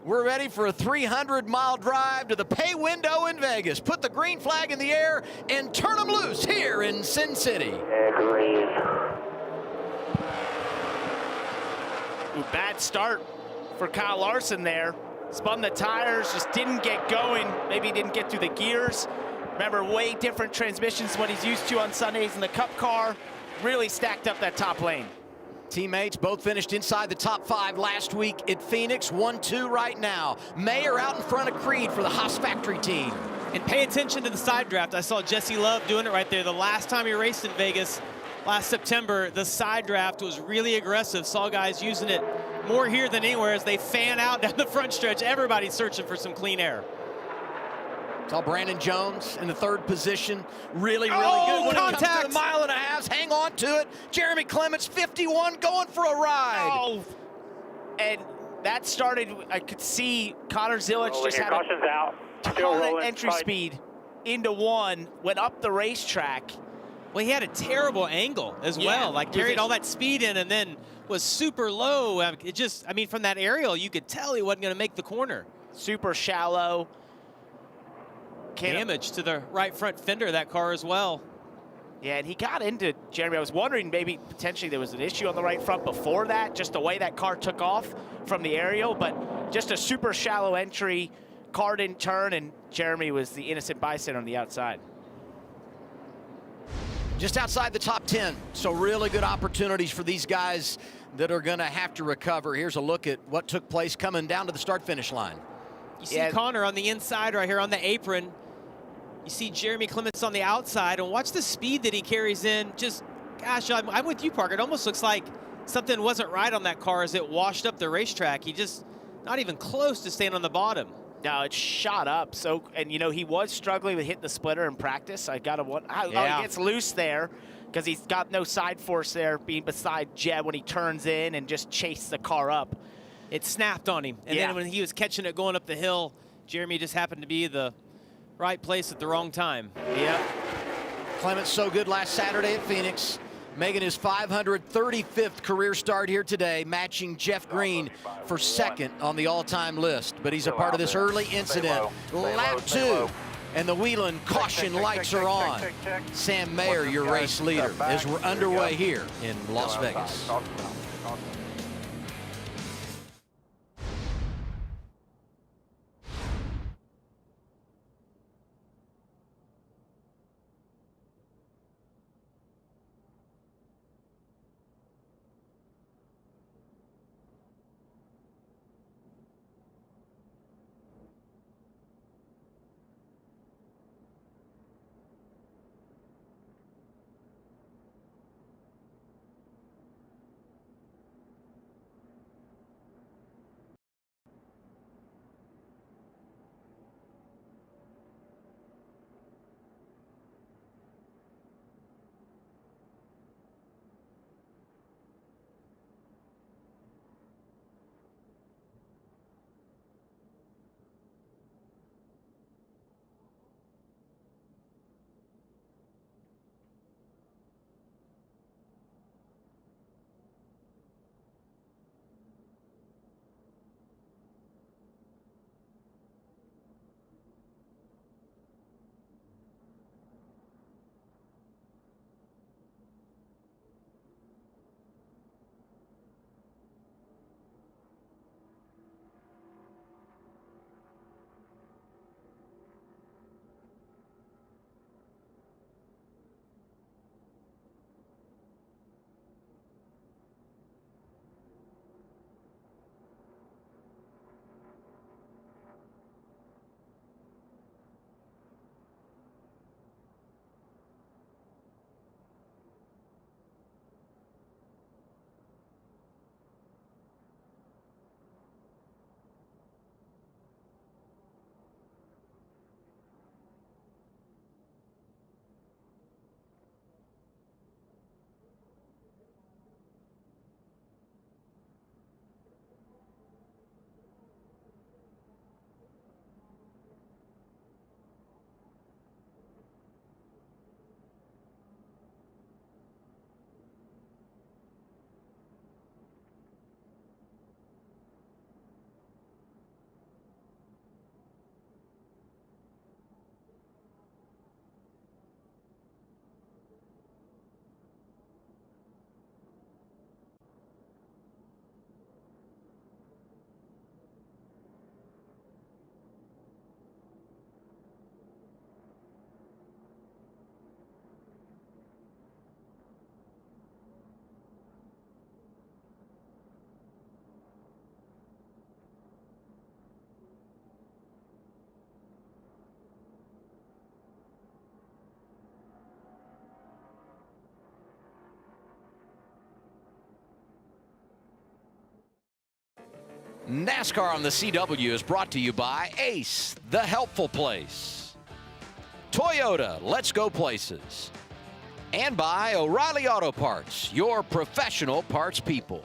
We're ready for a 300-mile drive to the pay window in Vegas. Put the green flag in the air and turn them loose here in Sin City. Ooh, bad start for Kyle Larson there. Spun the tires, just didn't get going. Maybe he didn't get through the gears. Remember, way different transmissions than what he's used to on Sundays in the Cup car. Really stacked up that top lane. Teammates both finished inside the top 5 last week at Phoenix, 1-2 right now. Mayer out in front of Creed for the Haas factory team. And pay attention to the side draft. I saw Jesse Love doing it right there. The last time he raced in Vegas last September, the side draft was really aggressive. Saw guys using it more here than anywhere as they fan out down the front stretch. Everybody's searching for some clean air. Saw Brandon Jones in the 3rd position. Really good when contact. it comes to the mile and a half. Hang on to it. Jeremy Clements, 51, going for a ride. Oh, and that started, I could see Connor Zilic just had a ton of entry speed into 1, went up the racetrack. Well, he had a terrible angle as well. Like carried all that speed in and then was super low. It just, I mean, from that aerial, you could tell he wasn't going to make the corner. Super shallow. Damage to the right front fender of that car as well. Yeah, and he got into Jeremy. I was wondering maybe potentially there was an issue on the right front before that, just the way that car took off from the aerial, but just a super shallow entry, car didn't turn, and Jeremy was the innocent bystander on the outside. Just outside the top 10, so really good opportunities for these guys that are going to have to recover. Here's a look at what took place coming down to the start-finish line. You see Connor on the inside right here on the apron. You see Jeremy Clements on the outside, and watch the speed that he carries in. Just, gosh, I'm with you, Parker. It almost looks like something wasn't right on that car as it washed up the racetrack. He just not even close to staying on the bottom. No, it shot up. So, and you know, he was struggling with hitting the splitter in practice. I got to wonder how he gets loose there because he's got no side force there being beside Jeb when he turns in and just chased the car up. It snapped on him. And then when he was catching it going up the hill, Jeremy just happened to be the right place at the wrong time. Yeah. Clements so good last Saturday at Phoenix, making his 535th career start here today, matching Jeff Green for 2nd on the all-time list. But he's a part of this early incident. Lap 2, and the Whelen caution lights are on. Sam Mayer, your race leader, as we're underway here in Las Vegas. NASCAR on the CW is brought to you by Ace, the helpful place. Toyota, let's go places. And by O'Reilly Auto Parts, your professional parts people.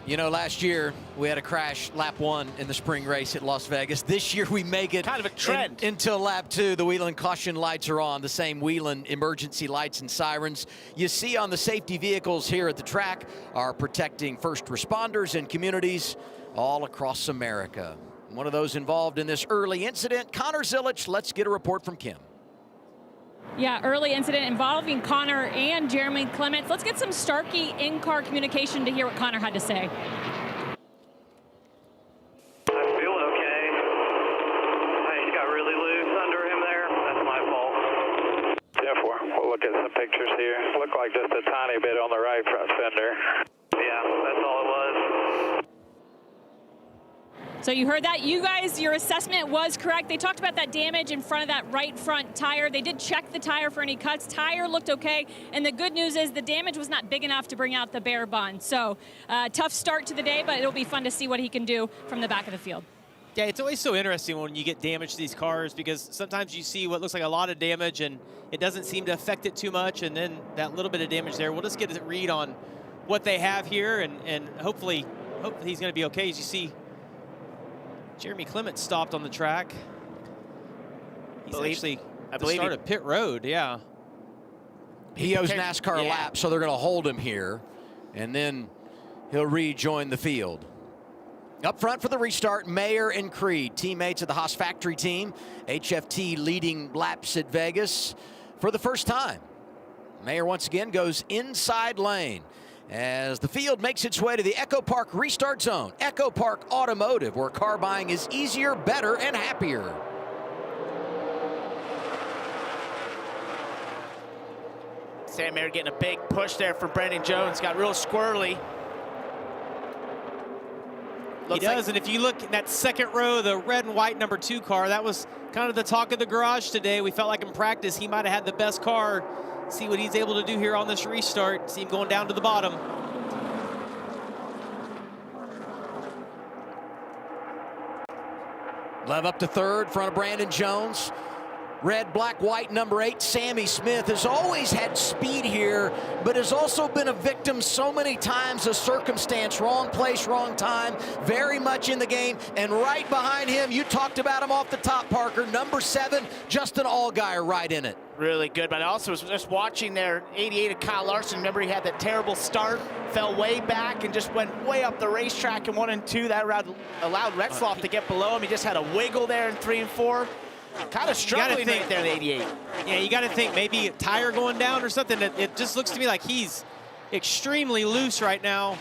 You know, last year we had a crash lap 1 in the spring race at Las Vegas. This year we make it kind of a trend until lap 2. The Whelen caution lights are on, the same Whelen emergency lights and sirens you see on the safety vehicles here at the track are protecting first responders and communities all across America. One of those involved in this early incident, Connor Zilic. Let's get a report from Kim. Yeah, early incident involving Connor and Jeremy Clements. Let's get some Starkey in-car communication to hear what Connor had to say. I'm feeling okay. I got really loose under him there. That's my fault. Therefore, we'll look at some pictures here. Look like just a tiny bit on the right front fender. Yeah, that's all it was. So you heard that. You guys, your assessment was correct. They talked about that damage in front of that right front tire. They did check the tire for any cuts. Tire looked okay. And the good news is the damage was not big enough to bring out the bare bond. So tough start to the day, but it'll be fun to see what he can do from the back of the field. Yeah, it's always so interesting when you get damage to these cars because sometimes you see what looks like a lot of damage and it doesn't seem to affect it too much. And then that little bit of damage there, we'll just get a read on what they have here and hopefully he's going to be okay. As you see, Jeremy Clements stopped on the track. He's actually at the start of pit road, yeah. He owes NASCAR a lap, so they're going to hold him here, and then he'll rejoin the field. Up front for the restart, Mayer and Creed, teammates of the Haas factory team. HFT leading laps at Vegas for the first time. Mayer once again goes inside lane as the field makes its way to the Echo Park restart zone. Echo Park Automotive, where car buying is easier, better, and happier. Sam Mayer getting a big push there from Brandon Jones. Got real squirrely. He does, and if you look at that second row, the red and white number 2 car, that was kind of the talk of the garage today. We felt like in practice he might have had the best car. See what he's able to do here on this restart. See him going down to the bottom. Lev up to third, front of Brandon Jones. Red, black, white, number 8, Sammy Smith has always had speed here, but has also been a victim so many times of circumstance. Wrong place, wrong time, very much in the game. And right behind him, you talked about him off the top, Parker, number 7, Justin Allgaier right in it. Really good, but I also was just watching there, 88 of Kyle Larson. Remember, he had that terrible start, fell way back, and just went way up the racetrack in 1 and 2. That allowed Retzloff to get below him. He just had a wiggle there in 3 and 4. Kind of struggling right there in 88. Yeah, you got to think maybe a tire going down or something. It just looks to me like he's extremely loose right now.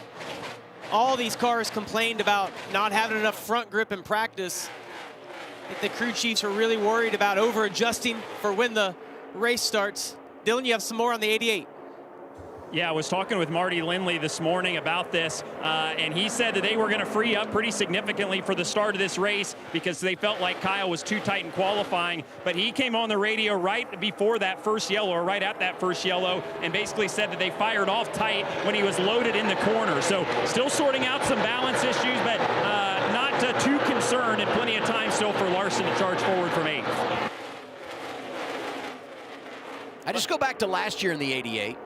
All these cars complained about not having enough front grip in practice. I think the crew chiefs are really worried about over-adjusting for when the race starts. Dylan, you have some more on the 88. Yeah, I was talking with Marty Lindley this morning about this, and he said that they were going to free up pretty significantly for the start of this race because they felt like Kyle was too tight in qualifying. But he came on the radio right before that first yellow, or right at that first yellow, and basically said that they fired off tight when he was loaded in the corner. So still sorting out some balance issues, but not too concerned, and plenty of time still for Larson to charge forward from 8th. I just go back to last year in the 88.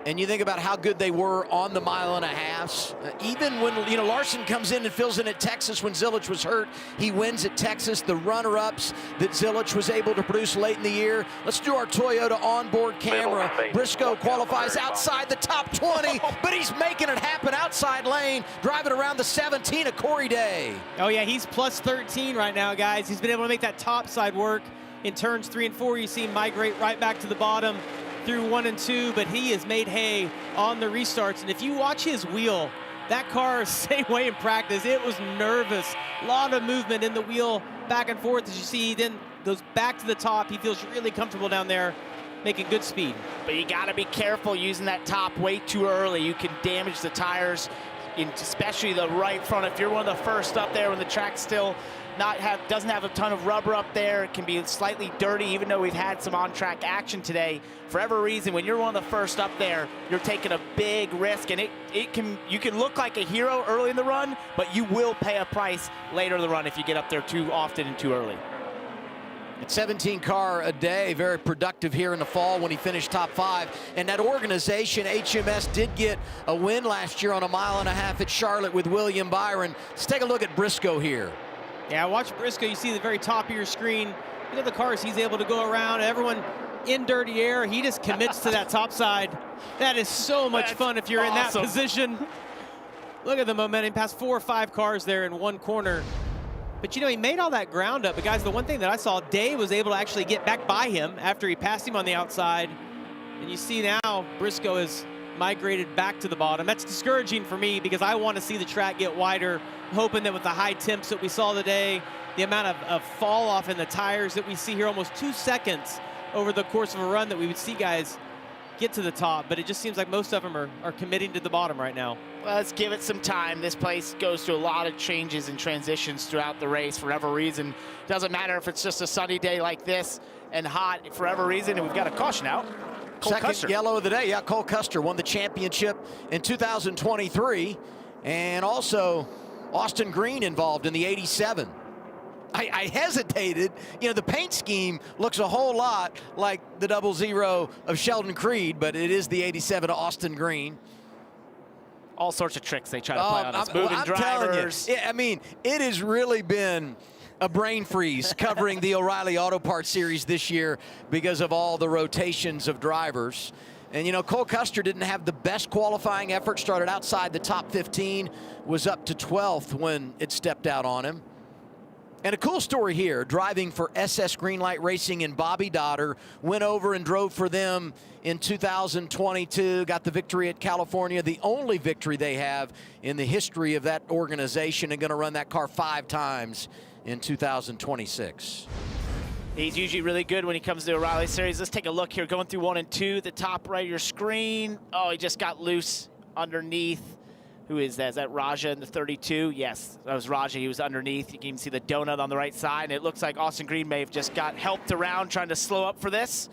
And you think about how good they were on the mile and a half. Even when, Larson comes in and fills in at Texas when Zilic was hurt, he wins at Texas. The runner-ups that Zilic was able to produce late in the year. Let's do our Toyota onboard camera. Briscoe qualifies outside the top 20, but he's making it happen outside lane, driving around the 17 of Corey Day. Oh, yeah, he's plus 13 right now, guys. He's been able to make that top side work. In turns 3 and 4, you see him migrate right back to the bottom through 1 and 2, but he has made hay on the restarts. And if you watch his wheel, that car is the same way in practice. It was nervous. A lot of movement in the wheel back and forth. As you see, he then goes back to the top. He feels really comfortable down there, making good speed. But you got to be careful using that top way too early. You can damage the tires, especially the right front. If you're one of the first up there when the track's still doesn't have a ton of rubber up there. It can be slightly dirty, even though we've had some on-track action today. For whatever reason, when you're one of the first up there, you're taking a big risk, and you can look like a hero early in the run, but you will pay a price later in the run if you get up there too often and too early. At 17 car a day, very productive here in the fall when he finished top 5. And that organization, HMS, did get a win last year on a 1.5 mile at Charlotte with William Byron. Let's take a look at Briscoe here. Yeah, watch Briscoe. You see the very top of your screen. Look at the cars he's able to go around. Everyone in dirty air. He just commits to that top side. That is so much fun if you're in that position. Look at the momentum. Passed 4 or 5 cars there in one corner. But, you know, he made all that ground up. But, guys, the one thing that I saw, Day was able to actually get back by him after he passed him on the outside. And you see now Briscoe has migrated back to the bottom. That's discouraging for me because I want to see the track get wider, hoping that with the high temps that we saw today, the amount of fall off in the tires that we see here, almost 2 seconds over the course of a run, that we would see guys get to the top. But it just seems like most of them are committing to the bottom right now. Well, let's give it some time. This place goes through a lot of changes and transitions throughout the race for whatever reason. Doesn't matter if it's just a sunny day like this and hot for whatever reason. And we've got a caution out. Second yellow of the day. Yeah, Cole Custer won the championship in 2023. And also Austin Green involved in the 87. I hesitated. You know, the paint scheme looks a whole lot like the 00 of Sheldon Creed, but it is the 87 of Austin Green. All sorts of tricks they try to play on us. Moving drivers. You, I mean, it has really been a brain freeze covering the O'Reilly Auto Parts Series this year because of all the rotations of drivers. And, you know, Cole Custer didn't have the best qualifying effort, started outside the top 15, was up to 12th when it stepped out on him. And a cool story here, driving for SS Greenlight Racing and Bobby Dotter, went over and drove for them in 2022, got the victory at California, the only victory they have in the history of that organization, and going to run that car 5 times in 2026. He's usually really good when he comes to the O'Reilly Series. Let's take a look here, going through 1 and 2, the top right of your screen. Oh, he just got loose underneath. Who is that? Is that Raja in the 32? Yes, that was Raja. He was underneath. You can even see the donut on the right side. And it looks like Austin Green may have just got helped around trying to slow up for this.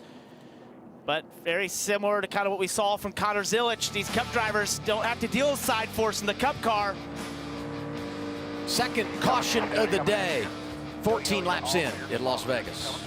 But very similar to kind of what we saw from Connor Zilic. These Cup drivers don't have to deal with side force in the Cup car. Second caution of the day. 14 laps in at Las Vegas.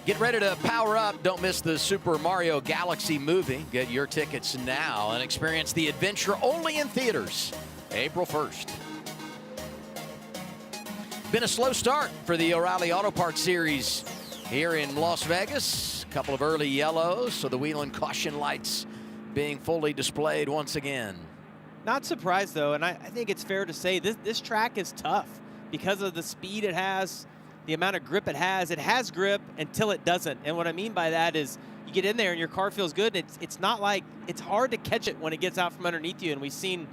Get ready to power up. Don't miss the Super Mario Galaxy movie. Get your tickets now and experience the adventure only in theaters April 1st. Been a slow start for the O'Reilly Auto Parts Series here in Las Vegas. A couple of early yellows, so the wheel and caution lights being fully displayed once again. Not surprised, though, and I think it's fair to say this track is tough because of the speed it has, the amount of grip it has. It has grip until it doesn't, and what I mean by that is you get in there and your car feels good. It's not like it's hard to catch it when it gets out from underneath you, and we've seen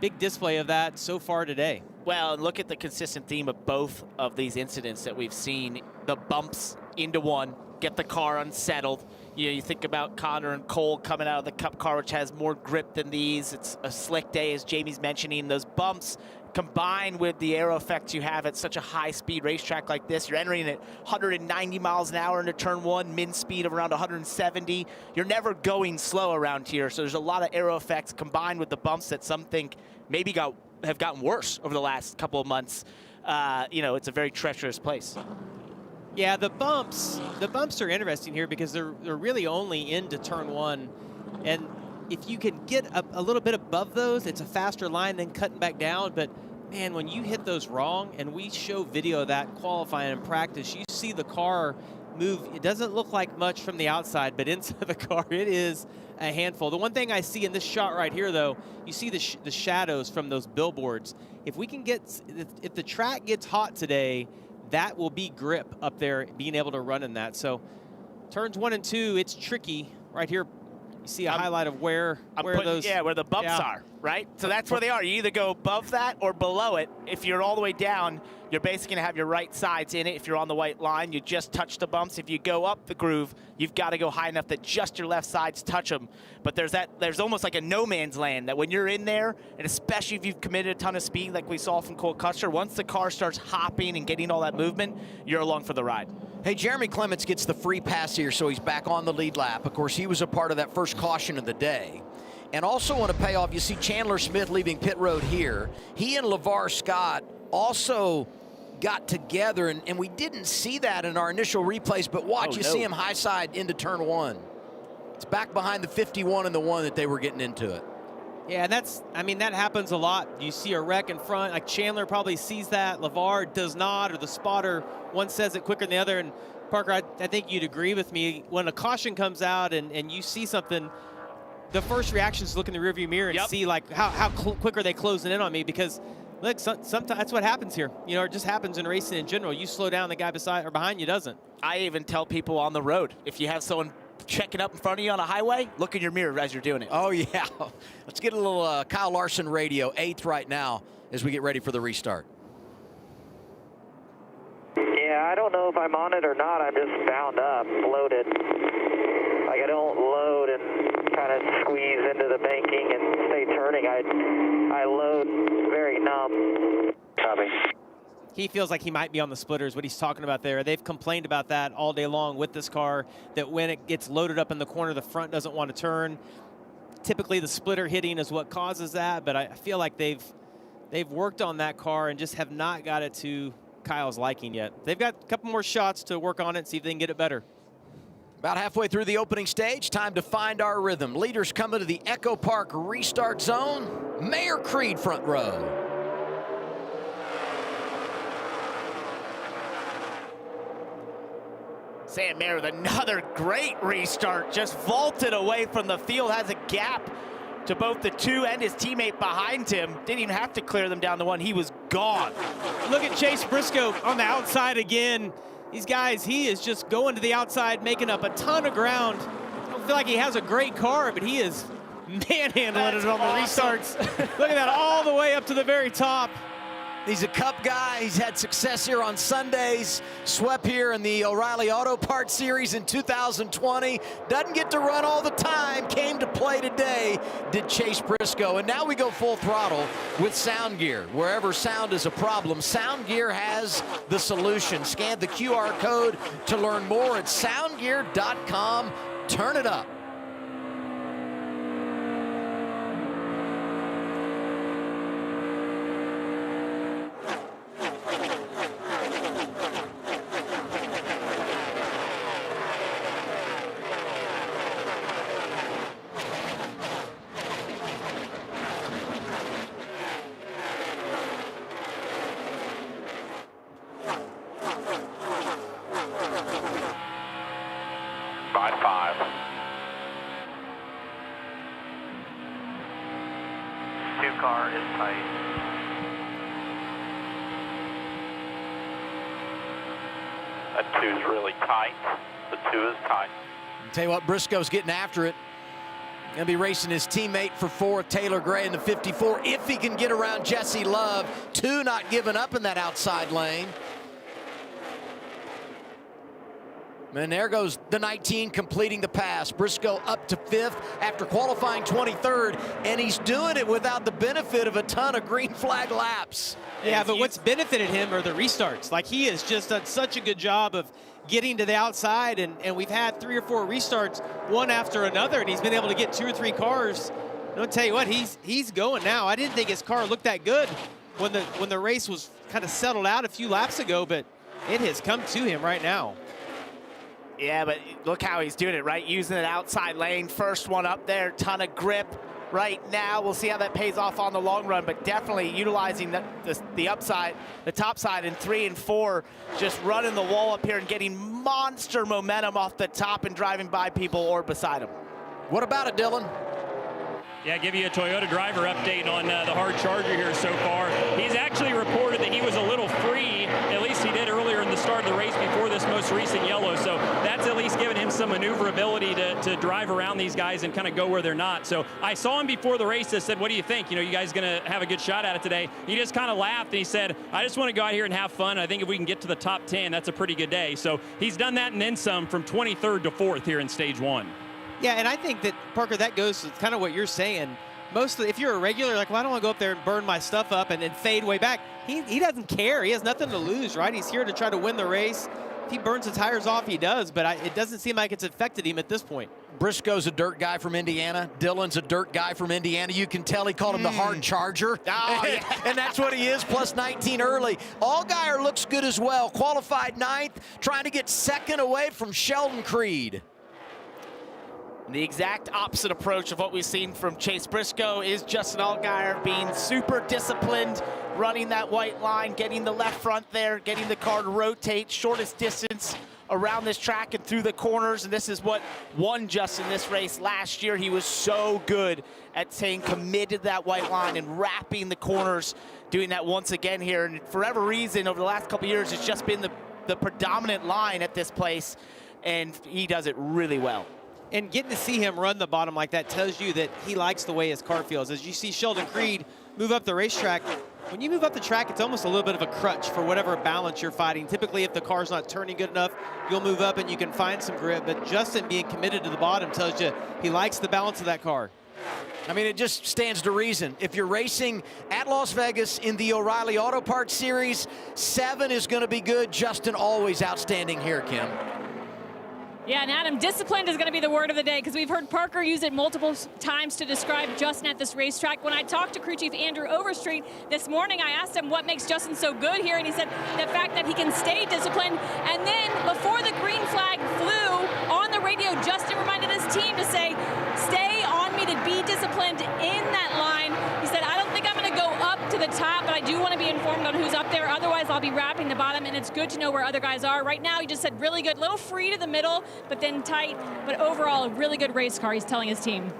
big display of that so far today. Well, look at the consistent theme of both of these incidents that we've seen. The bumps into one, get the car unsettled. You think about Connor and Cole coming out of the Cup car, which has more grip than these. It's a slick day, as Jamie's mentioning. Those bumps combined with the aero effects you have at such a high-speed racetrack like this. You're entering at 190 miles an hour into turn one, min speed of around 170. You're never going slow around here, so there's a lot of aero effects combined with the bumps that some think maybe have gotten worse over the last couple of months. It's a very treacherous place. Yeah, the bumps are interesting here because they're really only into turn one, and if you can get a little bit above those, it's a faster line than cutting back down. But man, when you hit those wrong, and we show video of that qualifying and practice, you see the car move. It doesn't look like much from the outside, but inside the car, it is a handful. The one thing I see in this shot right here, though, you see the shadows from those billboards. If the track gets hot today, that will be grip up there, being able to run in that. So turns 1 and 2, it's tricky. Right here, you see a highlight of where the bumps are, right? So that's where they are. You either go above that or below it. If you're all the way down, you're basically going to have your right sides in it. If you're on the white line, you just touch the bumps. If you go up the groove, you've got to go high enough that just your left sides touch them. But there's almost like a no man's land that when you're in there, and especially if you've committed a ton of speed like we saw from Cole Custer, once the car starts hopping and getting all that movement, you're along for the ride. Hey, Jeremy Clements gets the free pass here, so he's back on the lead lap. Of course, he was a part of that first caution of the day. And also want to pay off, you see Chandler Smith leaving pit road here. He and LeVar Scott also got together, and we didn't see that in our initial replays, but watch, see him high side into turn one. It's back behind the 51 and the one that they were getting into it. Yeah, and that happens a lot. You see a wreck in front, like Chandler probably sees that, LeVar does not, or the spotter, one says it quicker than the other. And Parker, I think you'd agree with me, when a caution comes out and you see something, the first reaction is to look in the rearview mirror and see like how quick are they closing in on me, because look, sometimes that's what happens here. It just happens in racing in general. You slow down, the guy beside or behind you doesn't. I even tell people on the road, if you have someone checking up in front of you on a highway, look in your mirror as you're doing it. Oh, yeah. Let's get a little Kyle Larson radio, 8th right now, as we get ready for the restart. Yeah, I don't know if I'm on it or not. I'm just bound up, loaded. Like I don't load and kind of squeeze into the banking and stay turning. I load very numb. Copy. He feels like he might be on the splitters, what he's talking about there. They've complained about that all day long with this car, that when it gets loaded up in the corner, the front doesn't want to turn. Typically, the splitter hitting is what causes that, but I feel like they've worked on that car and just have not got it to Kyle's liking yet. They've got a couple more shots to work on it and see if they can get it better. About halfway through the opening stage, time to find our rhythm. Leaders coming to the Echo Park restart zone. Mayor Creed front row. Sam Mayer with another great restart, just vaulted away from the field, has a gap to both the two and his teammate behind him. Didn't even have to clear them down the one, he was gone. Look at Chase Briscoe on the outside again. These guys, he is just going to the outside, making up a ton of ground. I don't feel like he has a great car, but he is manhandling it on the restarts. Look at that, all the way up to the very top. He's a Cup guy. He's had success here on Sundays. Swept here in the O'Reilly Auto Parts Series in 2020. Doesn't get to run all the time. Came to play today, did Chase Briscoe. And now we go full throttle with Sound Gear. Wherever sound is a problem, Sound Gear has the solution. Scan the QR code to learn more at soundgear.com. Turn it up. car is tight. That 2 is really tight. The 2 is tight. Tell you what, Briscoe's getting after it. Gonna be racing his teammate for 4th, Taylor Gray in the 54, if he can get around Jesse Love. 2 not giving up in that outside lane. And there goes the 19 completing the pass. Briscoe up to 5th after qualifying 23rd, and he's doing it without the benefit of a ton of green flag laps. Yeah, but what's benefited him are the restarts. Like, he has just done such a good job of getting to the outside, and we've had 3 or 4 restarts, one after another, and he's been able to get 2 or 3 cars. And I'll tell you what, he's going now. I didn't think his car looked that good when the race was kind of settled out a few laps ago, but it has come to him right now. Yeah, but look how he's doing it, right? Using an outside lane, first one up there, ton of grip right now. We'll see how that pays off on the long run, but definitely utilizing the upside, the top side in 3 and 4, just running the wall up here and getting monster momentum off the top and driving by people or beside them. What about it, Dylan? Yeah, give you a Toyota driver update on the hard charger here so far. He's actually reported that he was a little free, at least he did earlier in the start of the race before this most recent yellow. So that's at least given him some maneuverability to drive around these guys and kind of go where they're not. So I saw him before the race. I said, what do you think? You know, you guys going to have a good shot at it today? He just kind of laughed and he said, I just want to go out here and have fun. I think if we can get to the top 10, that's a pretty good day. So he's done that and then some from 23rd to 4th here in stage 1. Yeah, and I think that, Parker, that goes to kind of what you're saying. Mostly, if you're a regular, like, well, I don't want to go up there and burn my stuff up and then fade way back. He doesn't care. He has nothing to lose, right? He's here to try to win the race. If he burns the tires off, he does, but it doesn't seem like it's affected him at this point. Briscoe's a dirt guy from Indiana. Dylan's a dirt guy from Indiana. You can tell he called him the hard charger. Oh, yeah. And that's what he is, plus 19 early. Allgaier looks good as well. Qualified 9th, trying to get 2nd away from Sheldon Creed. The exact opposite approach of what we've seen from Chase Briscoe is Justin Allgaier being super disciplined, running that white line, getting the left front there, getting the car to rotate, shortest distance around this track and through the corners. And this is what won Justin this race last year. He was so good at staying committed to that white line and wrapping the corners, doing that once again here. And for whatever reason, over the last couple of years, it's just been the predominant line at this place, and he does it really well. And getting to see him run the bottom like that tells you that he likes the way his car feels. As you see Sheldon Creed move up the racetrack, when you move up the track, it's almost a little bit of a crutch for whatever balance you're fighting. Typically, if the car's not turning good enough, you'll move up and you can find some grip. But Justin being committed to the bottom tells you he likes the balance of that car. I mean, it just stands to reason. If you're racing at Las Vegas in the O'Reilly Auto Parts Series, 7 is going to be good. Justin always outstanding here, Kim. Yeah, and Adam, disciplined is going to be the word of the day, because we've heard Parker use it multiple times to describe Justin at this racetrack. When I talked to crew chief Andrew Overstreet this morning, I asked him what makes Justin so good here, and he said the fact that he can stay disciplined. And then before the green flag flew on the radio, Justin reminded his team to say, stay on me, to be disciplined in that line. He said, I don't think I'm going to go up to the top, but I do want to be informed on who's up there. Otherwise, I'll be wrapping the bottom, and it's good to know where other guys are. Right now, he just said really good, little free to the middle, but then tight. But overall, a really good race car, he's telling his team.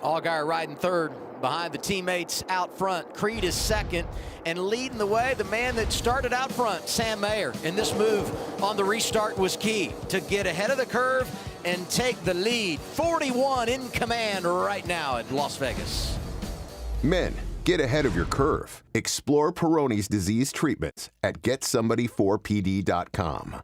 Allgaier riding 3rd behind the teammates out front. Creed is 2nd, and leading the way, the man that started out front, Sam Mayer. And this move on the restart was key to get ahead of the curve and take the lead. 41 in command right now at Las Vegas. Men, get ahead of your curve. Explore Peyronie's disease treatments at GetSomebody4PD.com.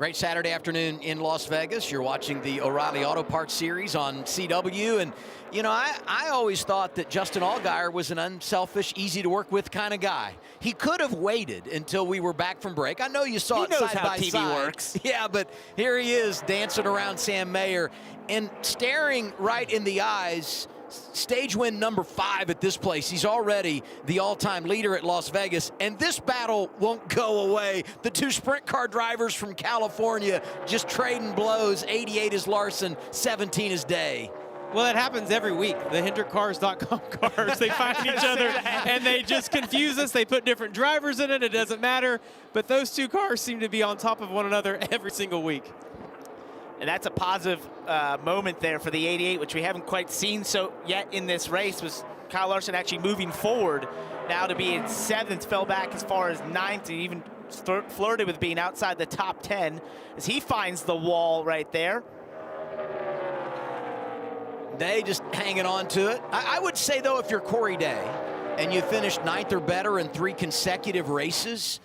Great Saturday afternoon in Las Vegas. You're watching the O'Reilly Auto Parts series on CW. And, you know, I always thought that Justin Allgaier was an unselfish, easy to work with kind of guy. He could have waited until we were back from break. I know you saw it side by side. Works. Yeah, but here he is dancing around Sam Mayer and staring right in the eyes. Stage win number 5 at this place. He's already the all-time leader at Las Vegas, and this battle won't go away. The 2 sprint car drivers from California just trading blows. 88 is Larson, 17 is Day. Well, it happens every week. The HendrickCars.com cars, they find each other, and they just confuse us. They put different drivers in it. It doesn't matter. But those 2 cars seem to be on top of one another every single week. And that's a positive moment there for the 88, which we haven't quite seen so yet in this race, was Kyle Larson actually moving forward now to be in 7th, fell back as far as 9th, and even flirted with being outside the top 10 as he finds the wall right there. Day just hanging on to it. I would say, though, if you're Corey Day and you finished 9th or better in 3 consecutive races,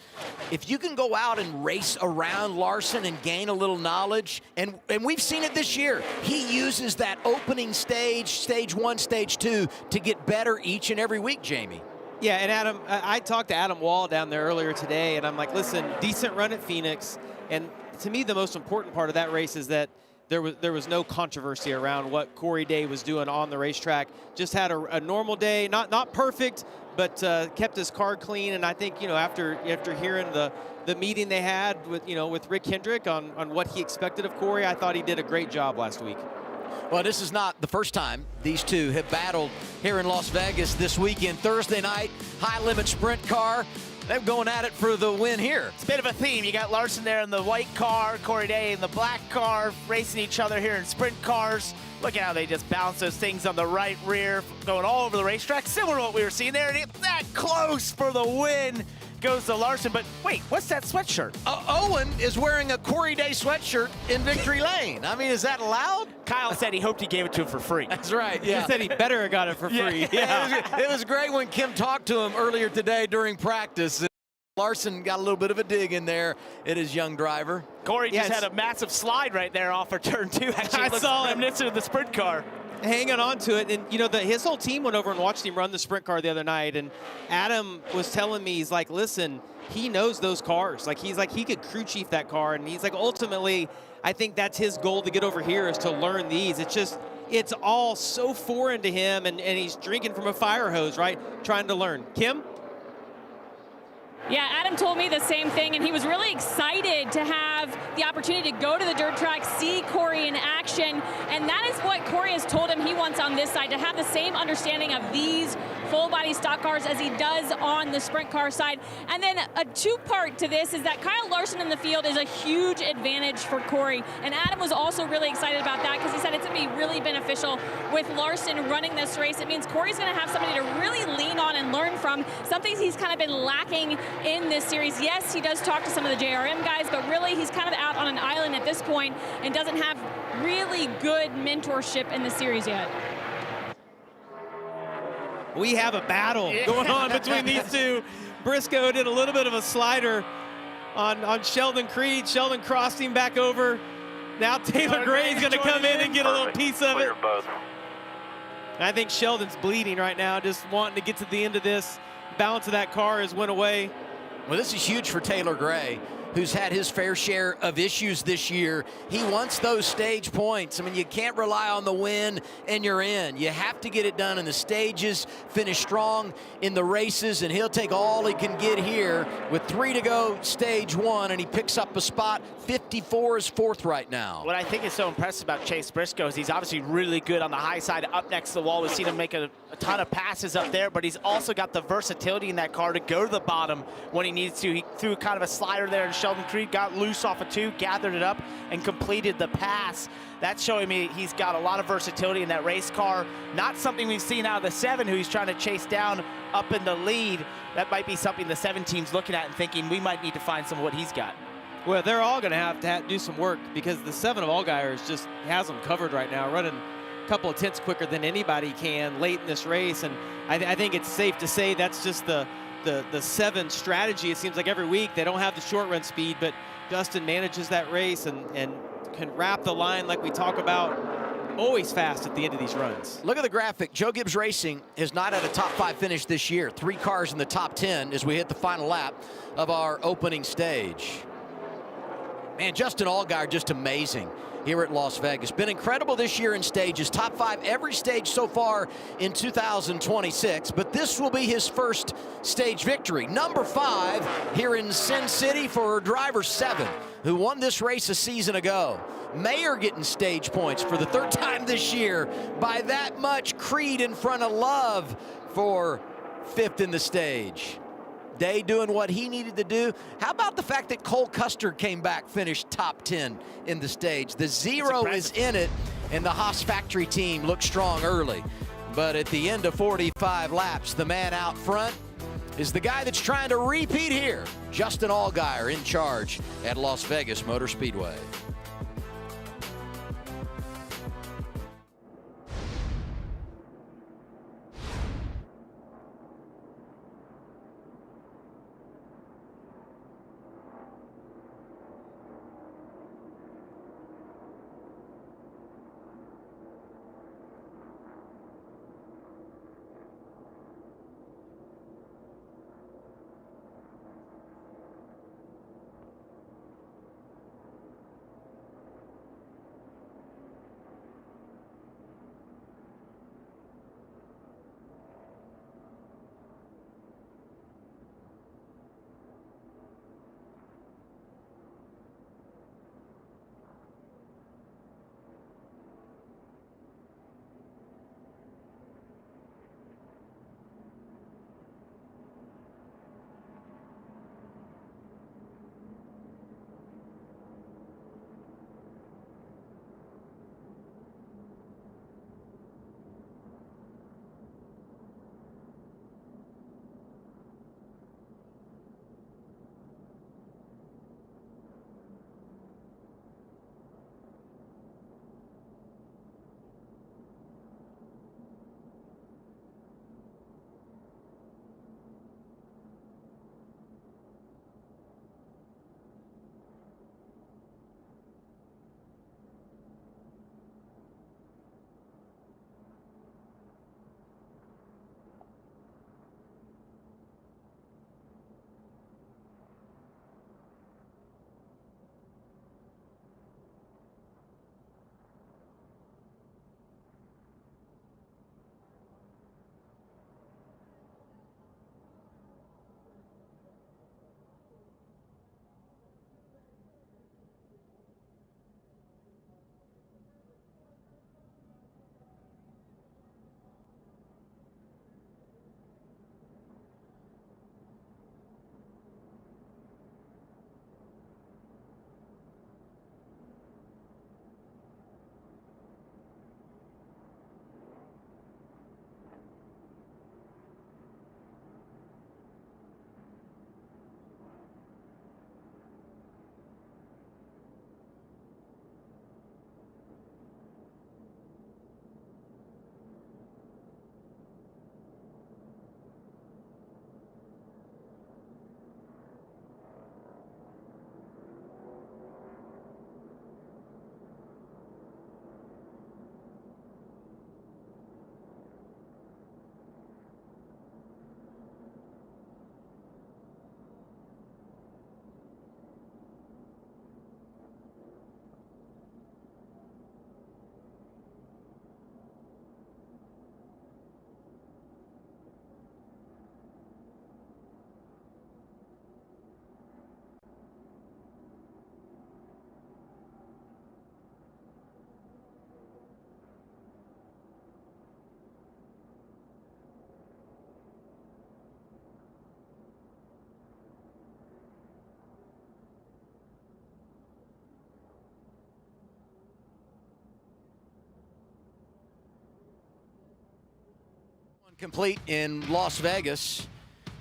if you can go out and race around Larson and gain a little knowledge, and we've seen it this year, he uses that opening stage, stage 1, stage 2, to get better each and every week, Jamie. Yeah, and Adam, I talked to Adam Wall down there earlier today, and I'm like, listen, decent run at Phoenix, and to me the most important part of that race is that there was no controversy around what Corey Day was doing on the racetrack. Just had a normal day, not perfect, but kept his car clean. And I think, you know, after hearing the meeting they had with Rick Hendrick on what he expected of Corey, I thought he did a great job last week. Well, this is not the first time these 2 have battled here in Las Vegas this weekend. Thursday night, high limit sprint car. They're going at it for the win here. It's a bit of a theme. You got Larson there in the white car, Corey Day in the black car, racing each other here in sprint cars. Look at how they just bounce those things on the right rear, going all over the racetrack. Similar to what we were seeing there. And that close for the win goes to Larson. But wait, what's that sweatshirt? Owen is wearing a Corey Day sweatshirt in Victory Lane. I mean, is that allowed? Kyle said he hoped he gave it to him for free. That's right, yeah. He said he better have got it for free. Yeah. It was great when Kim talked to him earlier today during practice. Larson got a little bit of a dig in there at his young driver. Corey just had a massive slide right there off of turn 2. Actually, I saw him reminiscent of the sprint car. Hanging on to it, and you know, his whole team went over and watched him run the sprint car the other night, and Adam was telling me, he's like, listen, he knows those cars. Like, he's like, he could crew chief that car, and he's like, ultimately, I think that's his goal to get over here, is to learn these. It's just, it's all so foreign to him, and he's drinking from a fire hose, right? Trying to learn. Kim? Yeah, Adam told me the same thing, and he was really excited to have the opportunity to go to the dirt track, see Corey in action, and that is what Corey has told him he wants on this side, to have the same understanding of these full-body stock cars as he does on the sprint car side. And then a 2-part to this is that Kyle Larson in the field is a huge advantage for Corey, and Adam was also really excited about that because he said it's going to be really beneficial with Larson running this race. It means Corey's going to have somebody to really lean on and learn from, something he's kind of been lacking in this series. Yes, he does talk to some of the JRM guys, but really he's kind of out on an island at this point and doesn't have really good mentorship in the series yet. We have a battle going on between these 2. Briscoe did a little bit of a slider on Sheldon Creed. Sheldon crossed him back over. Now Taylor Gray's going to come in and get a little piece of it. And I think Sheldon's bleeding right now, just wanting to get to the end of this. Balance of that car has went away. Well, this is huge for Taylor Gray, who's had his fair share of issues this year. He wants those stage points. I mean, you can't rely on the win and you're in. You have to get it done in the stages, finish strong in the races, and he'll take all he can get here with 3 to go, stage 1, and he picks up a spot. 54 is 4th right now. What I think is so impressive about Chase Briscoe is he's obviously really good on the high side up next to the wall. We've seen him make a ton of passes up there, but he's also got the versatility in that car to go to the bottom when he needs to. He threw kind of a slider there, and Sheldon Creed got loose off of 2, gathered it up, and completed the pass. That's showing me he's got a lot of versatility in that race car. Not something we've seen out of the 7, who he's trying to chase down up in the lead. That might be something the 7 team's looking at and thinking we might need to find some of what he's got. Well, they're all going to have to do some work, because the 7 of Allgaier just has them covered right now, running a couple of tenths quicker than anybody can late in this race. And I think it's safe to say that's just the 7 strategy. It seems like every week they don't have the short run speed, but Justin manages that race and can wrap the line like we talk about. Always fast at the end of these runs. Look at the graphic. Joe Gibbs Racing has not had a top 5 finish this year. 3 cars in the top 10 as we hit the final lap of our opening stage. Man, Justin Allgaier just amazing here at Las Vegas. Been incredible this year in stages. Top 5 every stage so far in 2026, but this will be his first stage victory. Number 5 here in Sin City for driver 7, who won this race a season ago. Mayer getting stage points for the 3rd time this year. By that much, Creed in front of Love for 5th in the stage. Day doing what he needed to do. How about the fact that Cole Custer came back, finished top 10 in the stage? The 0 is in it, and the Haas factory team looked strong early. But at the end of 45 laps, the man out front is the guy that's trying to repeat here. Justin Allgaier in charge at Las Vegas Motor Speedway. Complete in Las Vegas.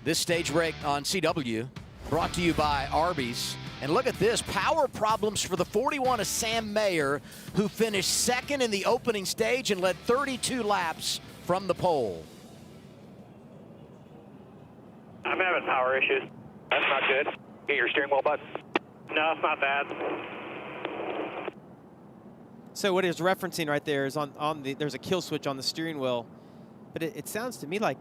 This stage break on CW brought to you by Arby's. And look at this, power problems for the 41 of Sam Mayer, who finished 2nd in the opening stage and led 32 laps from the pole. I'm having power issues. That's not good. Get your steering wheel button. No, it's not bad. So what it's referencing right there is there's a kill switch on the steering wheel, but it sounds to me like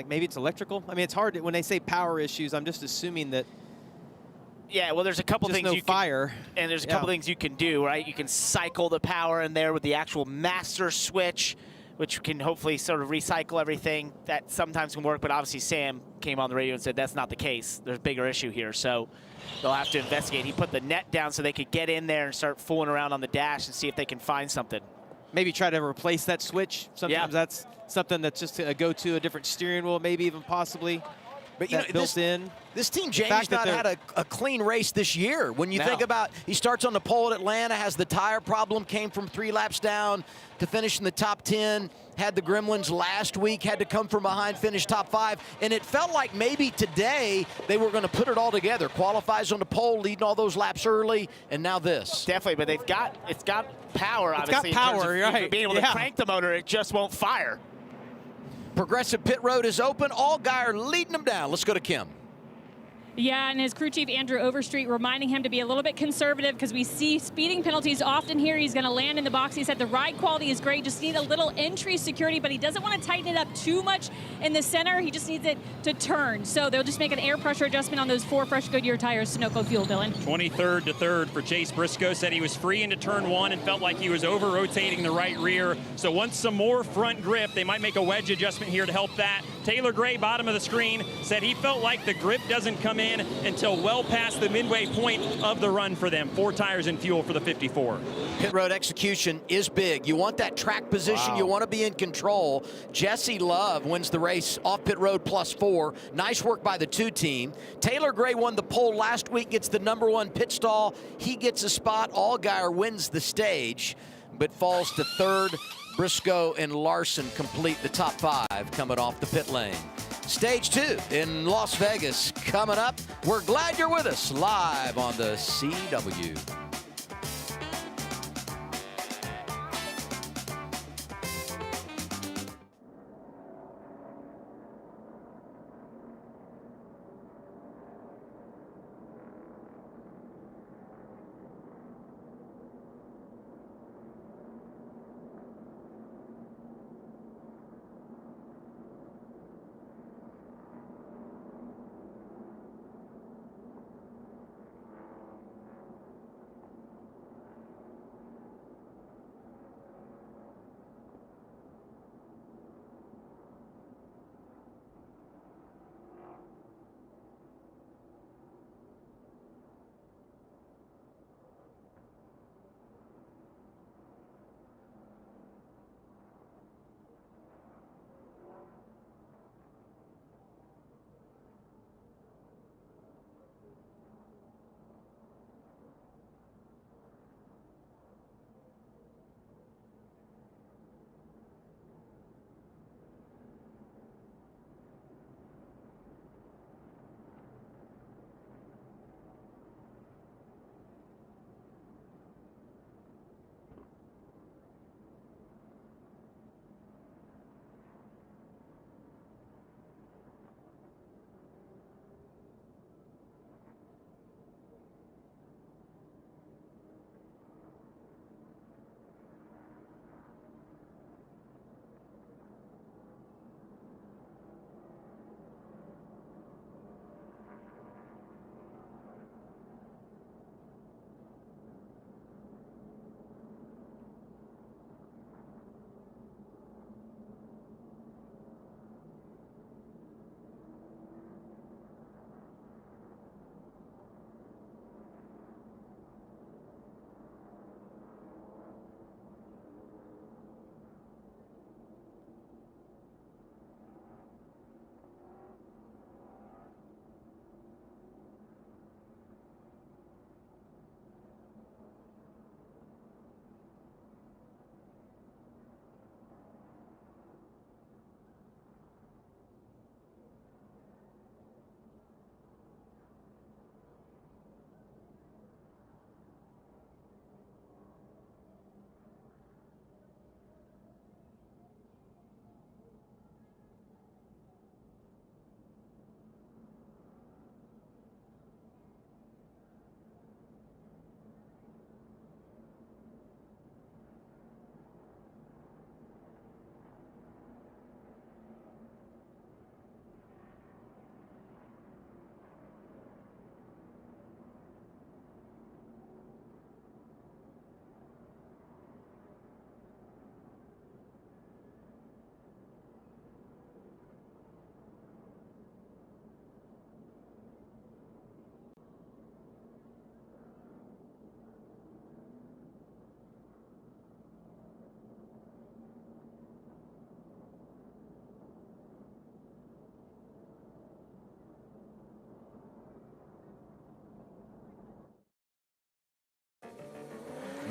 maybe it's electrical. I mean, it's hard when they say power issues. I'm just assuming that. Yeah, well, there's a couple things you can, and there's a couple things you can do, right? You can cycle the power in there with the actual master switch, which can hopefully sort of recycle everything. That sometimes can work, but obviously Sam came on the radio and said that's not the case. There's a bigger issue here, so they'll have to investigate. He put the net down so they could get in there and start fooling around on the dash and see if they can find something. Maybe try to replace that switch. Sometimes that's something that's just a go-to, a different steering wheel, maybe even possibly. But you know, this team, James, not had a clean race this year. When you think about, he starts on the pole at Atlanta, has the tire problem, came from 3 laps down to finish in the top 10, had the gremlins last week, had to come from behind, finish top 5, and it felt like maybe today they were going to put it all together. Qualifies on the pole, leading all those laps early, and now this. Definitely, but it's got power, obviously. It's got power, right. Being able to crank the motor, it just won't fire. Progressive pit road is open. Allgaier leading them down. Let's go to Kim. Yeah, and his crew chief, Andrew Overstreet, reminding him to be a little bit conservative because we see speeding penalties often here. He's going to land in the box. He said the ride quality is great, just need a little entry security, but he doesn't want to tighten it up too much in the center. He just needs it to turn. So they'll just make an air pressure adjustment on those 4 fresh Goodyear tires, Sunoco fuel, Dylan. 23rd to 3rd for Chase Briscoe. Said he was free into turn 1 and felt like he was over-rotating the right rear. So once some more front grip, they might make a wedge adjustment here to help that. Taylor Gray, bottom of the screen, said he felt like the grip doesn't come in until well past the midway point of the run for them. 4 tires and fuel for the 54. Pit road execution is big. You want that track position. Wow. You want to be in control. Jesse Love wins the race off pit road +4. Nice work by the 2 team. Taylor Gray won the pole last week, gets the #1 pit stall. He gets a spot. Allgaier wins the stage, but falls to 3rd. Briscoe and Larson complete the top 5 coming off the pit lane. Stage 2 in Las Vegas coming up. We're glad you're with us live on the CW.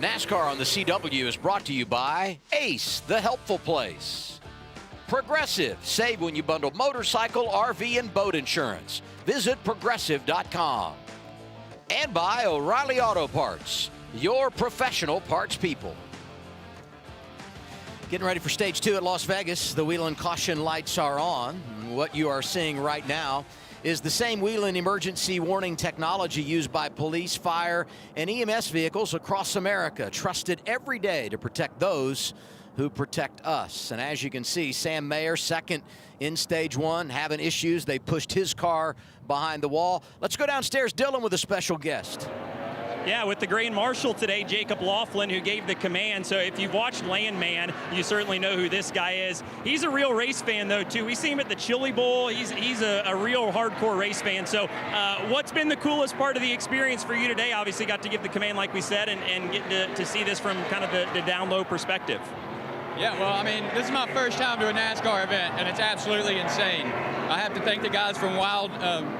NASCAR on the CW is brought to you by Ace, the helpful place. Progressive, save when you bundle motorcycle, RV, and boat insurance. Visit progressive.com. And by O'Reilly Auto Parts, your professional parts people. Getting ready for stage 2 at Las Vegas. The Whelen caution lights are on. What you are seeing right now is the same Whelen emergency warning technology used by police, fire, and EMS vehicles across America, trusted every day to protect those who protect us. And as you can see, Sam Mayer, second in stage 1, having issues. They pushed his car behind the wall. Let's go downstairs, Dylan, with a special guest. Yeah, with the Grand Marshal today, Jacob Laughlin, who gave the command. So if you've watched Landman, you certainly know who this guy is. He's a real race fan, though, too. We see him at the Chili Bowl. He's a real hardcore race fan. So what's been the coolest part of the experience for you today? Obviously got to give the command, like we said, and get to see this from kind of the down low perspective. Yeah, well, I mean, this is my first time to a NASCAR event, and it's absolutely insane. I have to thank the guys from Wild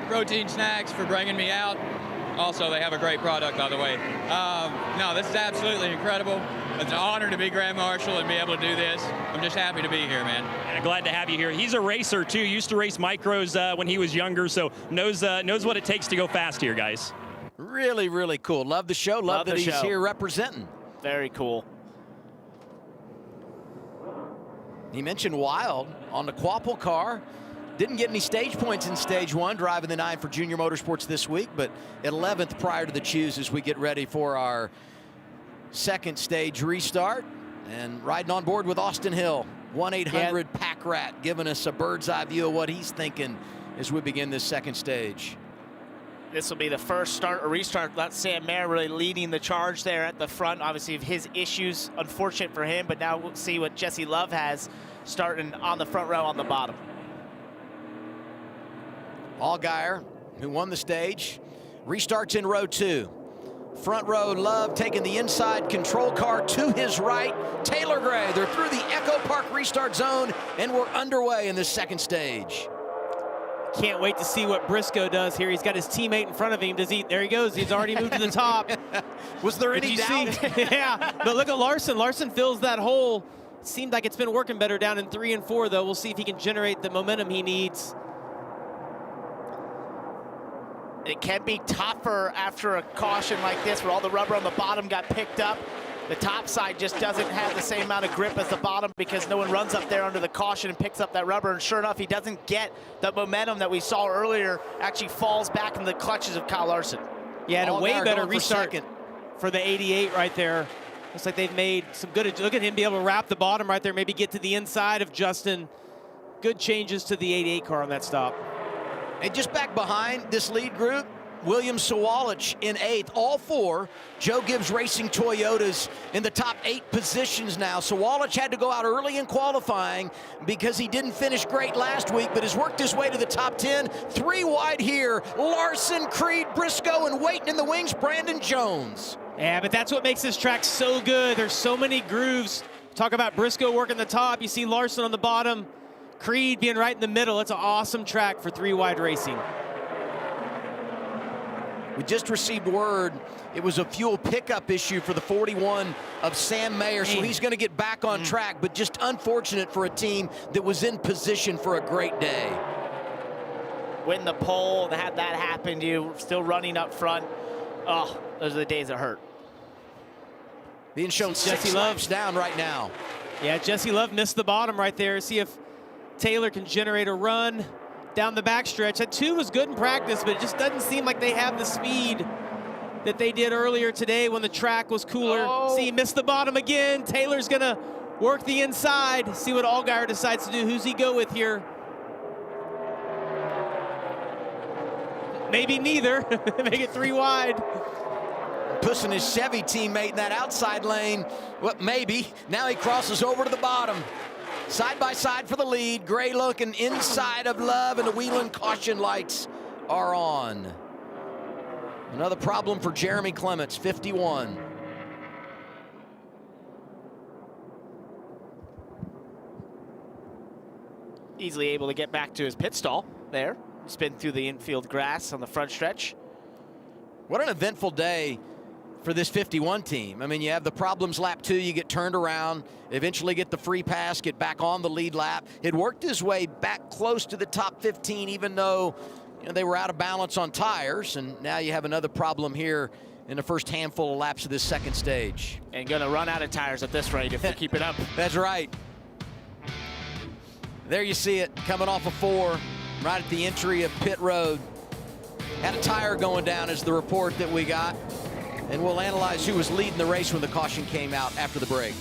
Protein Snacks for bringing me out. Also, they have a great product, by the way. No, this is absolutely incredible. It's an honor to be Grand Marshal and be able to do this. I'm just happy to be here, man. Yeah, glad to have you here. He's a racer, too. Used to race micros when he was younger, so knows what it takes to go fast here, guys. Really, really cool. Love the show. Love that he's here representing. Very cool. He mentioned Wild on the Quapple car. Didn't get any stage points in stage 1, driving the 9 for Junior Motorsports this week, but 11th prior to the choose as we get ready for our second stage restart. And riding on board with Austin Hill, 1-800-PACK-RAT, giving us a bird's eye view of what he's thinking as we begin this second stage. This will be the first start or restart. That's Sam Mayer really leading the charge there at the front. Obviously, of his issues, unfortunate for him, but now we'll see what Jesse Love has starting on the front row on the bottom. Allgaier, who won the stage, restarts in row 2. Front row, Love taking the inside control car to his right. Taylor Gray, they're through the Echo Park restart zone, and we're underway in this second stage. Can't wait to see what Briscoe does here. He's got his teammate in front of him. There he goes. He's already moved to the top. Was there any doubt? Yeah, but look at Larson. Larson fills that hole. Seemed like it's been working better down in 3 and 4, though. We'll see if he can generate the momentum he needs. It can be tougher after a caution like this where all the rubber on the bottom got picked up. The top side just doesn't have the same amount of grip as the bottom because no one runs up there under the caution and picks up that rubber. And sure enough, he doesn't get the momentum that we saw earlier, actually falls back in the clutches of Kyle Larson. Yeah, and a way better restart for the 88 right there. Looks like they've made some good, look at him be able to wrap the bottom right there, maybe get to the inside of Justin. Good changes to the 88 car on that stop. And just back behind this lead group, William Sawalich in 8th. All 4 Joe Gibbs Racing Toyotas in the top 8 positions now. Sawalich had to go out early in qualifying because he didn't finish great last week, but has worked his way to the top 10. 3 wide here. Larson, Creed, Briscoe, and waiting in the wings, Brandon Jones. Yeah, but that's what makes this track so good. There's so many grooves. Talk about Briscoe working the top. You see Larson on the bottom. Creed being right in the middle. It's an awesome track for 3 wide racing. We just received word it was a fuel pickup issue for the 41 of Sam Mayer, so he's going to get back on track, but just unfortunate for a team that was in position for a great day. Win the pole, had that happen to you, still running up front. Oh, those are the days that hurt. Being shown 6 laps down right now. Yeah, Jesse Love missed the bottom right there. See if Taylor can generate a run down the backstretch. That 2 was good in practice, but it just doesn't seem like they have the speed that they did earlier today when the track was cooler. Oh. See, he missed the bottom again. Taylor's gonna work the inside. See what Allgaier decides to do. Who's he go with here? Maybe neither. Make it 3 wide. Pushing his Chevy teammate in that outside lane. Well, maybe. Now he crosses over to the bottom. Side by side for the lead. Gray looking inside of Love, and the Whelen caution lights are on. Another problem for Jeremy Clements, 51. Easily able to get back to his pit stall there. Spin through the infield grass on the front stretch. What an eventful day for this 51 team. I mean, you have the problems lap 2, you get turned around, eventually get the free pass, get back on the lead lap. It worked his way back close to the top 15, even though they were out of balance on tires, and now you have another problem here in the first handful of laps of this second stage. And going to run out of tires at this rate if they keep it up. That's right. There you see it, coming off of 4, right at the entry of pit road. Had a tire going down is the report that we got. And we'll analyze who was leading the race when the caution came out after the break.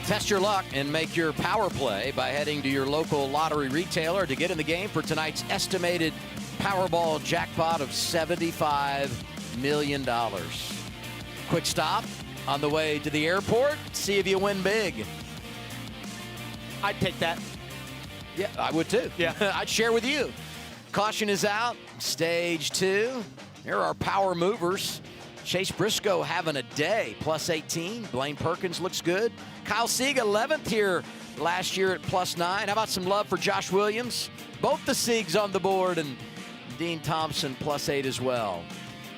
Test your luck and make your power play by heading to your local lottery retailer to get in the game for tonight's estimated Powerball jackpot of $75 million. Quick stop on the way to the airport. See if you win big. I'd take that. Yeah, I would too. Yeah. I'd share with you. Caution is out. Stage 2. Here are our power movers. Chase Briscoe having a day, plus 18. Blaine Perkins looks good. Kyle Sieg, 11th here last year at plus 9. How about some love for Josh Williams? Both the Siegs on the board, and Dean Thompson, plus 8 as well.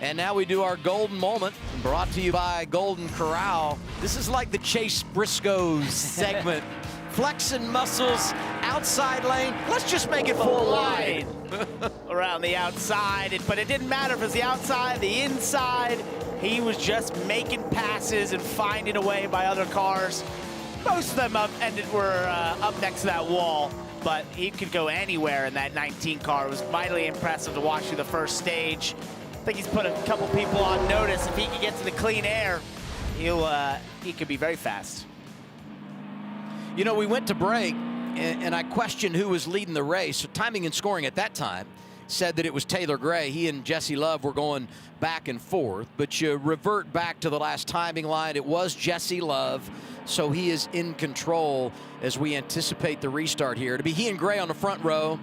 And now we do our golden moment, brought to you by Golden Corral. This is like the Chase Briscoe segment. Flexing muscles, outside lane. Let's just make it full wide. Around the outside, but it didn't matter if it was the outside, the inside. He was just making passes and finding a way by other cars. Most of them were up next to that wall, but he could go anywhere in that 19 car. It was mightily impressive to watch through the first stage. I think he's put a couple people on notice. If he can get to the clean air, he could be very fast. You know, we went to break, and I questioned who was leading the race. So timing and scoring at that time said that it was Taylor Gray. He and Jesse Love were going back and forth, but you revert back to the last timing line. It was Jesse Love, so he is in control as we anticipate the restart here. To be he and Gray on the front row,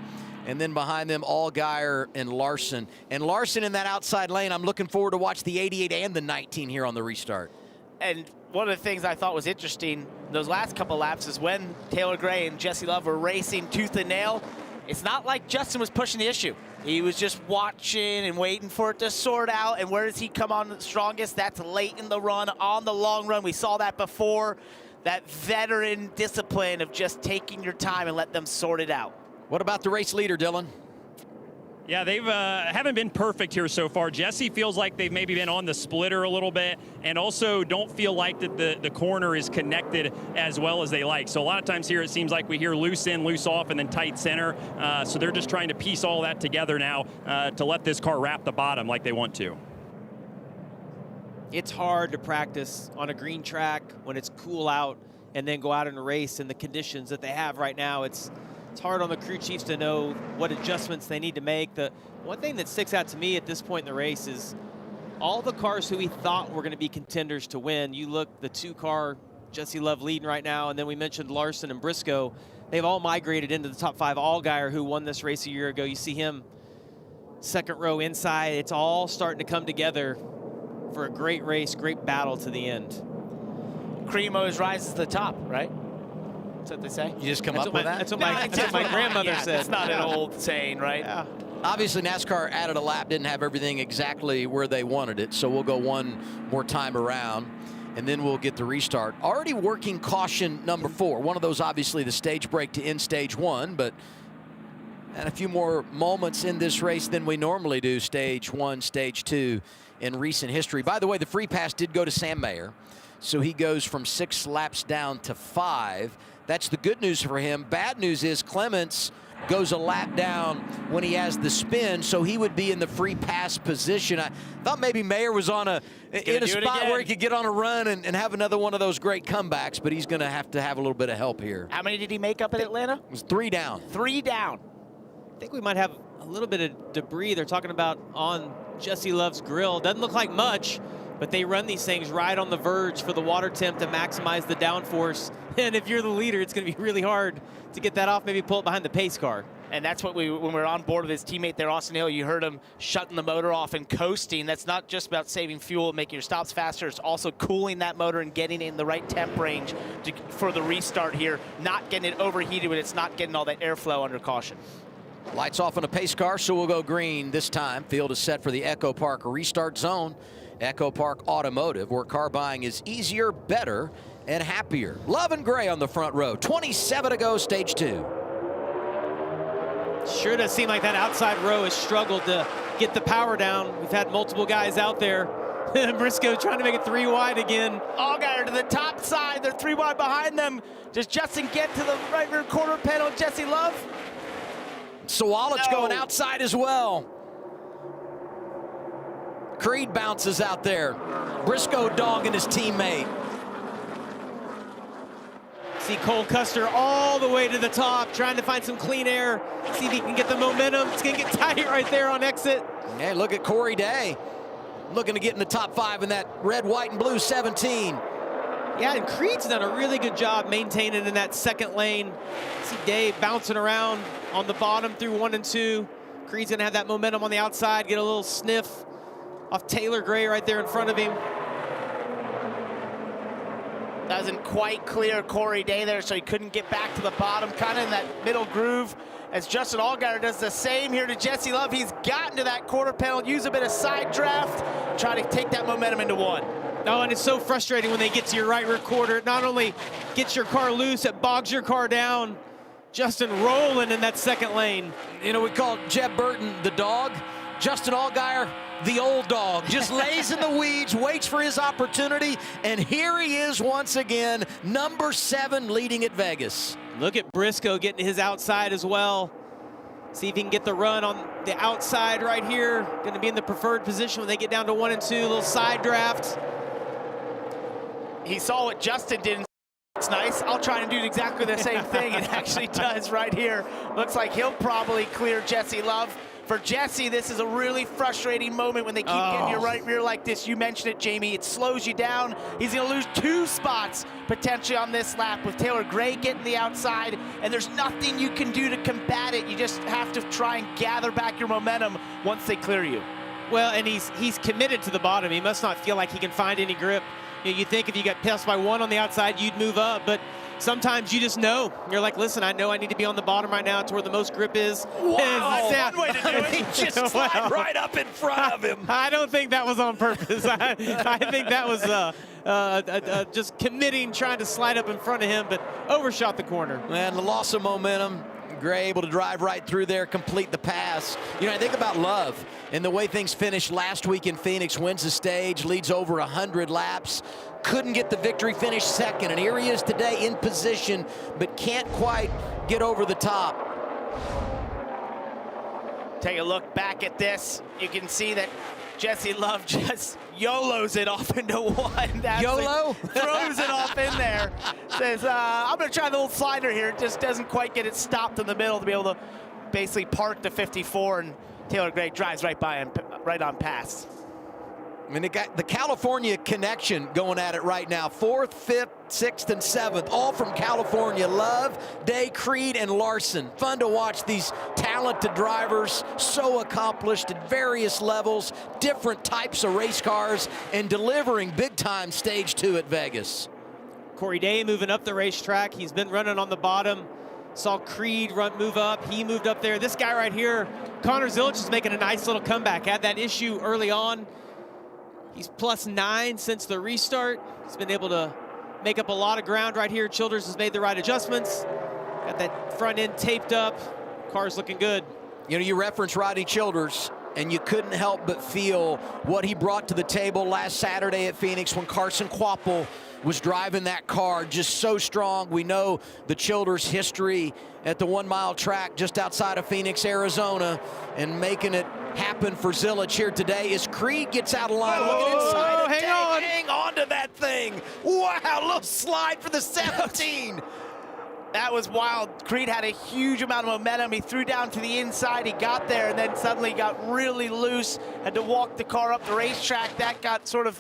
and then behind them, Allgaier and Larson. And Larson in that outside lane, I'm looking forward to watch the 88 and the 19 here on the restart. And one of the things I thought was interesting those last couple laps is when Taylor Gray and Jesse Love were racing tooth and nail, it's not like Justin was pushing the issue. He was just watching and waiting for it to sort out. And where does he come on the strongest? That's late in the run, on the long run. We saw that before. That veteran discipline of just taking your time and let them sort it out. What about the race leader, Dylan? Yeah, they've haven't been perfect here so far. Jesse feels like they've maybe been on the splitter a little bit, and also don't feel like that the corner is connected as well as they like. So a lot of times here it seems like we hear loose in, loose off, and then tight center. So they're just trying to piece all that together now to let this car wrap the bottom like they want to. It's hard to practice on a green track when it's cool out and then go out and race in the conditions that they have right now. It's hard on the crew chiefs to know what adjustments they need to make. The one thing that sticks out to me at this point in the race is all the cars who we thought were going to be contenders to win. You look, the 2-car, Jesse Love leading right now, and then we mentioned Larson and Briscoe. They've all migrated into the top 5. Allgaier, who won this race a year ago, you see him second row inside. It's all starting to come together for a great race, great battle to the end. Cream always rises to the top, right? That's what they say. You just come up with that? That's what my grandmother said. It's not an old saying, right? Yeah. Obviously, NASCAR added a lap, didn't have everything exactly where they wanted it, so we'll go one more time around, and then we'll get the restart. Already working caution number 4. One of those, obviously, the stage break to end stage 1, but and a few more moments in this race than we normally do, stage 1, stage 2 in recent history. By the way, the free pass did go to Sam Mayer, so he goes from 6 laps down to 5. That's the good news for him. Bad news is Clements goes a lap down when he has the spin, so he would be in the free pass position. I thought maybe Mayer was on in a spot where he could get on a run and have another one of those great comebacks, but he's going to have a little bit of help here. How many did he make up at Atlanta? It was 3 down. 3 down. I think we might have a little bit of debris they're talking about on Jesse Love's grill. Doesn't look like much, but they run these things right on the verge for the water temp to maximize the downforce. And if you're the leader, it's going to be really hard to get that off, maybe pull it behind the pace car. And that's what when we were on board with his teammate there, Austin Hill, you heard him shutting the motor off and coasting. That's not just about saving fuel and making your stops faster. It's also cooling that motor and getting it in the right temp range for the restart here, not getting it overheated when it's not getting all that airflow under caution. Lights off on a pace car, so we'll go green this time. Field is set for the Echo Park restart zone. Echo Park Automotive, where car buying is easier, better, and happier. Love and Gray on the front row. 27 to go, stage 2. Sure does seem like that outside row has struggled to get the power down. We've had multiple guys out there. Briscoe trying to make it 3 wide again. Allgaier to the top side. They're 3 wide behind them. Does Justin get to the right rear quarter panel? Jesse Love? Sawalich going outside as well. Creed bounces out there. Briscoe dogging his teammate. See Cole Custer all the way to the top, trying to find some clean air. See if he can get the momentum. It's going to get tight right there on exit. Yeah, look at Corey Day. Looking to get in the top 5 in that red, white, and blue 17. Yeah, and Creed's done a really good job maintaining in that second lane. See Dave bouncing around on the bottom through 1 and 2. Creed's going to have that momentum on the outside, get a little sniff off Taylor Gray right there in front of him. Doesn't quite clear Corey Day there, so he couldn't get back to the bottom, kind of in that middle groove, as Justin Allgaier does the same here to Jesse Love. He's gotten to that quarter panel, use a bit of side draft, try to take that momentum into 1. Oh, and it's so frustrating when they get to your right rear quarter. It not only gets your car loose, it bogs your car down. Justin rolling in that second lane. You know, we call Jeb Burton the dog. Justin Allgaier, the old dog, just lays in the weeds, waits for his opportunity, and here he is once again, number 7 leading at Vegas. Look at Briscoe getting his outside as well. See if he can get the run on the outside right here. Going to be in the preferred position when they get down to 1 and 2, little side draft. He saw what Justin did. It's nice. I'll try and do exactly the same thing. It actually does right here. Looks like he'll probably clear Jesse Love For Jesse, this is a really frustrating moment when they keep getting your right rear like this. You mentioned it, Jamie. It slows you down. He's going to lose 2 spots potentially on this lap with Taylor Gray getting the outside, and there's nothing you can do to combat it. You just have to try and gather back your momentum once they clear you. Well, and he's committed to the bottom. He must not feel like he can find any grip. You know, you'd think if you got passed by 1 on the outside, you'd move up, but sometimes you just know. You're like, listen, I know I need to be on the bottom right now to where the most grip is. Wow, that's one way to do it. He just slid right up in front of him. I don't think that was on purpose. I think that was just committing, trying to slide up in front of him, but overshot the corner. Man, the loss of momentum. Gray able to drive right through there, complete the pass. You know, I think about Love and the way things finished last week in Phoenix. Wins the stage, leads over 100 laps. Couldn't get the victory, finished second. And here he is today in position, but can't quite get over the top. Take a look back at this. You can see that Jesse Love just YOLOs it off into one. YOLO? Throws it off in there. Says, I'm going to try the little slider here. It just doesn't quite get it stopped in the middle to be able to basically park the 54, and Taylor Gray drives right by him, right on past. I mean, the California connection going at it right now. 4th, 5th, 6th, and 7th, all from California. Love, Day, Creed, and Larson. Fun to watch these talented drivers, so accomplished at various levels, different types of race cars, and delivering big-time Stage 2 at Vegas. Corey Day moving up the racetrack. He's been running on the bottom. Saw Creed move up. He moved up there. This guy right here, Connor Zilic, is making a nice little comeback. Had that issue early on. He's +9 since the restart. He's been able to make up a lot of ground right here. Childers has made the right adjustments. Got that front end taped up. Car's looking good. You know, you reference Rodney Childers, and you couldn't help but feel what he brought to the table last Saturday at Phoenix when Carson Kvapil was driving that car, just so strong. We know the Childers history at the 1 mile track just outside of Phoenix, Arizona, and making it happen for Zilic here today as Creed gets out of line. Looking inside. Hang on to that thing. Wow, little slide for the 17. That was wild. Creed had a huge amount of momentum. He threw down to the inside. He got there and then suddenly got really loose. Had to walk the car up the racetrack. That got sort of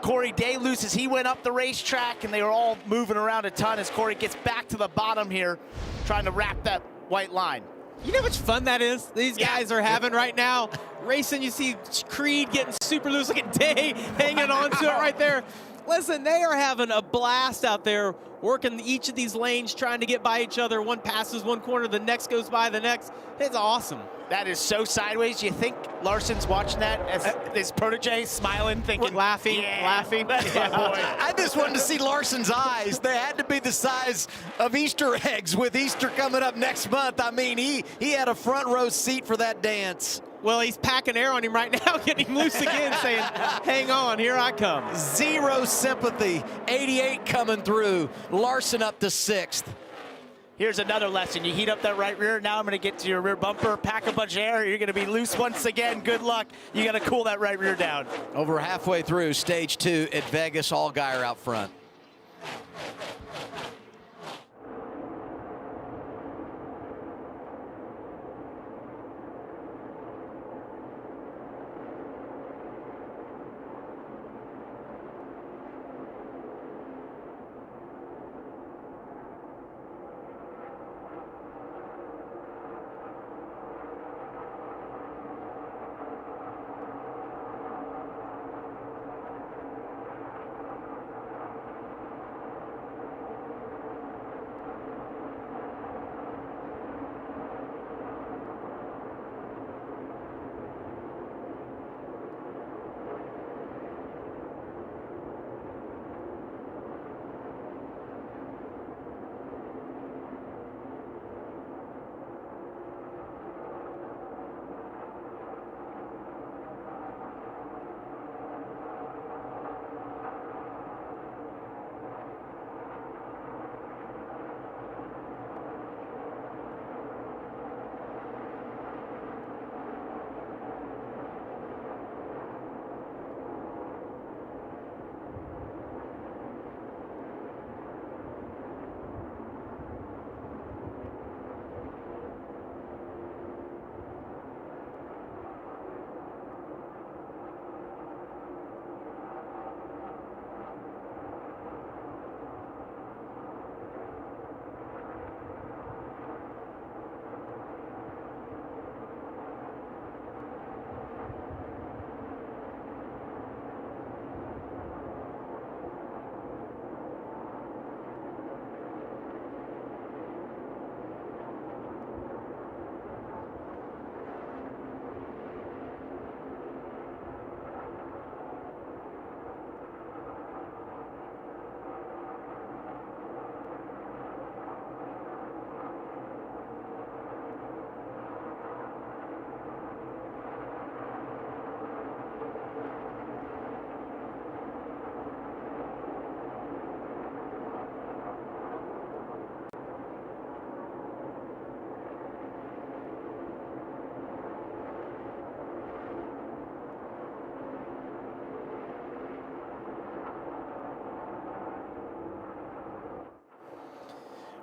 Corey Day loose as he went up the racetrack, and they were all moving around a ton as Corey gets back to the bottom here, trying to wrap that white line. You know how much fun that is? These guys are having right now. Racing, you see Creed getting super loose. Look at Day hanging on to it right there. Listen, they are having a blast out there, working each of these lanes, trying to get by each other. One passes one corner, the next goes by the next. It's awesome. That is so sideways. You think Larson's watching that as his protege, smiling, thinking, laughing. Yeah, boy. I just wanted to see Larson's eyes. They had to be the size of Easter eggs with Easter coming up next month. I mean, he had a front row seat for that dance. Well, he's packing air on him right now, getting him loose again, saying, hang on, here I come. Zero sympathy. 88 coming through. Larson up to 6th. Here's another lesson. You heat up that right rear. Now I'm going to get to your rear bumper, pack a bunch of air. You're going to be loose once again. Good luck. You got to cool that right rear down. Over halfway through Stage 2 at Vegas. Allgaier out front.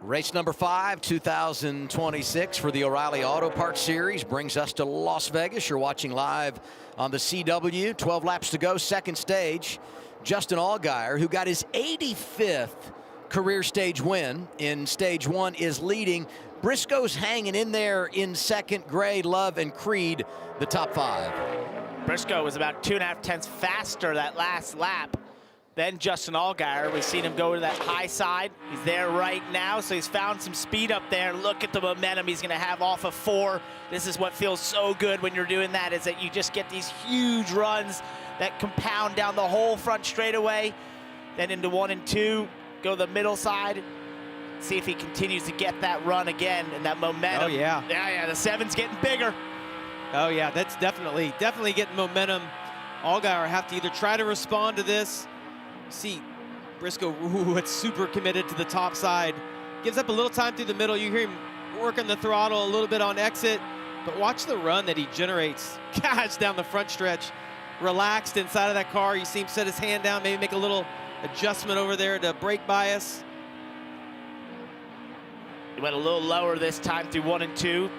Race number 5, 2026 for the O'Reilly Auto Parts Series brings us to Las Vegas. You're watching live on the CW. 12 laps to go, second stage. Justin Allgaier, who got his 85th career stage win in stage 1, is leading. Briscoe's hanging in there in second. Gray, Love, and Creed, the top 5. Briscoe was about 2.5 tenths faster that last lap than Justin Allgaier. We've seen him go to that high side. He's there right now, so he's found some speed up there. Look at the momentum he's going to have off of 4. This is what feels so good when you're doing that, is that you just get these huge runs that compound down the whole front straightaway. Then into 1 and 2, go the middle side. See if he continues to get that run again and that momentum. Oh, yeah. Yeah, the 7's getting bigger. Oh, yeah, that's definitely getting momentum. Allgaier have to either try to respond to this. See, Briscoe, it's super committed to the top side. Gives up a little time through the middle. You hear him working the throttle a little bit on exit, but watch the run that he generates. Gosh, down the front stretch. Relaxed inside of that car. You see him set his hand down, maybe make a little adjustment over there to brake bias. He went a little lower this time through 1 and 2.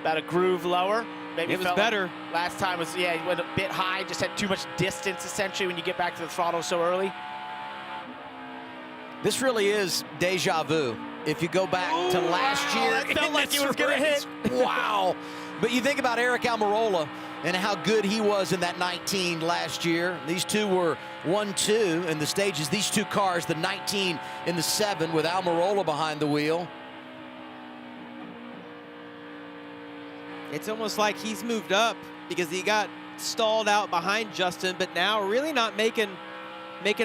About a groove lower. Maybe it was better. Like last time was, yeah, he went a bit high, just had too much distance essentially when you get back to the throttle so early. This really is deja vu. If you go back to last year, it felt like he was going to hit. Wow. But you think about Eric Almirola and how good he was in that 19 last year. These two were 1-2 in the stages. These two cars, the 19 and the 7, with Almirola behind the wheel. It's almost like he's moved up because he got stalled out behind Justin, but now really not making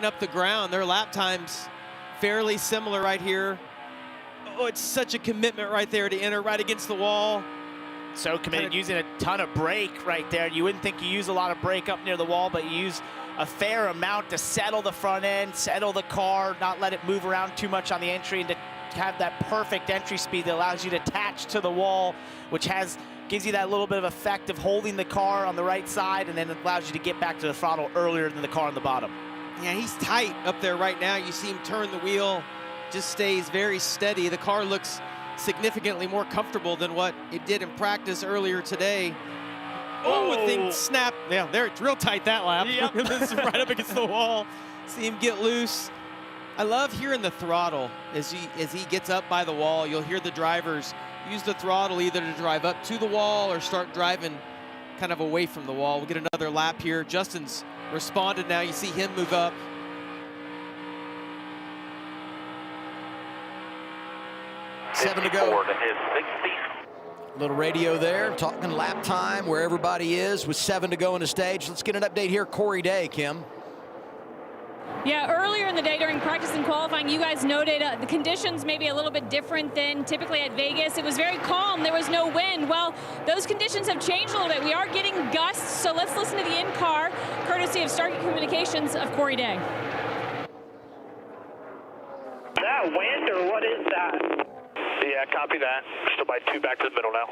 up the ground. Their lap times fairly similar right here. Oh, it's such a commitment right there to enter right against the wall. So committed, using a ton of brake right there. You wouldn't think you use a lot of brake up near the wall, but you use a fair amount to settle the front end, settle the car, not let it move around too much on the entry, and to have that perfect entry speed that allows you to attach to the wall, which gives you that little bit of effect of holding the car on the right side, and then it allows you to get back to the throttle earlier than the car on the bottom. Yeah, he's tight up there right now. You see him turn the wheel, just stays very steady. The car looks significantly more comfortable than what it did in practice earlier today. Oh, things snap. Yeah, there, it's real tight that lap. Yep. This is right up against the wall. See him get loose. I love hearing the throttle as he gets up by the wall. You'll hear the drivers use the throttle either to drive up to the wall or start driving kind of away from the wall. We'll get another lap here. Justin's responded now. You see him move up. Seven to go. Little radio there, talking lap time, where everybody is with 7 to go in the stage. Let's get an update here. Corey Day, Kim. Yeah, earlier in the day during practice and qualifying, you guys noted the conditions may be a little bit different than typically at Vegas. It was very calm. There was no wind. Well, those conditions have changed a little bit. We are getting gusts, so let's listen to the in-car, courtesy of Starkey Communications of Corey Day. Is that wind or what is that? Yeah, copy that. Still by 2 back to the middle now.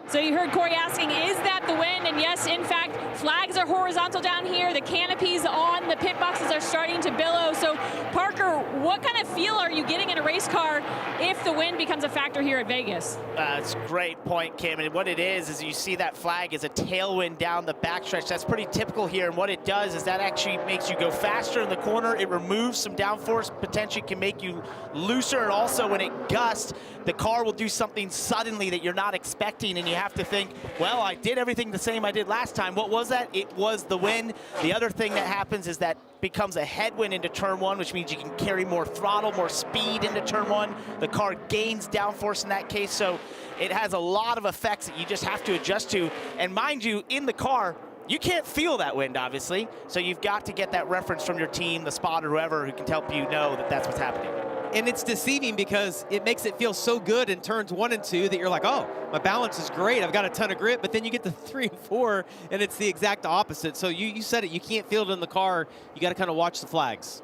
So you heard Corey asking, is that the wind? And yes, in fact, flags are horizontal down here. The canopies on the pit boxes are starting to billow. So Parker, what kind of feel are you getting in a race car if the wind becomes a factor here at Vegas? That's a great point, Kim. And what it is you see that flag is a tailwind down the backstretch. That's pretty typical here. And what it does is that actually makes you go faster in the corner. It removes some downforce, potentially can make you looser. And also when it gusts, the car will do something suddenly that you're not expecting, and you have to think, well, I did everything the same I did last time. What was that? It was the wind. The other thing that happens is that becomes a headwind into turn 1, which means you can carry more throttle, more speed into turn 1. The car gains downforce in that case, so it has a lot of effects that you just have to adjust to. And mind you, in the car, you can't feel that wind, obviously, so you've got to get that reference from your team, the spotter, whoever, who can help you know that that's what's happening. And it's deceiving because it makes it feel so good in turns 1 and 2 that you're like, oh, my balance is great. I've got a ton of grip. But then you get to 3 and 4, and it's the exact opposite. So you said it. You can't feel it in the car. You got to kind of watch the flags.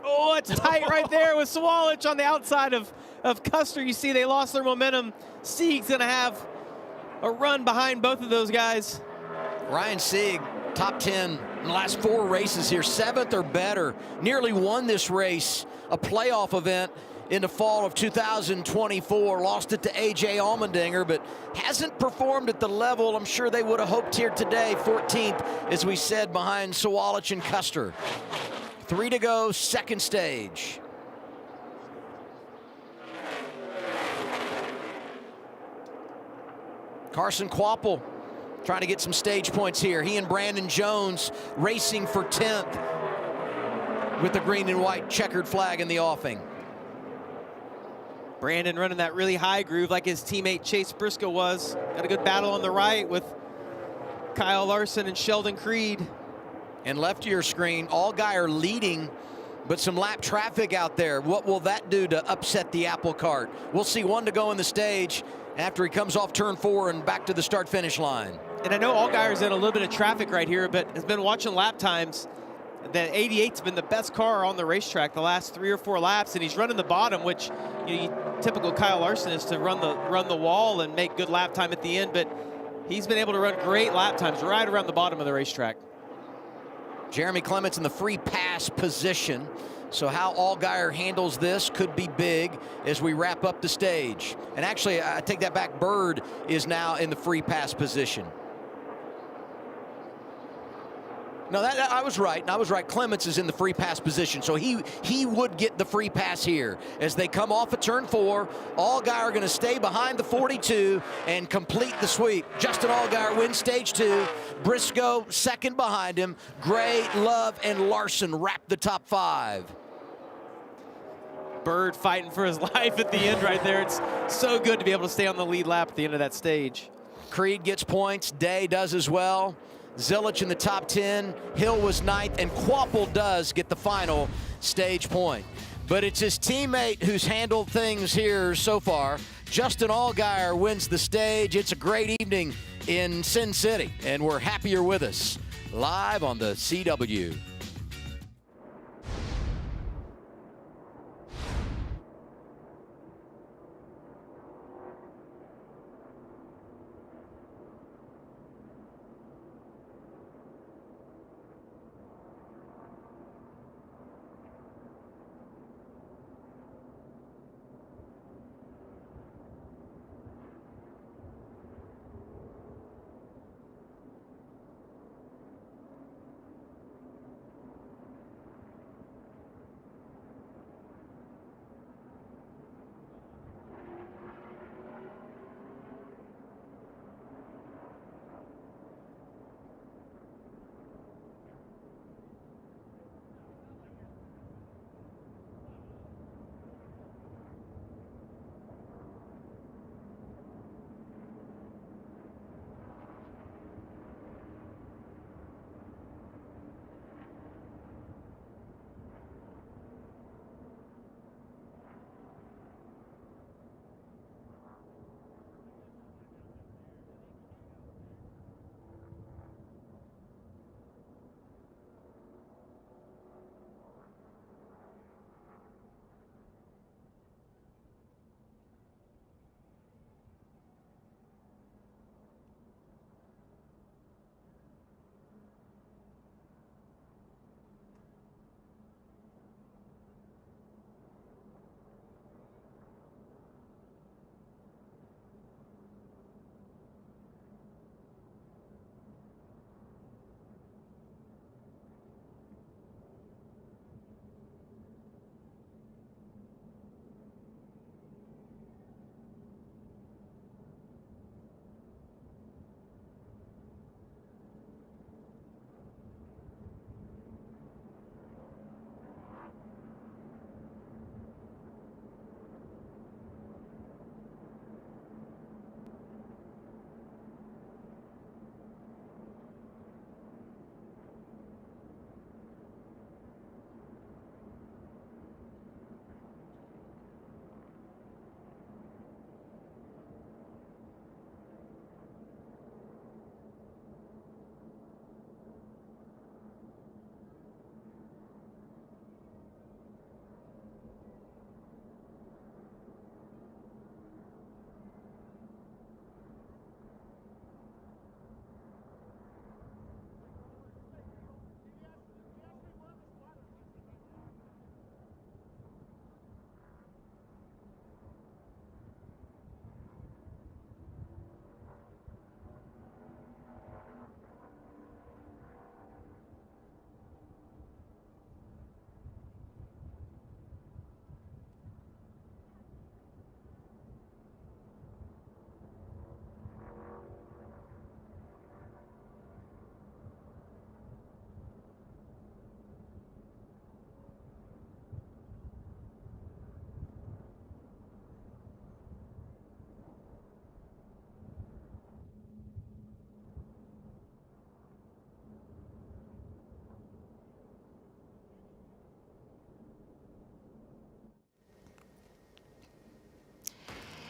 Oh, it's tight right there with Swalich on the outside of Custer. You see they lost their momentum. Sieg's going to have a run behind both of those guys. Ryan Sieg, top 10 in the last 4 races here, 7th or better. Nearly won this race a playoff event in the fall of 2024. Lost it to A.J. Allmendinger, but hasn't performed at the level I'm sure they would have hoped here today. 14th, as we said, behind Sawalich and Custer. 3 to go, second stage. Carson Kvapil trying to get some stage points here. He and Brandon Jones racing for 10th with the green and white checkered flag in the offing. Brandon running that really high groove like his teammate Chase Briscoe was. Got a good battle on the right with Kyle Larson and Sheldon Creed. And left of your screen, Allgaier leading, but some lap traffic out there. What will that do to upset the apple cart? We'll see 1 to go in the stage after he comes off turn 4 and back to the start-finish line. And I know Allgaier's in a little bit of traffic right here, but has been watching lap times. The 88's been the best car on the racetrack the last 3 or 4 laps, and he's running the bottom, which typical Kyle Larson is to run the wall and make good lap time at the end, but he's been able to run great lap times right around the bottom of the racetrack. Jeremy Clements in the free pass position. So how Allgaier handles this could be big as we wrap up the stage. And actually, I take that back. Bird is now in the free pass position. No, I was right. I was right. Clements is in the free pass position, so he would get the free pass here. As they come off of turn 4, Allgaier going to stay behind the 42 and complete the sweep. Justin Allgaier wins stage 2. Briscoe second behind him. Gray, Love, and Larson wrap the top 5. Bird fighting for his life at the end right there. It's so good to be able to stay on the lead lap at the end of that stage. Creed gets points. Day does as well. Zilich in the top 10. Hill was 9th, and Kvapil does get the final stage point. But it's his teammate who's handled things here so far. Justin Allgaier wins the stage. It's a great evening in Sin City, and we're happy you're with us live on the CW.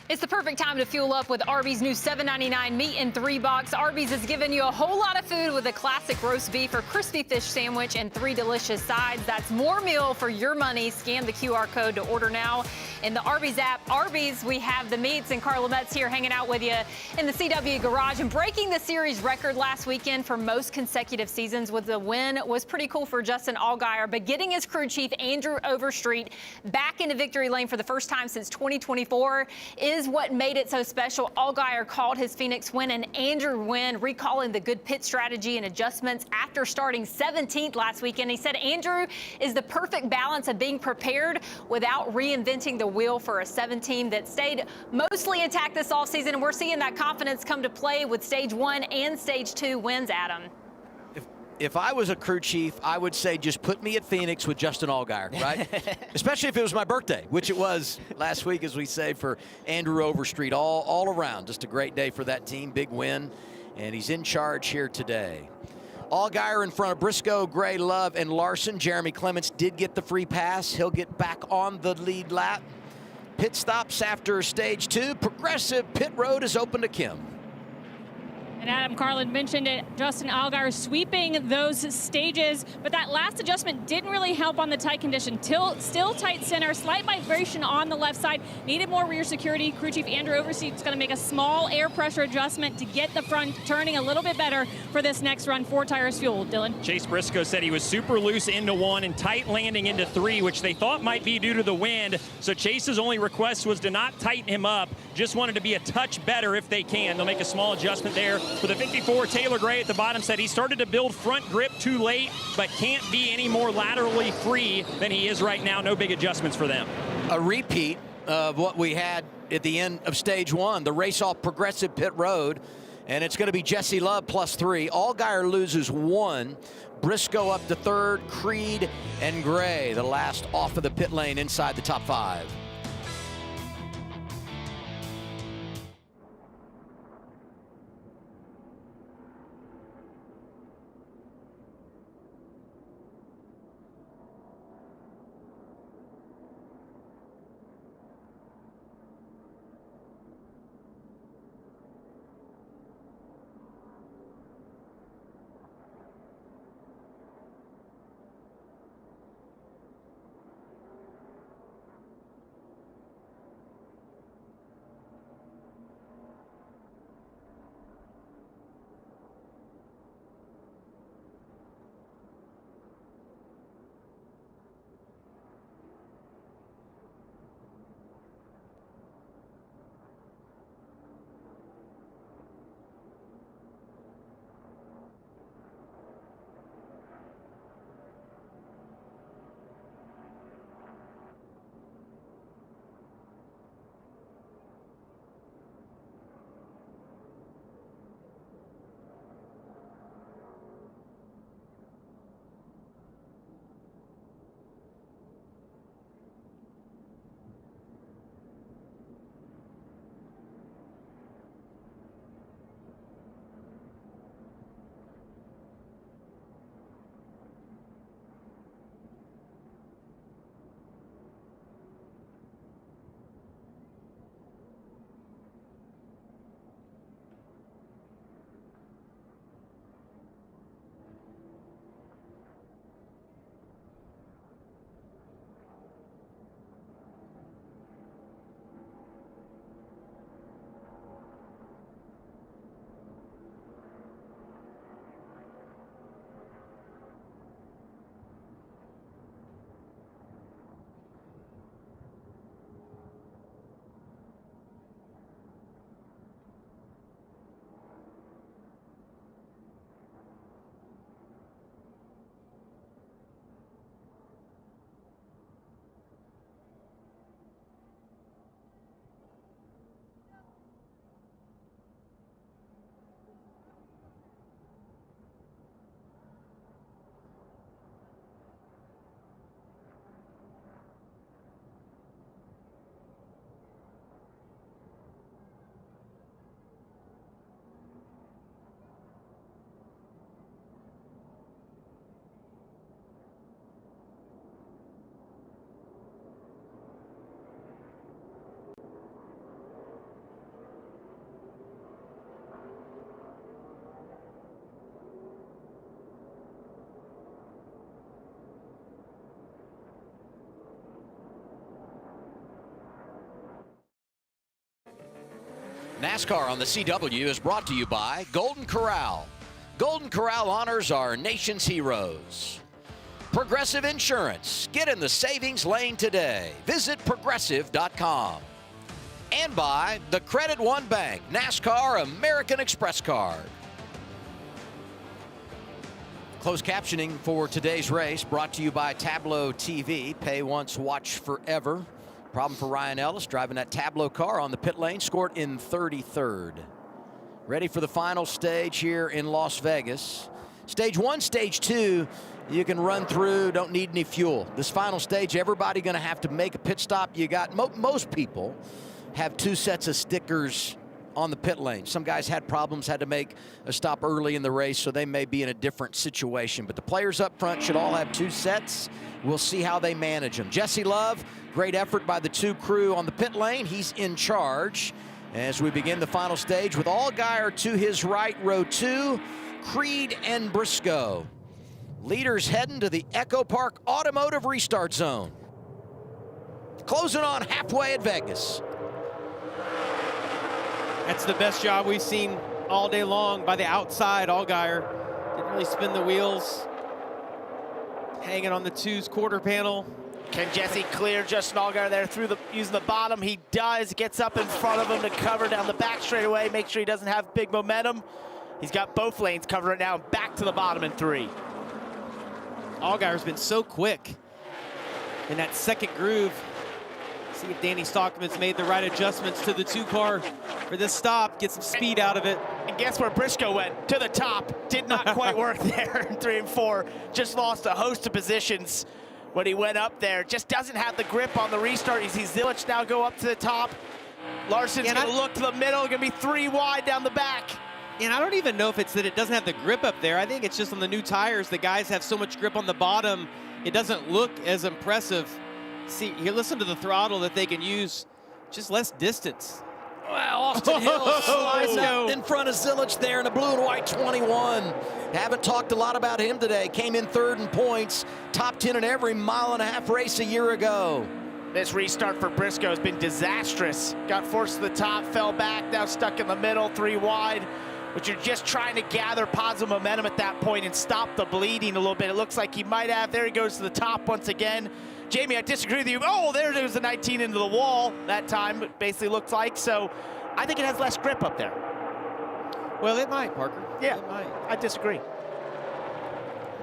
It's the perfect time to fuel up with Arby's new $7.99 meat in 3 box. Arby's is giving you a whole lot of food with a classic roast beef or crispy fish sandwich and 3 delicious sides. That's more meal for your money. Scan the QR code to order now in the Arby's app. Arby's, we have the meats, and Carla Metz here hanging out with you in the CW garage. And breaking the series record last weekend for most consecutive seasons with the win was pretty cool for Justin Allgaier. But getting his crew chief, Andrew Overstreet, back into victory lane for the first time since 2024 is what made it so special. Allgaier called his Phoenix win an Andrew win, recalling the good pit strategy and adjustments after starting 17th last weekend. He said Andrew is the perfect balance of being prepared without reinventing the wheel for a 7 team that stayed mostly intact this offseason, and we're seeing that confidence come to play with stage 1 and stage 2 wins, Adam. If I was a crew chief, I would say just put me at Phoenix with Justin Allgaier, right? Especially if it was my birthday, which it was last week, as we say, for Andrew Overstreet. All around, just a great day for that team, big win, and he's in charge here today. Allgaier in front of Briscoe, Gray, Love, and Larson. Jeremy Clements did get the free pass. He'll get back on the lead lap. Pit stops after stage 2. Progressive pit road is open to Kim. And Adam Carlin mentioned it, Justin Allgaier sweeping those stages, but that last adjustment didn't really help on the tight condition. Still tight center, slight vibration on the left side, needed more rear security. Crew chief Andrew Overstreet is going to make a small air pressure adjustment to get the front turning a little bit better for this next run. 4 tires fueled, Dylan. Chase Briscoe said he was super loose into 1 and tight landing into 3, which they thought might be due to the wind. So Chase's only request was to not tighten him up, just wanted to be a touch better if they can. They'll make a small adjustment there. For the 54, Taylor Gray at the bottom said he started to build front grip too late, but can't be any more laterally free than he is right now. No big adjustments for them. A repeat of what we had at the end of stage 1, the race off progressive pit road, and it's going to be Jesse Love +3. Allgaier loses 1. Briscoe up to 3rd, Creed and Gray, the last off of the pit lane inside the top 5. NASCAR on the CW is brought to you by Golden Corral. Golden Corral honors our nation's heroes. Progressive Insurance. Get in the savings lane today. Visit progressive.com. And by the Credit One Bank NASCAR American Express card. Closed captioning for today's race brought to you by Tableau TV. Pay once, watch forever. Problem for Ryan Ellis driving that Tableau car on the pit lane, scored in 33rd. Ready for the final stage here in Las Vegas. Stage 1, Stage 2, you can run through, don't need any fuel. This final stage, everybody going to have to make a pit stop. You got most people have 2 sets of stickers on the pit lane. Some guys had problems, had to make a stop early in the race, so they may be in a different situation. But the players up front should all have 2 sets. We'll see how they manage them. Jesse Love, great effort by the 2 crew on the pit lane. He's in charge as we begin the final stage with Allgaier to his right, row 2, Creed and Briscoe. Leaders heading to the Echo Park Automotive Restart Zone. Closing on halfway at Vegas. That's the best job we've seen all day long by the outside. Allgaier didn't really spin the wheels. Hanging on the 2's quarter panel. Can Jesse clear Justin Allgaier there through using the bottom? He does. Gets up in front of him to cover down the back straightaway. Make sure he doesn't have big momentum. He's got both lanes covered right now. Back to the bottom in 3. Allgaier's been so quick in that second groove. See if Danny Stockman's made the right adjustments to the 2 car for this stop. Get some speed out of it. And guess where Briscoe went? To the top. Did not quite work there in 3 and 4. Just lost a host of positions when he went up there. Just doesn't have the grip on the restart. You see Zilich now go up to the top. Larson's going to look to the middle. Going to be 3 wide down the back. And I don't even know if it's that it doesn't have the grip up there. I think it's just on the new tires. The guys have so much grip on the bottom. It doesn't look as impressive. See, here, listen to the throttle that they can use. Just less distance. Well, Austin Hill slides out in front of Zilich there in a blue and white 21. Haven't talked a lot about him today. Came in 3rd in points. Top 10 in every mile-and-a-half race a year ago. This restart for Briscoe has been disastrous. Got forced to the top, fell back, now stuck in the middle, 3 wide. But you're just trying to gather positive momentum at that point and stop the bleeding a little bit. It looks like he might have. There he goes to the top once again. Jamie, I disagree with you. Oh, there goes the 19 into the wall that time, it basically looks like. So I think it has less grip up there. Well, it might, Parker. Yeah, it might. I disagree.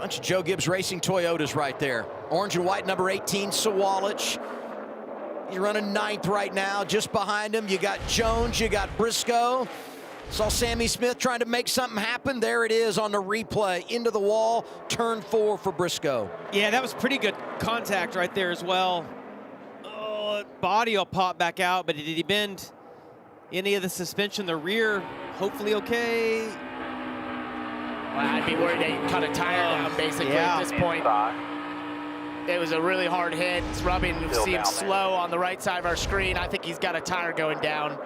Bunch of Joe Gibbs Racing Toyotas right there. Orange and white, number 18, Sawalich. He's running 9th right now. Just behind him, you got Jones, you got Briscoe. Saw Sammy Smith trying to make something happen. There it is on the replay. Into the wall, turn 4 for Briscoe. Yeah, that was pretty good contact right there as well. Oh, body will pop back out, but did he bend any of the suspension? The rear, hopefully okay. Well, I'd be worried that you cut a tire down basically at this point. It was a really hard hit. It's rubbing, seems slow on the right side of our screen. I think he's got a tire going down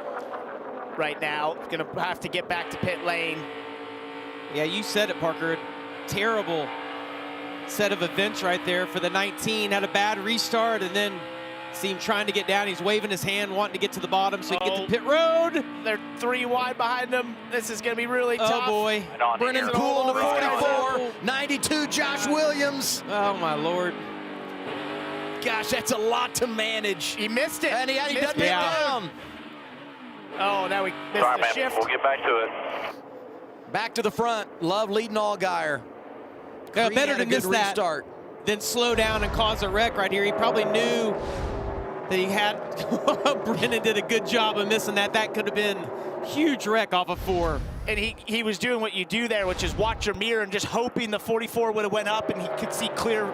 right now. Gonna have to get back to pit lane. Yeah, you said it, Parker. Terrible set of events right there for the 19. Had a bad restart and then see him trying to get down. He's waving his hand, wanting to get to the bottom so he can get to pit road. They're 3 wide behind him. This is gonna be really tough. Oh boy. Brennan Poole in the 44. 92, Josh Williams. Oh my Lord. Gosh, that's a lot to manage. He missed it. And he doesn't get down. Oh, now we missed the shift. We'll get back to it. Back to the front. Love leading Allgaier. Yeah, better to miss that restart than slow down and cause a wreck right here. He probably knew that he had. Brennan did a good job of missing that. That could have been huge wreck off of 4. And he was doing what you do there, which is watch your mirror and just hoping the 44 would have went up and he could see clear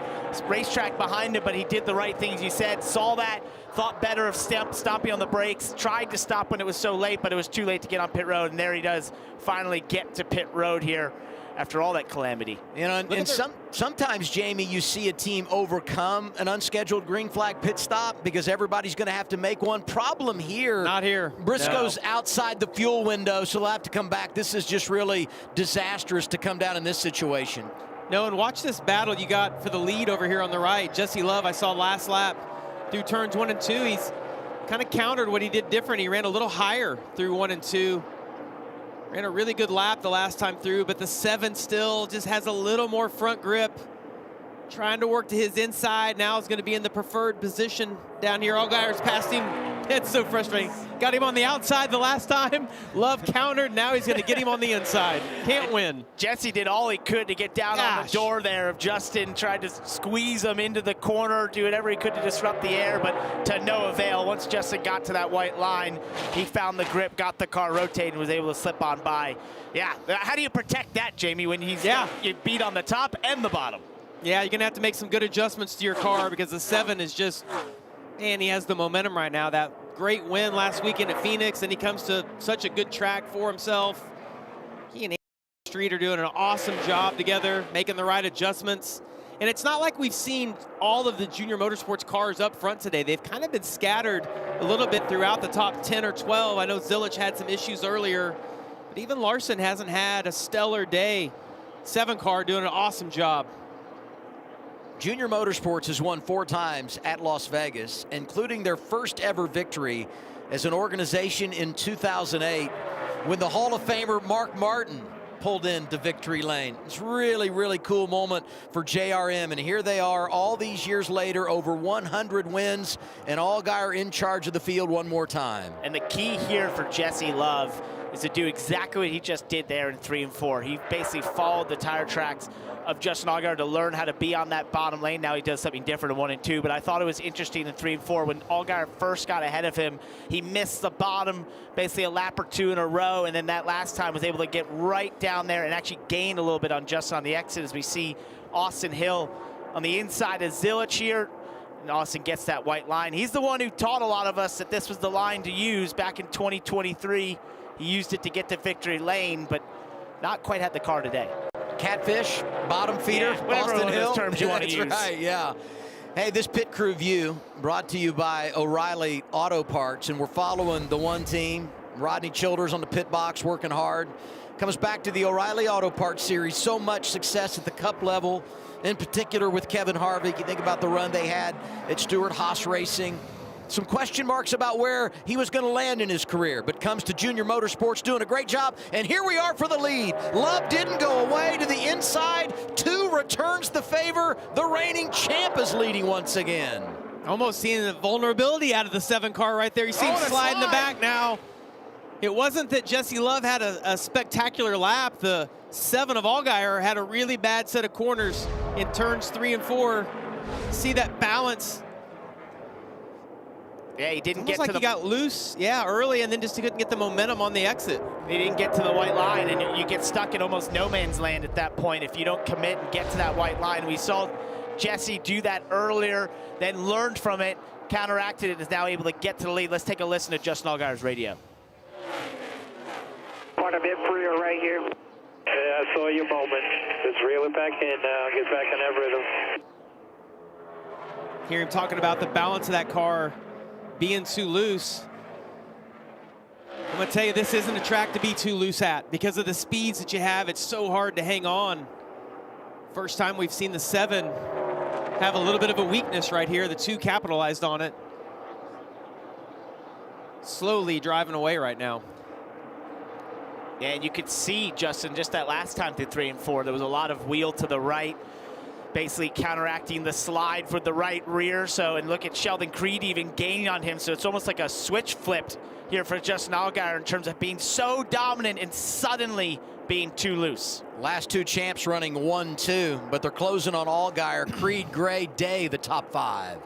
racetrack behind him, but he did the right things. You said, saw that, thought better of stopping on the brakes, tried to stop when it was so late, but it was too late to get on pit road, and there he does finally get to pit road here after all that calamity. You know, and sometimes, Jamie, you see a team overcome an unscheduled green flag pit stop because everybody's going to have to make one. Problem here. Not here. Briscoe's outside the fuel window, so they'll have to come back. This is just really disastrous to come down in this situation. No, and watch this battle you got for the lead over here on the right. Jesse Love, I saw last lap through turns 1 and 2. He's kind of countered what he did different. He ran a little higher through 1 and 2. Ran a really good lap the last time through, but the 7 still just has a little more front grip. Trying to work to his inside. Now is going to be in the preferred position down here. Allgaier's passed him. It's so frustrating. Got him on the outside the last time. Love countered. Now he's going to get him on the inside. Can't win. Jesse did all he could to get down on the door there of Justin. Tried to squeeze him into the corner, do whatever he could to disrupt the air, but to no avail. Once Justin got to that white line, he found the grip, got the car rotated, and was able to slip on by. Yeah, how do you protect that, Jamie, when he's you beat on the top and the bottom? Yeah, you're going to have to make some good adjustments to your car because the 7 is just, man, he has the momentum right now. That great win last weekend at Phoenix, and he comes to such a good track for himself. He and Street are doing an awesome job together, making the right adjustments. And it's not like we've seen all of the junior motorsports cars up front today. They've kind of been scattered a little bit throughout the top 10 or 12. I know Zilich had some issues earlier, but even Larson hasn't had a stellar day. 7 car doing an awesome job. Junior Motorsports has won 4 times at Las Vegas, including their first ever victory as an organization in 2008 when the Hall of Famer Mark Martin pulled into victory lane. It's really, really cool moment for JRM, and here they are all these years later, over 100 wins, and Allgaier in charge of the field one more time. And the key here for Jesse Love is to do exactly what he just did there in 3 and 4. He basically followed the tire tracks of Justin Allgaier to learn how to be on that bottom lane. Now he does something different in 1 and 2, but I thought it was interesting in 3 and 4 when Allgaier first got ahead of him. He missed the bottom basically a lap or 2 in a row, and then that last time was able to get right down there and actually gain a little bit on Justin on the exit as we see Austin Hill on the inside of Zilich here. And Austin gets that white line. He's the one who taught a lot of us that this was the line to use back in 2023. He used it to get to victory lane, but not quite had the car today. Catfish, bottom feeder, whatever Austin one Hill. of those terms you want to use. That's right, yeah. Hey, this pit crew view brought to you by O'Reilly Auto Parts, and we're following the one team. Rodney Childers on the pit box working hard. Comes back to the O'Reilly Auto Parts series. So much success at the cup level, in particular with Kevin Harvick. You think about the run they had at Stewart-Haas Racing. Some question marks about where he was going to land in his career, but comes to Junior Motorsports doing a great job. And here we are for the lead. Love didn't go away to the inside. 2 returns the favor. The reigning champ is leading once again. Almost seeing the vulnerability out of the 7 car right there. You see him slide in the back now. It wasn't that Jesse Love had a spectacular lap. The 7 of Allgaier had a really bad set of corners in turns 3 and 4. See that balance. Yeah, he didn't get to to he got loose, early, and then just couldn't get the momentum on the exit. He didn't get to the white line, and you get stuck in almost no man's land at that point if you don't commit and get to that white line. We saw Jesse do that earlier, then learned from it, counteracted it, and is now able to get to the lead. Let's take a listen to Justin Allgaier's radio. Quite a bit freer right here. Yeah, I saw your moment. Just reel it back in now, get back in that rhythm. Hear him talking about the balance of that car being too loose. I'm gonna tell you, this isn't a track to be too loose at. Because of the speeds that you have, it's so hard to hang on. First time we've seen the 7 have a little bit of a weakness right here. The 2 capitalized on it. Slowly driving away right now. Yeah, and you could see, Justin, just that last time through 3 and 4, there was a lot of wheel to the right, basically counteracting the slide for the right rear. So, and look at Sheldon Creed even gaining on him. So it's almost like a switch flipped here for Justin Allgaier in terms of being so dominant and suddenly being too loose. Last 2 champs running 1-2, but they're closing on Allgaier. Creed, Gray, Day, the top 5.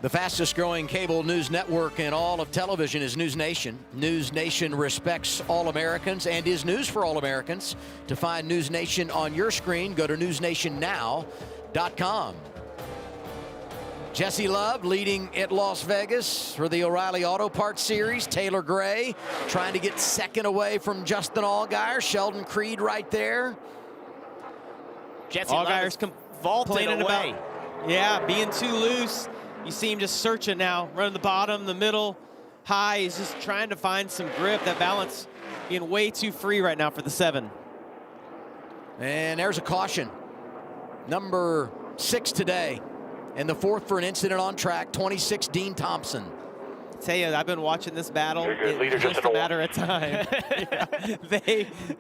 The fastest growing cable news network in all of television is News Nation. News Nation respects all Americans and is news for all Americans. To find News Nation on your screen, go to newsnationnow.com. Jesse Love leading at Las Vegas for the O'Reilly Auto Parts Series. Taylor Gray trying to get second away from Justin Allgaier. Sheldon Creed right there. Jesse Allgaier's complaining about, being too loose. You see him just searching now, running the bottom, the middle, high. He's just trying to find some grip. That balance being way too free right now for the 7. And there's a caution. Number 6 today. And the 4th for an incident on track, 26, Dean Thompson. I tell you, I've been watching this battle. It's just a matter of time.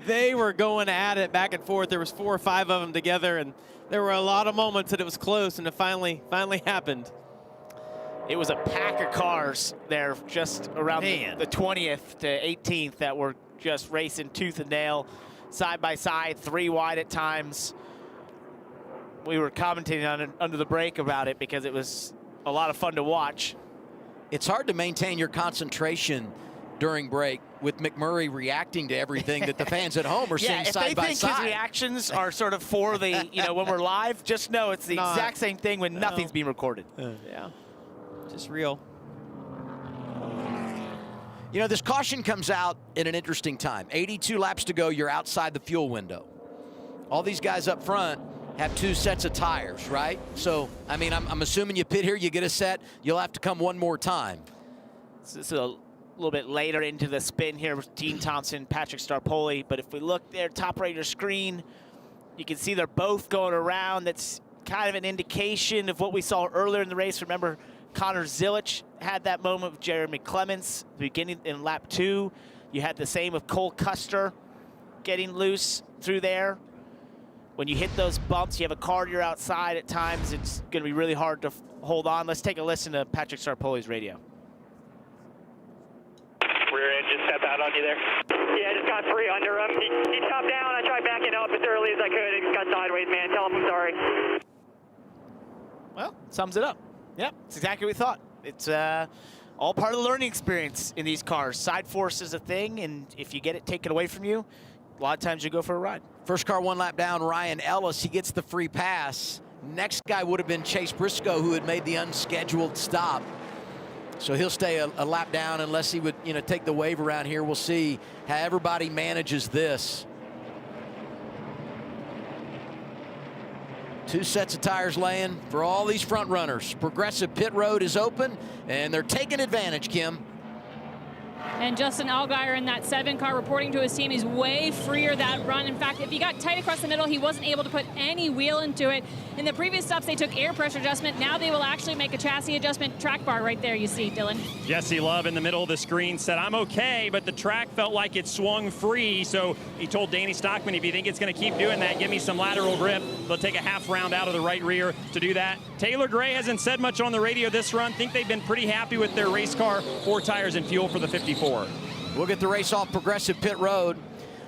They were going at it back and forth. There was 4 or 5 of them together, and there were a lot of moments that it was close, and it finally happened. It was a pack of cars there just around the 20th to 18th that were just racing tooth and nail, side by side, 3 wide at times. We were commentating on it under the break about it because it was a lot of fun to watch. It's hard to maintain your concentration during break with McMurray reacting to everything that the fans at home are seeing side by side. If they think his reactions are sort of for the, when we're live, just know it's the exact same thing when nothing's being recorded. Yeah, just real. This caution comes out at an interesting time. 82 laps to go, you're outside the fuel window. All these guys up front have 2 sets of tires, right? So, I'm assuming you pit here, you get a set, you'll have to come one more time. This is a little bit later into the spin here with Dean Thompson, Patrick Starpoli, but if we look there, top right of your screen, you can see they're both going around. That's kind of an indication of what we saw earlier in the race. Remember, Connor Zilich had that moment with Jeremy Clements beginning in lap 2. You had the same with Cole Custer getting loose through there. When you hit those bumps, you have a car to your outside at times, it's going to be really hard to hold on. Let's take a listen to Patrick Starpoli's radio. Rear end just stepped out on you there? Yeah, I just got free under him. He chopped down. I tried backing up as early as I could. It just got sideways, man. Tell him I'm sorry. Well, sums it up. Yep, it's exactly what we thought. It's all part of the learning experience in these cars. Side force is a thing, and if you get it taken away from you, a lot of times you go for a ride. First car 1 lap down, Ryan Ellis, he gets the free pass. Next guy would have been Chase Briscoe, who had made the unscheduled stop. So he'll stay a lap down unless he would, take the wave around here. We'll see how everybody manages this. 2 sets of tires laying for all these front runners. Progressive pit road is open, and they're taking advantage, Kim. And Justin Allgaier in that 7 car reporting to his team, he's way freer that run. In fact, if he got tight across the middle, he wasn't able to put any wheel into it. In the previous stops, they took air pressure adjustment. Now they will actually make a chassis adjustment. Track bar right there, you see, Dylan. Jesse Love in the middle of the screen said, I'm okay, but the track felt like it swung free. So he told Danny Stockman, if you think it's going to keep doing that, give me some lateral grip. They'll take a half round out of the right rear to do that. Taylor Gray hasn't said much on the radio this run. Think they've been pretty happy with their race car, 4 tires and fuel for the 54. We'll get the race off Progressive Pit Road.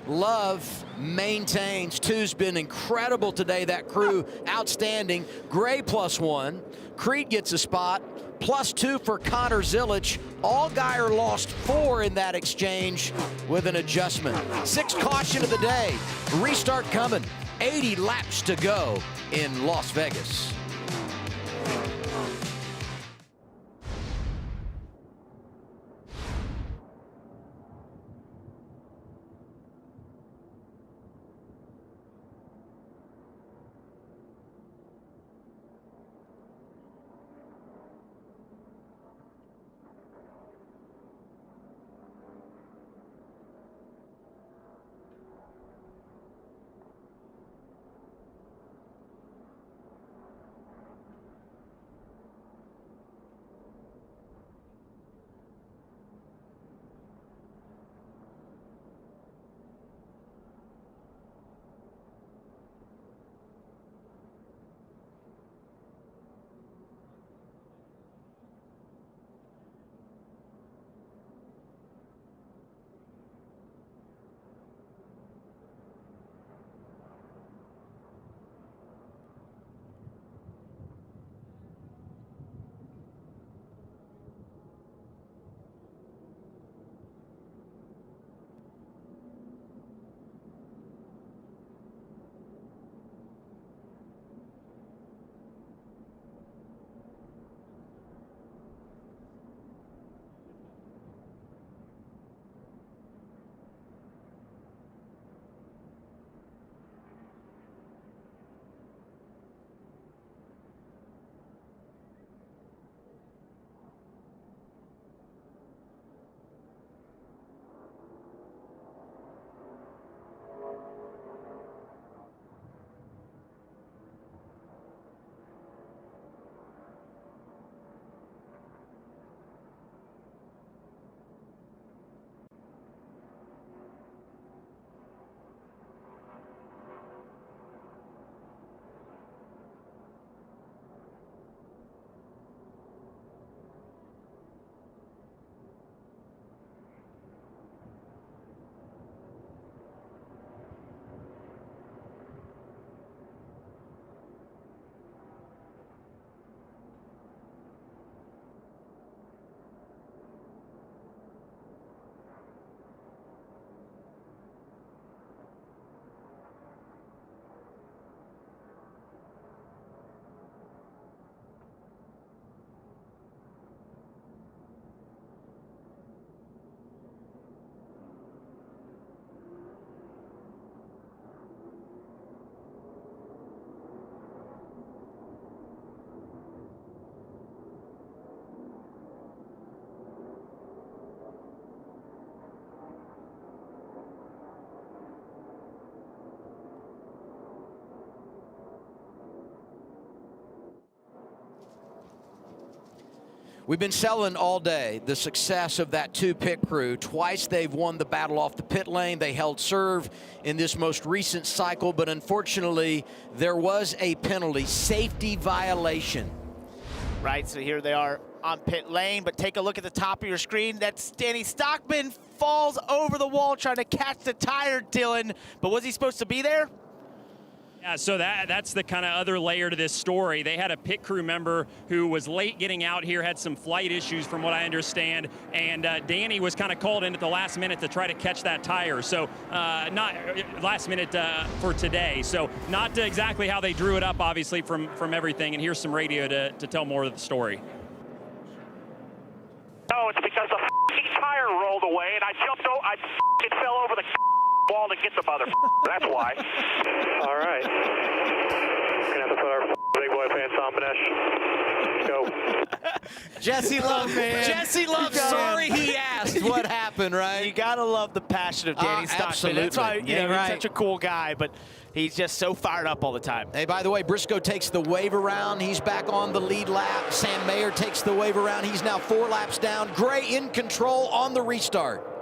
Love maintains. 2's been incredible today. That crew, outstanding. Gray +1. Creed gets a spot. +2 for Connor Zilich. Allgaier lost 4 in that exchange with an adjustment. 6th caution of the day. Restart coming. 80 laps to go in Las Vegas. We've been selling all day the success of that 2-pit crew. Twice they've won the battle off the pit lane. They held serve in this most recent cycle, but unfortunately, there was a penalty, safety violation. Right, so here they are on pit lane, but take a look at the top of your screen. That's Danny Stockman falls over the wall trying to catch the tire, Dylan. But was he supposed to be there? Yeah, so that's the kind of other layer to this story. They had a pit crew member who was late getting out here, had some flight issues from what I understand, and Danny was kind of called in at the last minute to try to catch that tire. So not last minute for today. So not exactly how they drew it up, obviously, from everything. And here's some radio to tell more of the story. No, it's because the tire rolled away and I jumped over, I fell over the wall to get the mother. That's why. All right. We're going to have to put our big boy pants on, Manesh. Go. Jesse Love, man. Jesse Love, sorry he asked what happened, right? You gotta love the passion of Danny Stockman. Absolutely. That's why, you know, right. he's such a cool guy, but he's just so fired up all the time. Hey, by the way, Briscoe takes the wave around. He's back on the lead lap. Sam Mayer takes the wave around. He's now 4 laps down. Gray in control on the restart.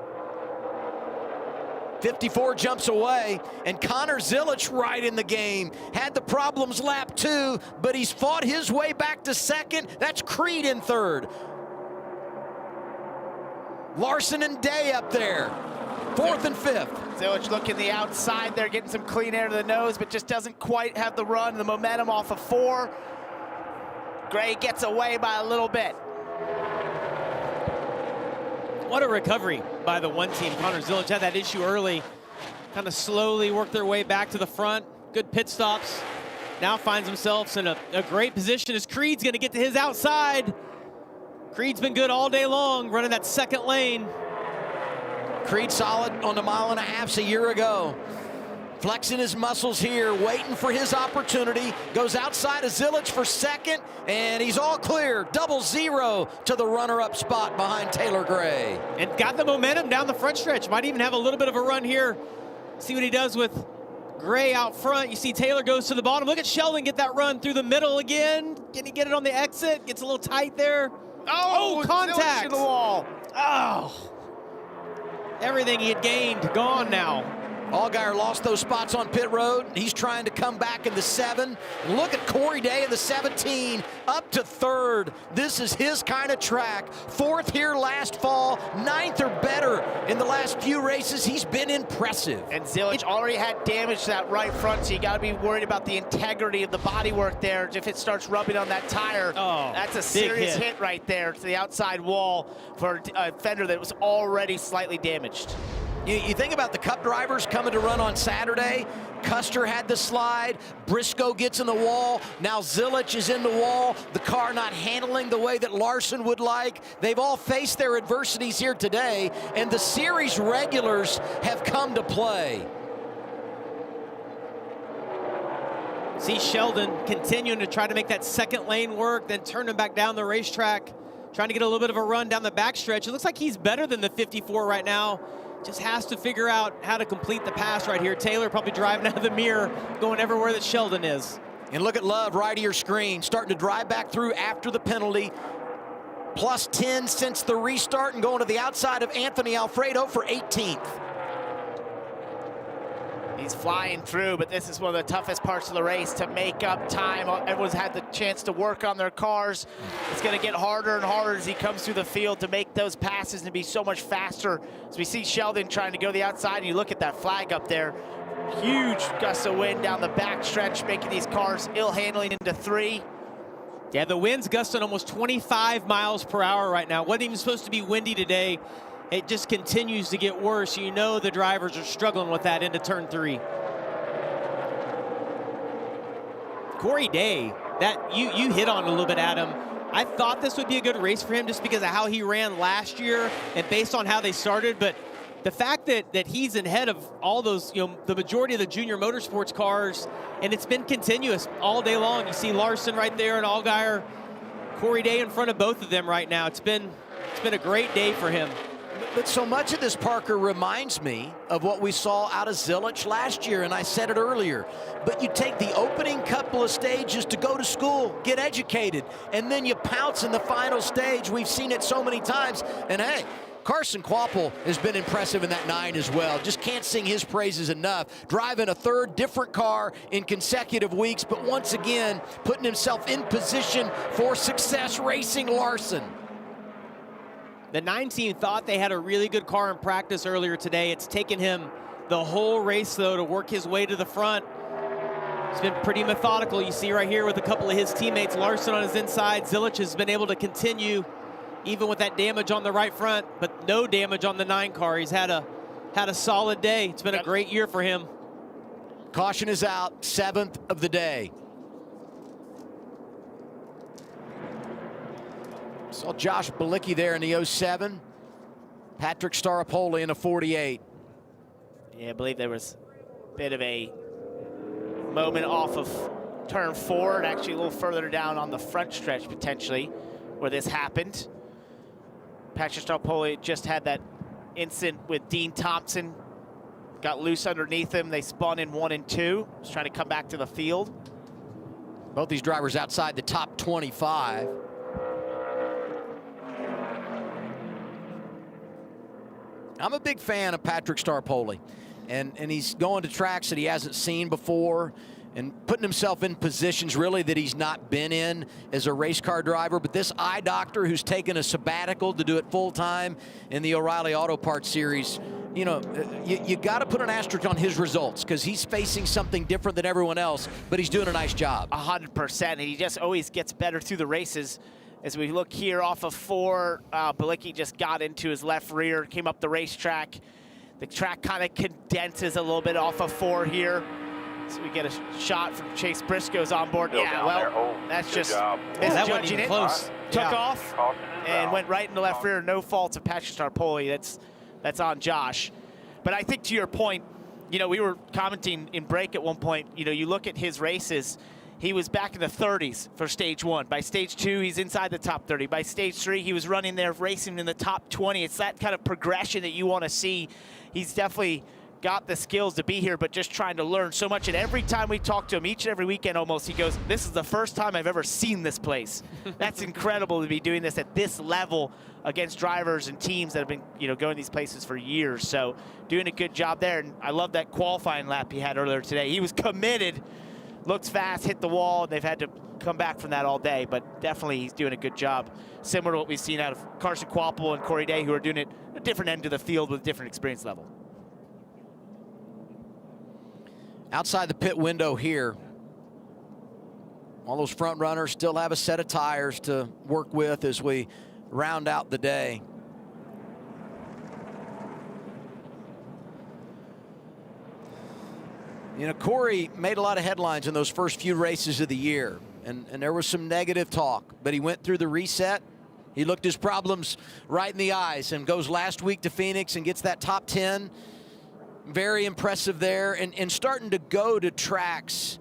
54 jumps away, and Connor Zilic right in the game. Had the problems lap 2, but he's fought his way back to second. That's Creed in third. Larson and Day up there, 4th and 5th. Zilic looking the outside there, getting some clean air to the nose, but just doesn't quite have the run, the momentum off of 4. Gray gets away by a little bit. What a recovery by the one team. Connor Zilic had that issue early. Kind of slowly worked their way back to the front. Good pit stops. Now finds himself in a great position as Creed's going to get to his outside. Creed's been good all day long, running that second lane. Creed solid on the 1.5 miles a year ago. Flexing his muscles here, waiting for his opportunity. Goes outside of Zilic for second, and he's all clear. 0-0 to the runner-up spot behind Taylor Gray. And got the momentum down the front stretch. Might even have a little bit of a run here. See what he does with Gray out front. You see Taylor goes to the bottom. Look at Sheldon get that run through the middle again. Can he get it on the exit? Gets a little tight there. Oh, contact. To the wall. Oh. Everything he had gained, gone now. Allgaier lost those spots on pit road. He's trying to come back in the 7. Look at Corey Day in the 17, up to 3rd. This is his kind of track. 4th here last fall, 9th or better in the last few races. He's been impressive. And Zilic already had damage to that right front, so you got to be worried about the integrity of the bodywork there. If it starts rubbing on that tire, that's a serious hit right there to the outside wall for a fender that was already slightly damaged. You think about the Cup drivers coming to run on Saturday. Custer had the slide. Briscoe gets in the wall. Now Zilic is in the wall. The car not handling the way that Larson would like. They've all faced their adversities here today, and the series regulars have come to play. See Sheldon continuing to try to make that second lane work, then turning back down the racetrack, trying to get a little bit of a run down the backstretch. It looks like he's better than the 54 right now. Just has to figure out how to complete the pass right here. Taylor probably driving out of the mirror, going everywhere that Sheldon is. And look at Love right of your screen, starting to drive back through after the penalty. Plus 10 since the restart and going to the outside of Anthony Alfredo for 18th. He's flying through, but this is one of the toughest parts of the race to make up time. Everyone's had the chance to work on their cars. It's going to get harder and harder as he comes through the field to make those passes and be so much faster. As we see Sheldon trying to go to the outside, and you look at that flag up there. Huge gust of wind down the back stretch, making these cars ill-handling into 3. Yeah, the wind's gusting almost 25 miles per hour right now. Wasn't even supposed to be windy today. It just continues to get worse. You know the drivers are struggling with that into turn 3. Corey Day, that you hit on a little bit, Adam. I thought this would be a good race for him just because of how he ran last year and based on how they started, but the fact that he's ahead of all those, the majority of the junior motorsports cars, and it's been continuous all day long. You see Larson right there and Allgaier, Corey Day in front of both of them right now. It's been a great day for him. But so much of this, Parker, reminds me of what we saw out of Zilich last year, and I said it earlier. But you take the opening couple of stages to go to school, get educated, and then you pounce in the final stage. We've seen it so many times. And hey, Carson Kvapil has been impressive in that 9 as well. Just can't sing his praises enough. Driving a third different car in consecutive weeks, but once again, putting himself in position for success, racing Larson. The 9 team thought they had a really good car in practice earlier today. It's taken him the whole race, though, to work his way to the front. He's been pretty methodical. You see right here with a couple of his teammates, Larson on his inside. Zilich has been able to continue even with that damage on the right front, but no damage on the 9 car. He's had a solid day. It's been a great year for him. Caution is out, 7th of the day. Saw Josh Bilicki there in the 07. Patrick Staropoli in a 48. Yeah, I believe there was a bit of a moment off of turn 4 and actually a little further down on the front stretch potentially where this happened. Patrick Staropoli just had that incident with Dean Thompson. Got loose underneath him. They spun in 1 and 2. Was trying to come back to the field. Both these drivers outside the top 25. I'm a big fan of Patrick Staropoli, and he's going to tracks that he hasn't seen before and putting himself in positions really that he's not been in as a race car driver. But this eye doctor who's taken a sabbatical to do it full time in the O'Reilly Auto Parts Series, you know, you got to put an asterisk on his results because he's facing something different than everyone else, but he's doing a nice job. 100%, and he just always gets better through the races. As we look here off of 4, Bilicki just got into his left rear, came up the racetrack. The track kind of condenses a little bit off of 4 here. So we get a shot from Chase Briscoe's on board. Yeah, well, that's just misjudging it. Close. Took off and went right in the left rear. No fault of Patrick Staropoli. That's on Josh. But I think to your point, you know, we were commenting in break at one point, you know, you look at his races, he was back in the 30s for stage 1. By stage 2, he's inside the top 30. By stage 3, he was running there racing in the top 20. It's that kind of progression that you want to see. He's definitely got the skills to be here, but just trying to learn so much. And every time we talk to him, each and every weekend almost, he goes, this is the first time I've ever seen this place. That's incredible to be doing this at this level against drivers and teams that have been, you know, going these places for years. So doing a good job there. And I love that qualifying lap he had earlier today. He was committed. Looks fast, hit the wall, and they've had to come back from that all day, but definitely he's doing a good job. Similar to what we've seen out of Carson Kvapil and Corey Day, who are doing it a different end of the field with a different experience level. Outside the pit window here, all those front runners still have a set of tires to work with as we round out the day. You know, Corey made a lot of headlines in those first few races of the year, and there was some negative talk, but he went through the reset. He looked his problems right in the eyes and goes last week to Phoenix and gets that top 10. Very impressive there, and starting to go to tracks,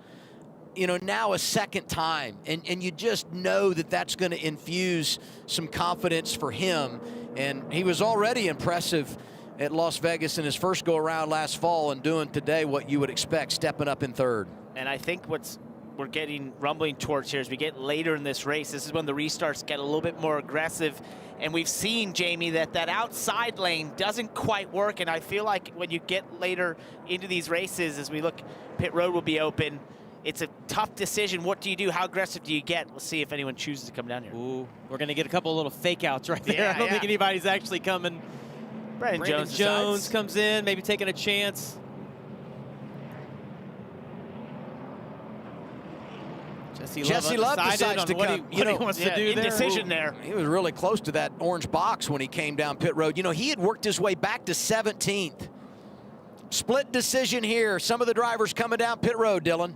you know, now a second time, and you just know that that's going to infuse some confidence for him. And he was already impressive at Las Vegas in his first go-around last fall, and doing today what you would expect, stepping up in 3rd. And I think we're getting rumbling towards here as we get later in this race. This is when the restarts get a little bit more aggressive. And we've seen, Jamie, that outside lane doesn't quite work. And I feel like when you get later into these races, as we look, pit road will be open. It's a tough decision. What do you do? How aggressive do you get? We'll see if anyone chooses to come down here. Ooh, we're going to get a couple little fake outs right there. I don't think anybody's actually coming. Brandon Jones comes in, maybe taking a chance. Jesse Love decides to come. What he wants to do indecision there. He was really close to that orange box when he came down pit road. You know, he had worked his way back to 17th. Split decision here. Some of the drivers coming down pit road, Dylan.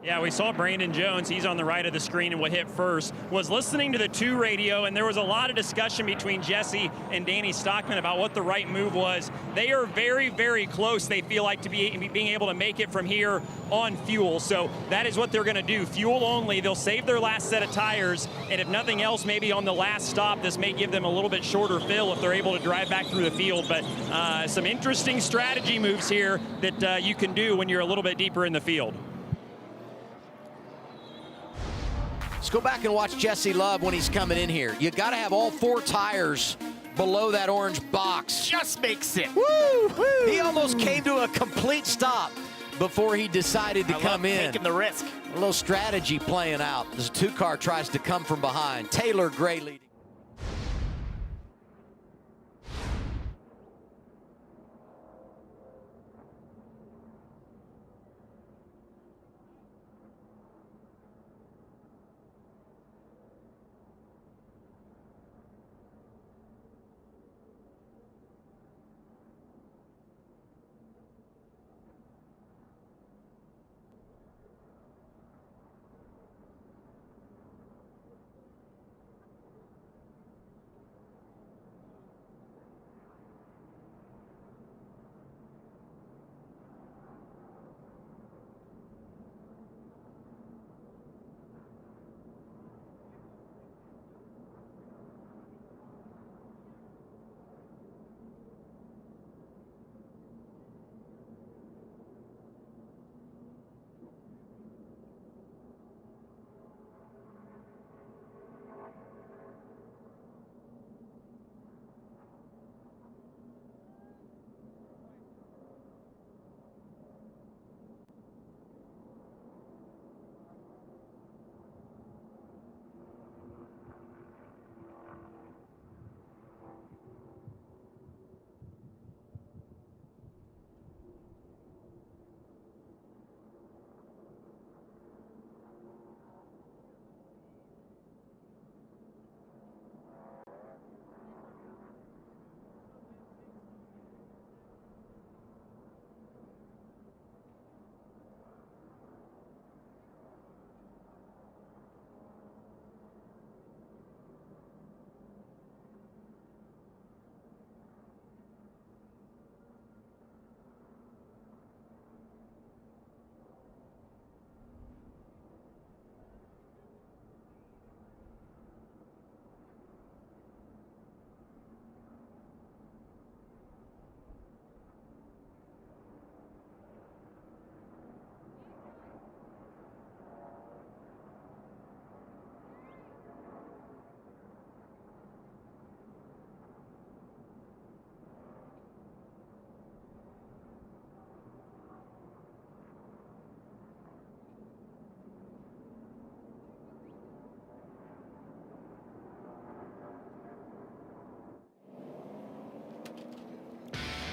Yeah, we saw Brandon Jones, he's on the right of the screen and what hit first, was listening to the 2 radio, and there was a lot of discussion between Jesse and Danny Stockman about what the right move was. They are very, very close, they feel like, to being able to make it from here on fuel. So that is what they're going to do, fuel only. They'll save their last set of tires, and if nothing else, maybe on the last stop, this may give them a little bit shorter fill if they're able to drive back through the field. But some interesting strategy moves here that you can do when you're a little bit deeper in the field. Let's go back and watch Jesse Love when he's coming in here. You got to have all 4 tires below that orange box. Just makes it. Woo! Woo! He almost came to a complete stop before he decided to come in. Taking the risk. A little strategy playing out as a 2-car tries to come from behind. Taylor Gray leading.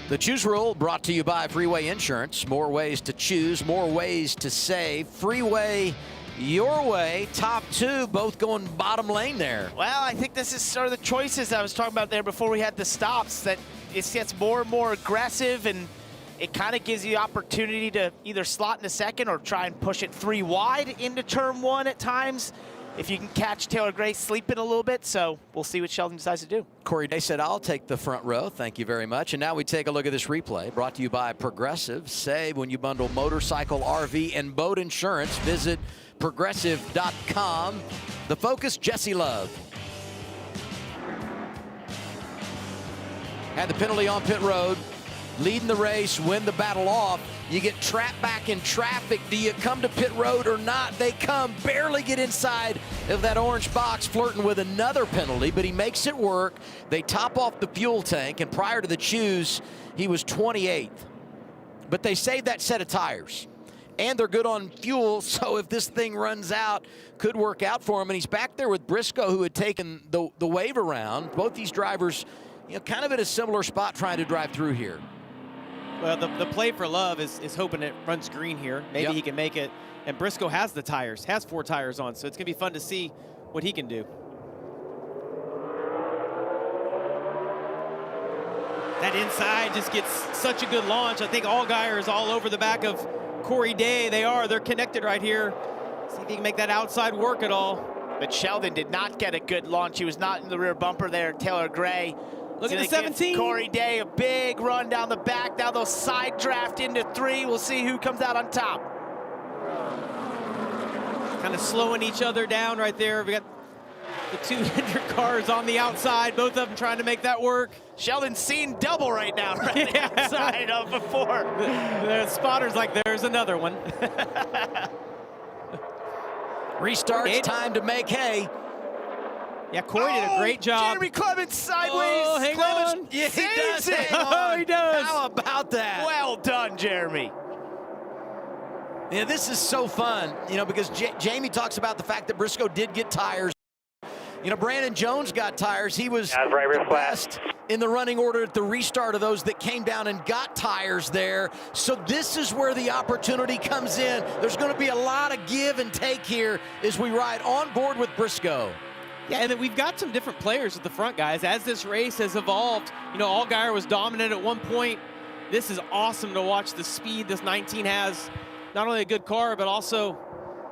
The Choose Rule brought to you by Freeway Insurance. More ways to choose, more ways to save. Freeway your way. Top 2 both going bottom lane there. Well, I think this is sort of the choices I was talking about there before we had the stops, that it gets more and more aggressive, and it kind of gives you the opportunity to either slot in a second or try and push it 3 wide into turn 1 at times, if you can catch Taylor Gray sleeping a little bit. So we'll see what Sheldon decides to do. Corey Day said, I'll take the front row. Thank you very much. And now we take a look at this replay brought to you by Progressive. Save when you bundle motorcycle, RV, and boat insurance. Visit progressive.com. The focus, Jesse Love. Had the penalty on pit road. Leading the race, win the battle off. You get trapped back in traffic. Do you come to pit road or not? They come, barely get inside of that orange box, flirting with another penalty, but he makes it work. They top off the fuel tank, and prior to the choose, he was 28th. But they saved that set of tires, and they're good on fuel, so if this thing runs out, could work out for him. And he's back there with Briscoe, who had taken the wave around. Both these drivers, kind of in a similar spot trying to drive through here. Well, the play for Love is hoping it runs green here. Maybe he can make it. And Briscoe has the tires, has 4 tires on, so it's going to be fun to see what he can do. That inside just gets such a good launch. I think Allgaier is all over the back of Corey Day. They're connected right here. See if he can make that outside work at all. But Sheldon did not get a good launch. He was not in the rear bumper there, Taylor Gray. Look at the 17. Corey Day, a big run down the back. Now they'll side draft into 3. We'll see who comes out on top. Kind of slowing each other down right there. We got the 2 Hendrick cars on the outside, both of them trying to make that work. Sheldon's seen double right now, right on the outside of before. The spotter's like, there's another one. Restarts, time to make hay. Yeah, Corey did a great job. Jeremy Clements sideways. Oh, hang on. Yeah, he does. It. Oh, he does. How about that? Well done, Jeremy. Yeah, this is so fun, because Jamie talks about the fact that Briscoe did get tires. Brandon Jones got tires. He was the best in the running order at the restart of those that came down and got tires there. So this is where the opportunity comes in. There's going to be a lot of give and take here as we ride on board with Briscoe. Yeah, and then we've got some different players at the front, guys. As this race has evolved, Allgaier was dominant at one point. This is awesome to watch the speed this 19 has. Not only a good car, but also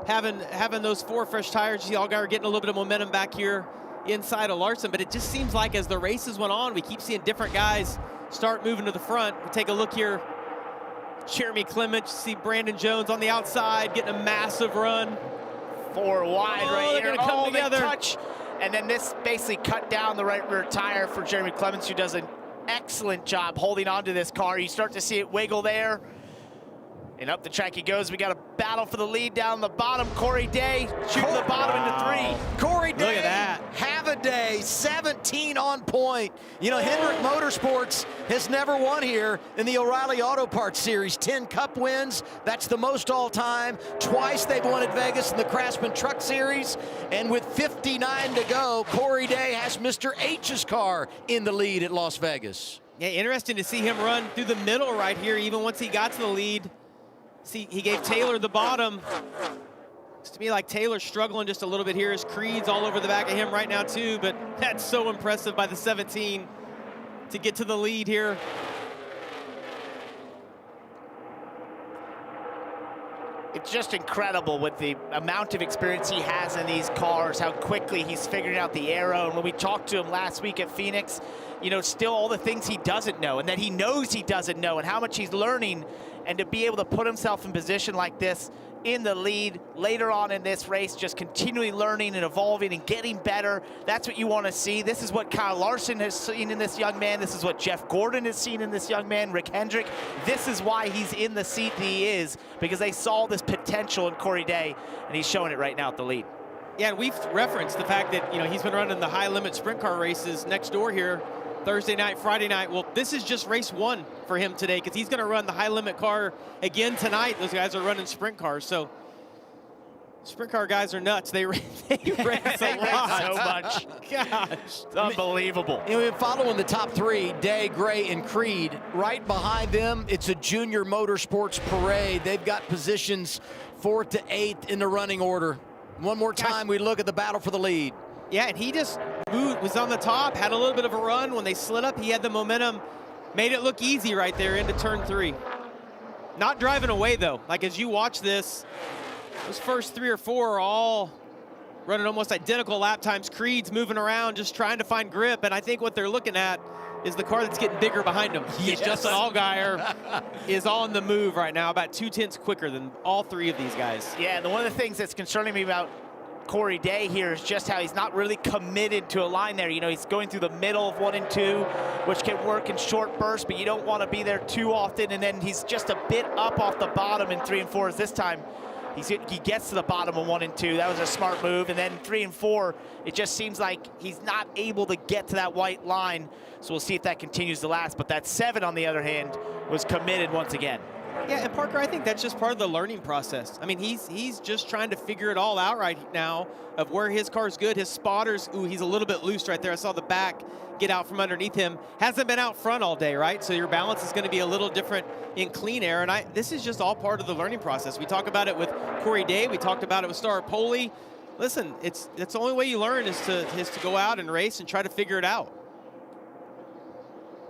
having those 4 fresh tires. You see Allgaier getting a little bit of momentum back here inside of Larson, but it just seems like as the races went on, we keep seeing different guys start moving to the front. We'll take a look here. Jeremy Clements, see Brandon Jones on the outside getting a massive run. 4 wide right here. They're gonna come together. They touch. And then this basically cut down the right rear tire for Jeremy Clements, who does an excellent job holding on to this car. You start to see it wiggle there. And up the track he goes. We got a battle for the lead down the bottom. Corey Day shooting the bottom into 3. Corey Day, look at that. Have a day, 17 on point. Hendrick Motorsports has never won here in the O'Reilly Auto Parts Series. 10 Cup wins, that's the most all time. Twice they've won at Vegas in the Craftsman Truck Series. And with 59 to go, Corey Day has Mr. H's car in the lead at Las Vegas. Yeah, interesting to see him run through the middle right here, even once he got to the lead. See, he gave Taylor the bottom. Looks to me like Taylor's struggling just a little bit here. His Creed's all over the back of him right now too, but that's so impressive by the 17 to get to the lead here. It's just incredible with the amount of experience he has in these cars, how quickly he's figuring out the aero. And when we talked to him last week at Phoenix, still all the things he doesn't know and that he knows he doesn't know and how much he's learning. And to be able to put himself in position like this in the lead later on in this race, just continually learning and evolving and getting better. That's what you want to see. This is what Kyle Larson has seen in this young man. This is what Jeff Gordon has seen in this young man, Rick Hendrick. This is why he's in the seat that he is, because they saw this potential in Corey Day, and he's showing it right now at the lead. Yeah, and we've referenced the fact that, he's been running the high limit sprint car races next door here Thursday night, Friday night. Well, this is just race 1 for him today because he's going to run the high limit car again tonight. Those guys are running sprint cars, so sprint car guys are nuts. They race a lot. So much. Gosh, it's unbelievable. We're following the top 3, Day, Gray, and Creed. Right behind them, it's a junior motorsports parade. They've got positions 4th to 8th in the running order. One more time, we look at the battle for the lead. Yeah, and he just was on the top, had a little bit of a run. When they slid up, he had the momentum, made it look easy right there into turn 3. Not driving away, though. Like, as you watch this, those first 3 or 4 are all running almost identical lap times. Creed's moving around, just trying to find grip, and I think what they're looking at is the car that's getting bigger behind him. Yes. Justin Allgaier is on the move right now, about 2/10 quicker than all 3 of these guys. Yeah, and one of the things that's concerning me about Corey Day here is just how he's not really committed to a line there. He's going through the middle of 1 and 2, which can work in short bursts, but you don't want to be there too often. And then he's just a bit up off the bottom in 3 and 4. As this time, he gets to the bottom of 1 and 2. That was a smart move. And then 3 and 4, it just seems like he's not able to get to that white line. So we'll see if that continues to last. But that 7, on the other hand, was committed once again. Yeah, and Parker, I think that's just part of the learning process. I mean, he's just trying to figure it all out right now of where his car's good. His spotters, ooh, he's a little bit loose right there. I saw the back get out from underneath him. Hasn't been out front all day, right? So your balance is going to be a little different in clean air. And this is just all part of the learning process. We talk about it with Corey Day. We talked about it with Star Poli. Listen, it's the only way you learn is to go out and race and try to figure it out.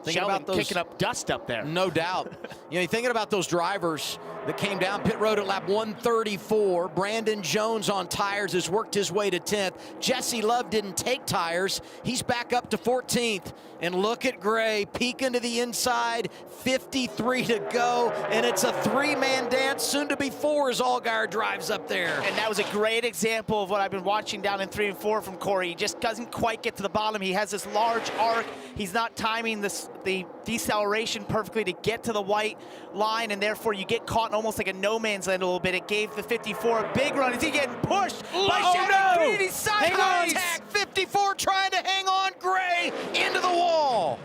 Thinking Sheldon about those, kicking up dust up there. No doubt. You're thinking about those drivers that came down pit road at lap 134. Brandon Jones on tires has worked his way to 10th. Jesse Love didn't take tires. He's back up to 14th. And look at Gray peeking to the inside. 53 to go. And it's a three-man dance, soon to be four, as Allgaier drives up there. And that was a great example of what I've been watching down in 3 and 4 from Corey. He just doesn't quite get to the bottom. He has this large arc. He's not timing the deceleration perfectly to get to the white line, and therefore you get caught in almost like a no man's land a little bit. It gave the 54 a big run. Is he getting pushed by Sheldon Creed? He's sideways. 54 trying to hang on. Gray into the wall.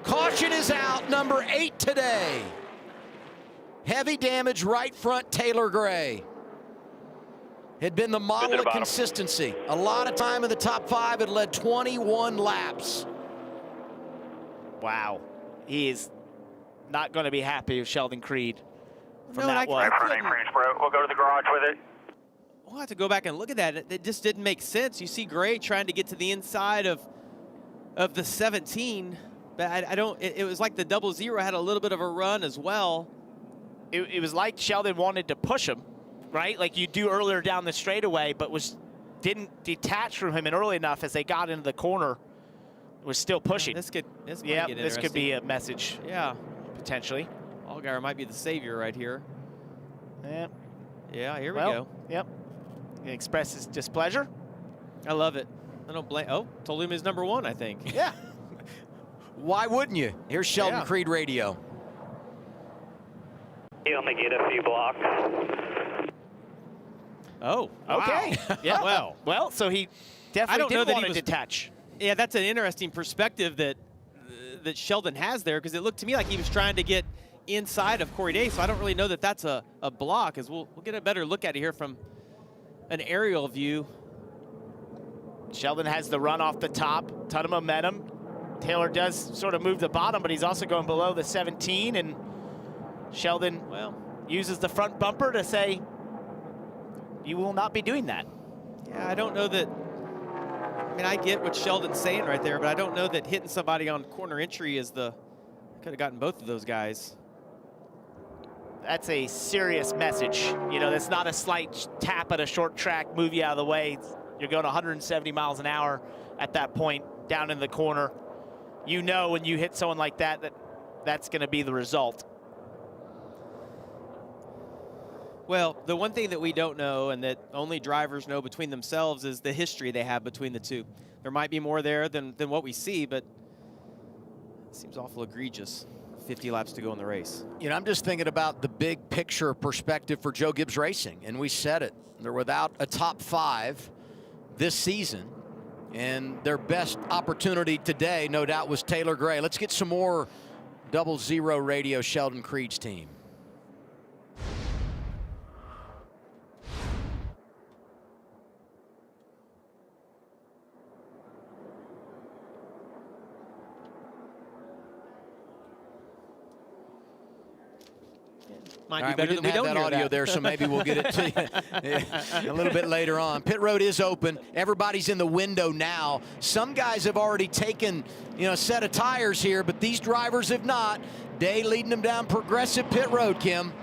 Caution is out, number 8 today. Heavy damage right front, Taylor Gray. Had been the model of consistency. A lot of time in the top 5. It led 21 laps. Wow. He is not going to be happy with Sheldon Creed from No, that one. We'll go to the garage with it. We'll have to go back and look at that. It just didn't make sense. You see Gray trying to get to the inside of the 17, but I don't. It was like the 00 had a little bit of a run as well. It was like Sheldon wanted to push him, right? Like you do earlier down the straightaway, but didn't detach from him early enough as they got into the corner. Was still pushing. This could get this could be a message. Yeah, potentially. Allgaier might be the savior right here. Yeah. Yeah, here we go. Yep. He expresses displeasure. I love it. I don't blame. Oh, told him he's number 1, I think. Yeah. Why wouldn't you? Here's Sheldon Creed radio. You only get a few blocks. Oh, okay. Wow. Yeah. Well, so he definitely didn't want to detach. Yeah, that's an interesting perspective that Sheldon has there, because it looked to me like he was trying to get inside of Corey Day, so I don't really know that that's a block, as we'll get a better look at it here from an aerial view. Sheldon has the run off the top, ton of momentum. Taylor does sort of move the bottom, but he's also going below the 17, and Sheldon, well, uses the front bumper to say, you will not be doing that. Yeah, I don't know that. I mean, I get what Sheldon's saying right there, but I don't know that hitting somebody on corner entry is could have gotten both of those guys. That's a serious message. You know, that's not a slight tap at a short track, move you out of the way. You're going 170 miles an hour at that point down in the corner. You know when you hit someone like that, that's going to be the result. Well, the one thing that we don't know, and that only drivers know between themselves, is the history they have between the two. There might be more there than what we see, but it seems awful egregious. 50 laps to go in the race. You know, I'm just thinking about the big picture perspective for Joe Gibbs Racing, and we said it. They're without a top 5 this season, and their best opportunity today, no doubt, was Taylor Gray. Let's get some more 00 radio, Sheldon Creed's team. Might All be right, better we didn't have that audio there, so maybe we'll get it to you a little bit later on. Pit road is open. Everybody's in the window now. Some guys have already taken, a set of tires here, but these drivers have not. Day leading them down progressive pit road, Kim.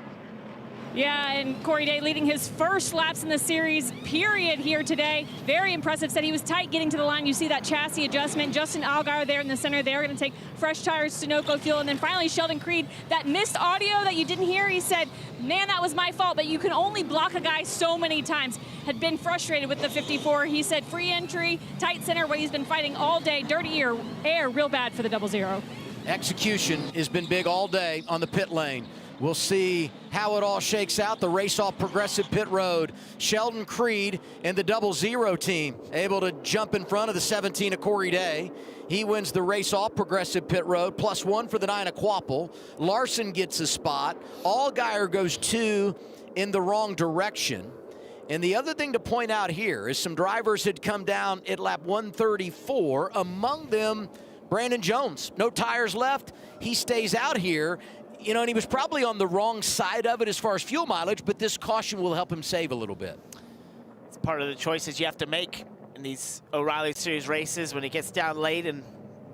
Yeah, and Corey Day leading his first laps in the series, period, here today. Very impressive. Said he was tight getting to the line. You see that chassis adjustment. Justin Allgaier there in the center. They're going to take fresh tires, Sunoco fuel. And then finally, Sheldon Creed, that missed audio that you didn't hear, he said, man, that was my fault, but you can only block a guy so many times. Had been frustrated with the 54. He said free entry, tight center, what he's been fighting all day. Dirty air, real bad for the 00. Execution has been big all day on the pit lane. We'll see how it all shakes out. The race off progressive pit road. Sheldon Creed and the 00 team able to jump in front of the 17 of Corey Day. He wins the race off progressive pit road, +1 for the 9 of Quapple. Larson gets a spot. Allgaier goes 2 in the wrong direction. And the other thing to point out here is some drivers had come down at lap 134. Among them, Brandon Jones. No tires left. He stays out here. And he was probably on the wrong side of it as far as fuel mileage, but this caution will help him save a little bit. It's part of the choices you have to make in these O'Reilly Series races when it gets down late and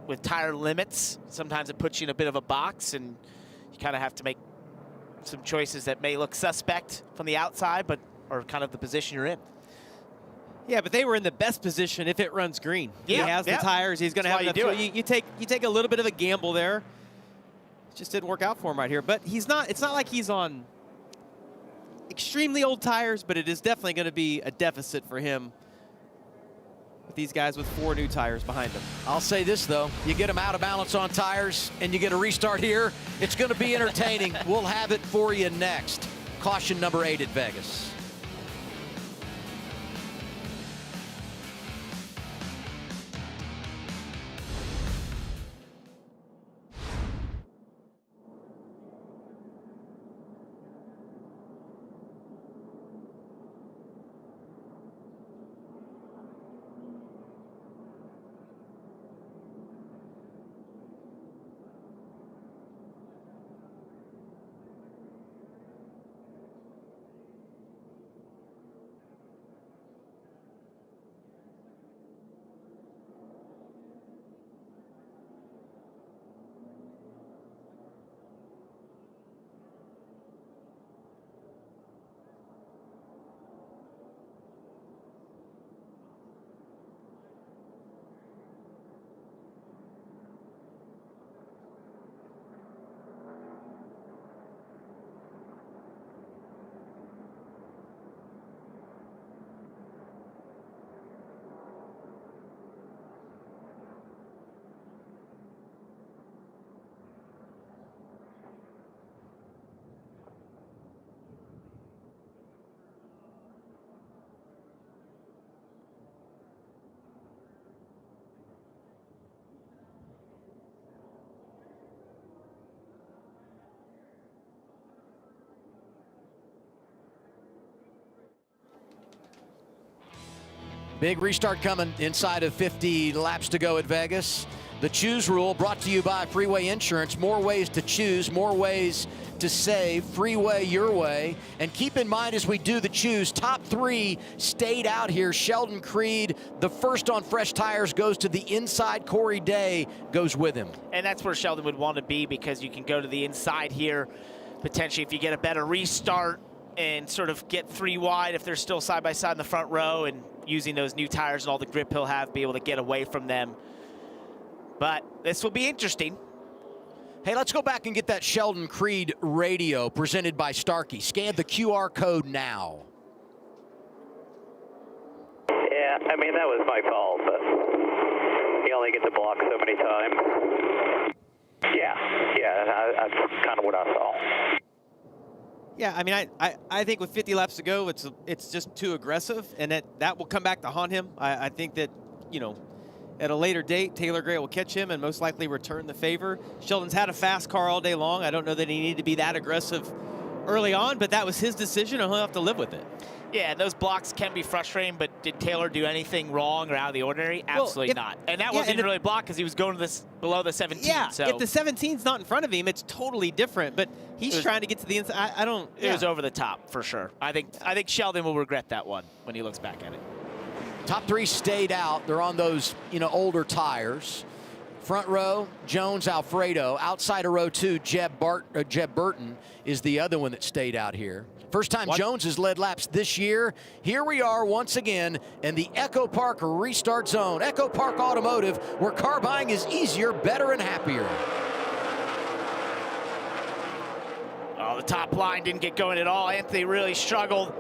with tire limits, sometimes it puts you in a bit of a box, and you kind of have to make some choices that may look suspect from the outside, but are kind of the position you're in. Yeah, but they were in the best position if it runs green. Yeah, he has the tires. He's going to have enough. You take a little bit of a gamble there. It just didn't work out for him right here. But he's not. It's not like he's on extremely old tires, but it is definitely going to be a deficit for him with these guys with 4 new tires behind them. I'll say this, though. You get them out of balance on tires, and you get a restart here. It's going to be entertaining. We'll have it for you next. Caution number 8 at Vegas. Big restart coming inside of 50 laps to go at Vegas. The choose rule brought to you by Freeway Insurance. More ways to choose, more ways to save. Freeway your way. And keep in mind as we do the choose, top 3 stayed out here. Sheldon Creed, the first on fresh tires, goes to the inside. Corey Day goes with him. And that's where Sheldon would want to be, because you can go to the inside here, potentially if you get a better restart and sort of get 3 wide if they're still side by side in the front row, and using those new tires and all the grip he'll have, be able to get away from them. But this will be interesting. Hey, let's go back and get that Sheldon Creed radio presented by Starkey. Scan the QR code now. Yeah, I mean, that was my fault, but you only get to block so many times. Yeah, that's kind of what I saw. Yeah, I mean, I think with 50 laps to go, it's just too aggressive, and that will come back to haunt him. I think that, you know, at a later date, Taylor Gray will catch him and most likely return the favor. Sheldon's had a fast car all day long. I don't know that he needed to be that aggressive early on, but that was his decision, and he'll have to live with it. Yeah, those blocks can be frustrating, but did Taylor do anything wrong or out of the ordinary? Absolutely not. And that wasn't really blocked because he was going to this below the 17. Yeah, so if the 17's not in front of him, it's totally different. But he's trying to get to the inside. I don't. It was over the top for sure. I think Sheldon will regret that one when he looks back at it. Top 3 stayed out. They're on those, you know, older tires. Front row, Jones, Alfredo. Outside of row 2, Jeb Burton is the other one that stayed out here. First time Jones has led laps this year. Here we are once again in the Echo Park restart zone. Echo Park Automotive, where car buying is easier, better, and happier. Oh, the top line didn't get going at all. Anthony really struggled.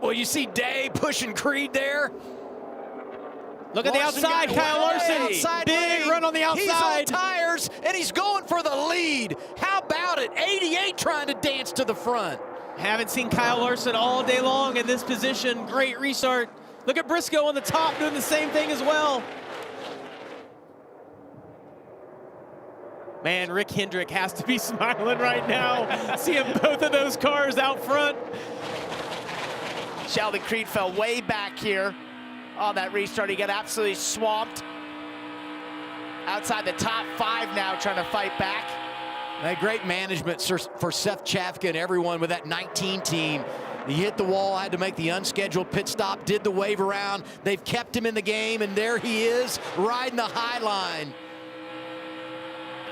Well, you see Day pushing Creed there. Look at the outside, Kyle Larson. Big run on the outside. He's on tires, and he's going for the lead. How about it? 88 trying to dance to the front. Haven't seen Kyle Larson all day long in this position. Great restart. Look at Briscoe on the top doing the same thing as well. Man, Rick Hendrick has to be smiling right now, seeing both of those cars out front. Sheldon Creed fell way back here on that restart. He got absolutely swamped. Outside the top 5 now, trying to fight back. Great management for Seth Chafka and everyone with that 19 team. He hit the wall, had to make the unscheduled pit stop, did the wave around. They've kept him in the game, and there he is, riding the high line.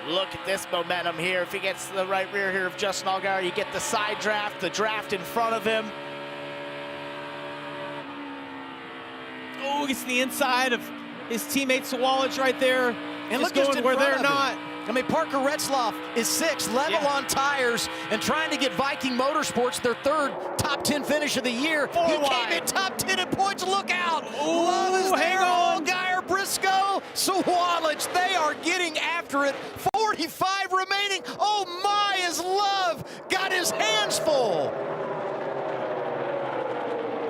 Look at this momentum here. If he gets to the right rear here of Justin Allgaier, you get the side draft, the draft in front of him. Oh, gets the inside of his teammate Sawallich right there. And look going where they're not. I mean, Parker Retzlaff is 6th, level on tires, and trying to get Viking Motorsports their 3rd top 10 finish of the year. He came in top 10 in points. Look out! Love is there. Allgaier, Briscoe, Sawallich. They are getting after it. 45 remaining. Oh my, is Love got his hands full.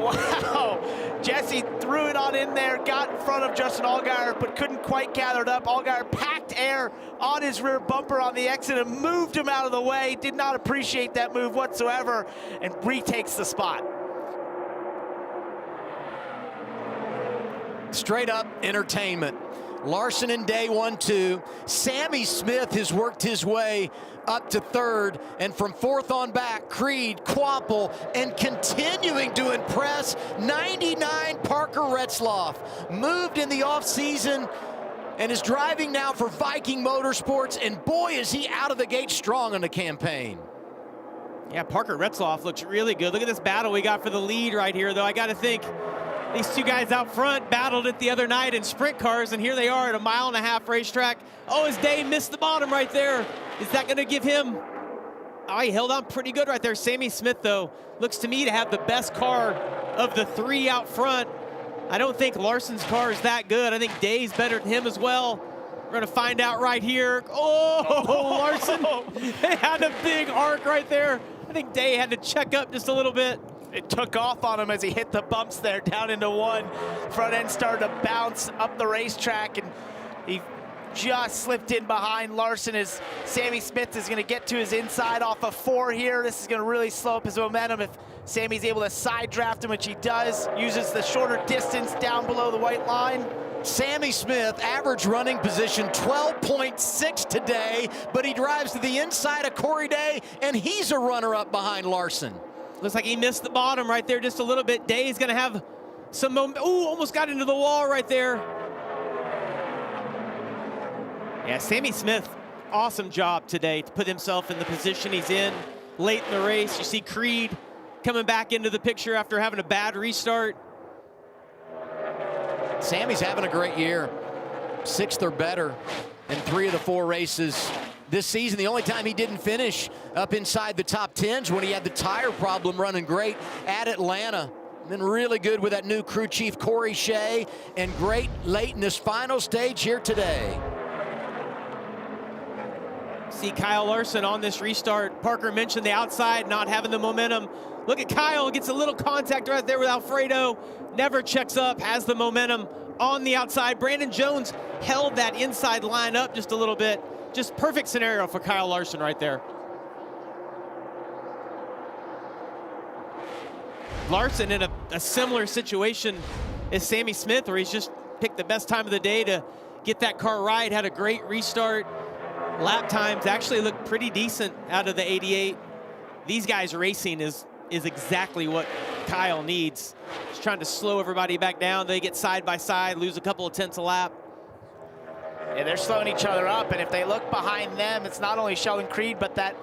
Wow, Jesse threw it on in there, got in front of Justin Allgaier, but couldn't quite gather it up. Allgaier packed air on his rear bumper on the exit and moved him out of the way. Did not appreciate that move whatsoever, and retakes the spot. Straight up entertainment. Larson in day 1-2. Sammy Smith has worked his way up to 3rd, and from 4th on back, Creed, Quapple, and continuing to impress, 99 Parker Retzlaff. Moved in the offseason and is driving now for Viking Motorsports, and boy, is he out of the gate strong in the campaign. Yeah, Parker Retzlaff looks really good. Look at this battle we got for the lead right here, though. I got to think, these two guys out front battled it the other night in sprint cars, and here they are at a 1.5 mile racetrack. Oh, as Day missed the bottom right there. Is that going to give him? Oh, he held on pretty good right there. Sammy Smith, though, looks to me to have the best car of the 3 out front. I don't think Larson's car is that good. I think Day's better than him as well. We're going to find out right here. Oh, Larson, they had a big arc right there. I think Day had to check up just a little bit. It took off on him as he hit the bumps there down into 1. Front end started to bounce up the racetrack, and he just slipped in behind Larson as Sammy Smith is going to get to his inside off of 4 here. This is going to really slow up his momentum if Sammy's able to side draft him, which he does. Uses the shorter distance down below the white line. Sammy Smith, average running position 12.6 today, but he drives to the inside of Corey Day, and he's a runner-up behind Larson. Looks like he missed the bottom right there just a little bit. Day's going to have some momentum. Ooh, almost got into the wall right there. Yeah, Sammy Smith, awesome job today to put himself in the position he's in late in the race. You see Creed coming back into the picture after having a bad restart. Sammy's having a great year. 6th or better in 3 of the 4 races this season. The only time he didn't finish up inside the top 10s when he had the tire problem running great at Atlanta. Been really good with that new crew chief, Corey Shea, and great late in this final stage here today. See Kyle Larson on this restart. Parker mentioned the outside not having the momentum. Look at Kyle, gets a little contact right there with Alfredo. Never checks up, has the momentum on the outside. Brandon Jones held that inside line up just a little bit. Just perfect scenario for Kyle Larson right there. Larson in a similar situation as Sammy Smith, where he's just picked the best time of the day to get that car right, had a great restart. Lap times actually look pretty decent out of the 88. These guys racing is exactly what Kyle needs. Just trying to slow everybody back down. They get side by side, lose a couple of tenths a lap. Yeah, they're slowing each other up, and if they look behind them, it's not only Sheldon Creed, but that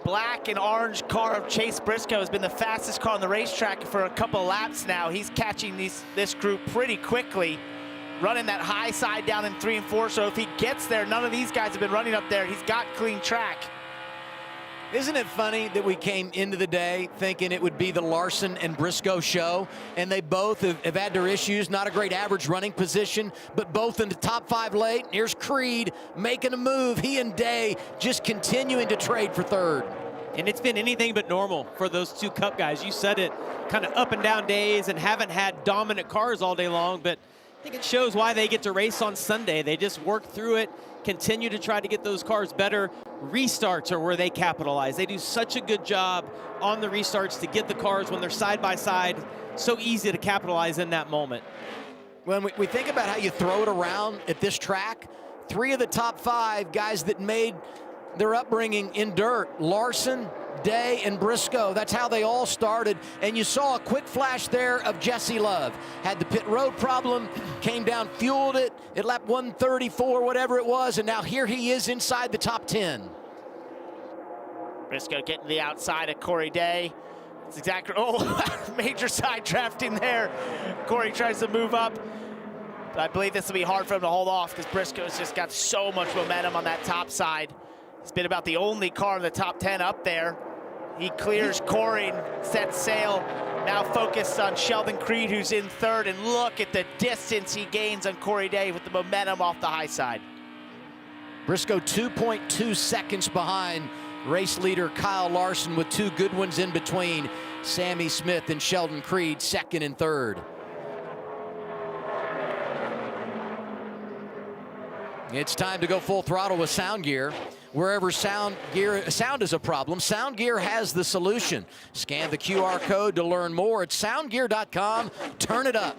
black and orange car of Chase Briscoe has been the fastest car on the racetrack for a couple of laps now. He's catching this group pretty quickly, running that high side down in 3 and 4, so if he gets there, none of these guys have been running up there. He's got clean track. Isn't it funny that we came into the day thinking it would be the Larson and Briscoe show, and they both have had their issues, not a great average running position, but both in the top 5 late. Here's Creed making a move. He and Day just continuing to trade for 3rd. And it's been anything but normal for those 2 Cup guys. You said it, kind of up and down days and haven't had dominant cars all day long, but I think it shows why they get to race on Sunday. They just work through it, continue to try to get those cars better. Restarts are where they capitalize. They do such a good job on the restarts to get the cars when they're side by side. So easy to capitalize in that moment. When we think about how you throw it around at this track, 3 of the top 5 guys that made their upbringing in dirt. Larson, Day, and Briscoe, that's how they all started. And you saw a quick flash there of Jesse Love. Had the pit road problem, came down, fueled it at lap 134, whatever it was, and now here he is inside the top 10. Briscoe getting to the outside of Corey Day. It's exactly, oh, major side drafting there. Corey tries to move up. But I believe this will be hard for him to hold off because Briscoe's just got so much momentum on that top side. He's been about the only car in the top 10 up there. He clears Corey and sets sail. Now focused on Sheldon Creed, who's in third, and look at the distance he gains on Corey Day with the momentum off the high side. Briscoe 2.2 seconds behind race leader Kyle Larson with 2 good ones in between. Sammy Smith and Sheldon Creed, second and third. It's time to go full throttle with Sound Gear. Wherever sound is a problem, Sound Gear has the solution. Scan the QR code to learn more at soundgear.com. Turn it up.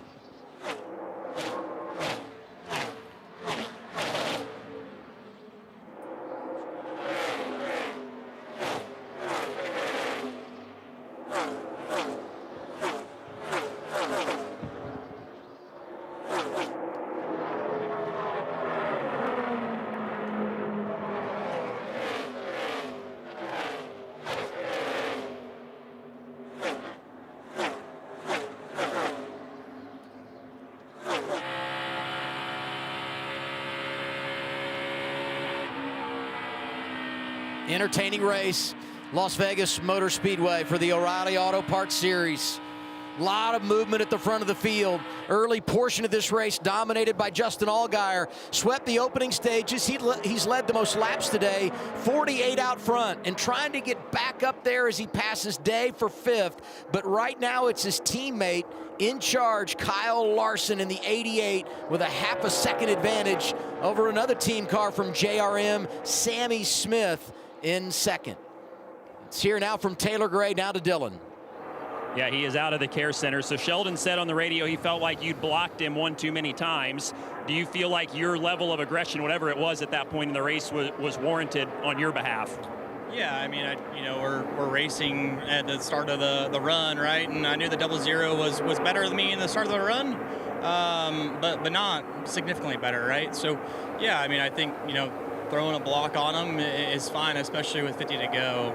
Entertaining race, Las Vegas Motor Speedway for the O'Reilly Auto Parts Series. A lot of movement at the front of the field. Early portion of this race dominated by Justin Allgaier. Swept the opening stages. He's led the most laps today, 48 out front, and trying to get back up there as he passes Day for 5th. But right now it's his teammate in charge, Kyle Larson, in the 88 with a half a second advantage over another team car from JRM, Sammy Smith, in second. It's here now from Taylor Gray down to Dylan. Yeah, he is out of the care center. So Sheldon said on the radio he felt like you'd blocked him one too many times. Do you feel like your level of aggression, whatever it was at that point in the race, was warranted on your behalf? Yeah, I mean, we're racing at the start of the run, right? And I knew the 00 was better than me in the start of the run, but not significantly better, right? So, yeah, I mean, I think, throwing a block on him is fine, especially with 50 to go,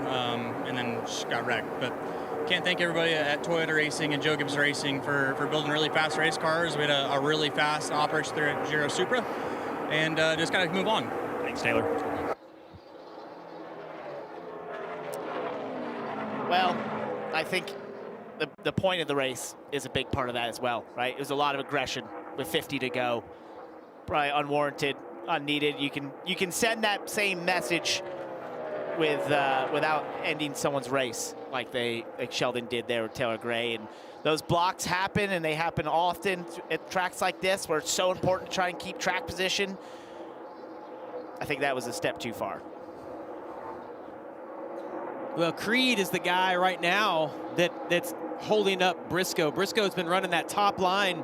and then just got wrecked. But can't thank everybody at Toyota Racing and Joe Gibbs Racing for building really fast race cars. We had a really fast operation there at Giro Supra, and just got to move on. Thanks, Taylor. Well, I think the point of the race is a big part of that as well, right? It was a lot of aggression with 50 to go, probably unwarranted, unneeded. You can send that same message without ending someone's race like Sheldon did there with Taylor Gray. And those blocks happen, and they happen often at tracks like this where it's so important to try and keep track position. I think that was a step too far. Well, Creed is the guy right now that's holding up Briscoe. Briscoe's been running that top line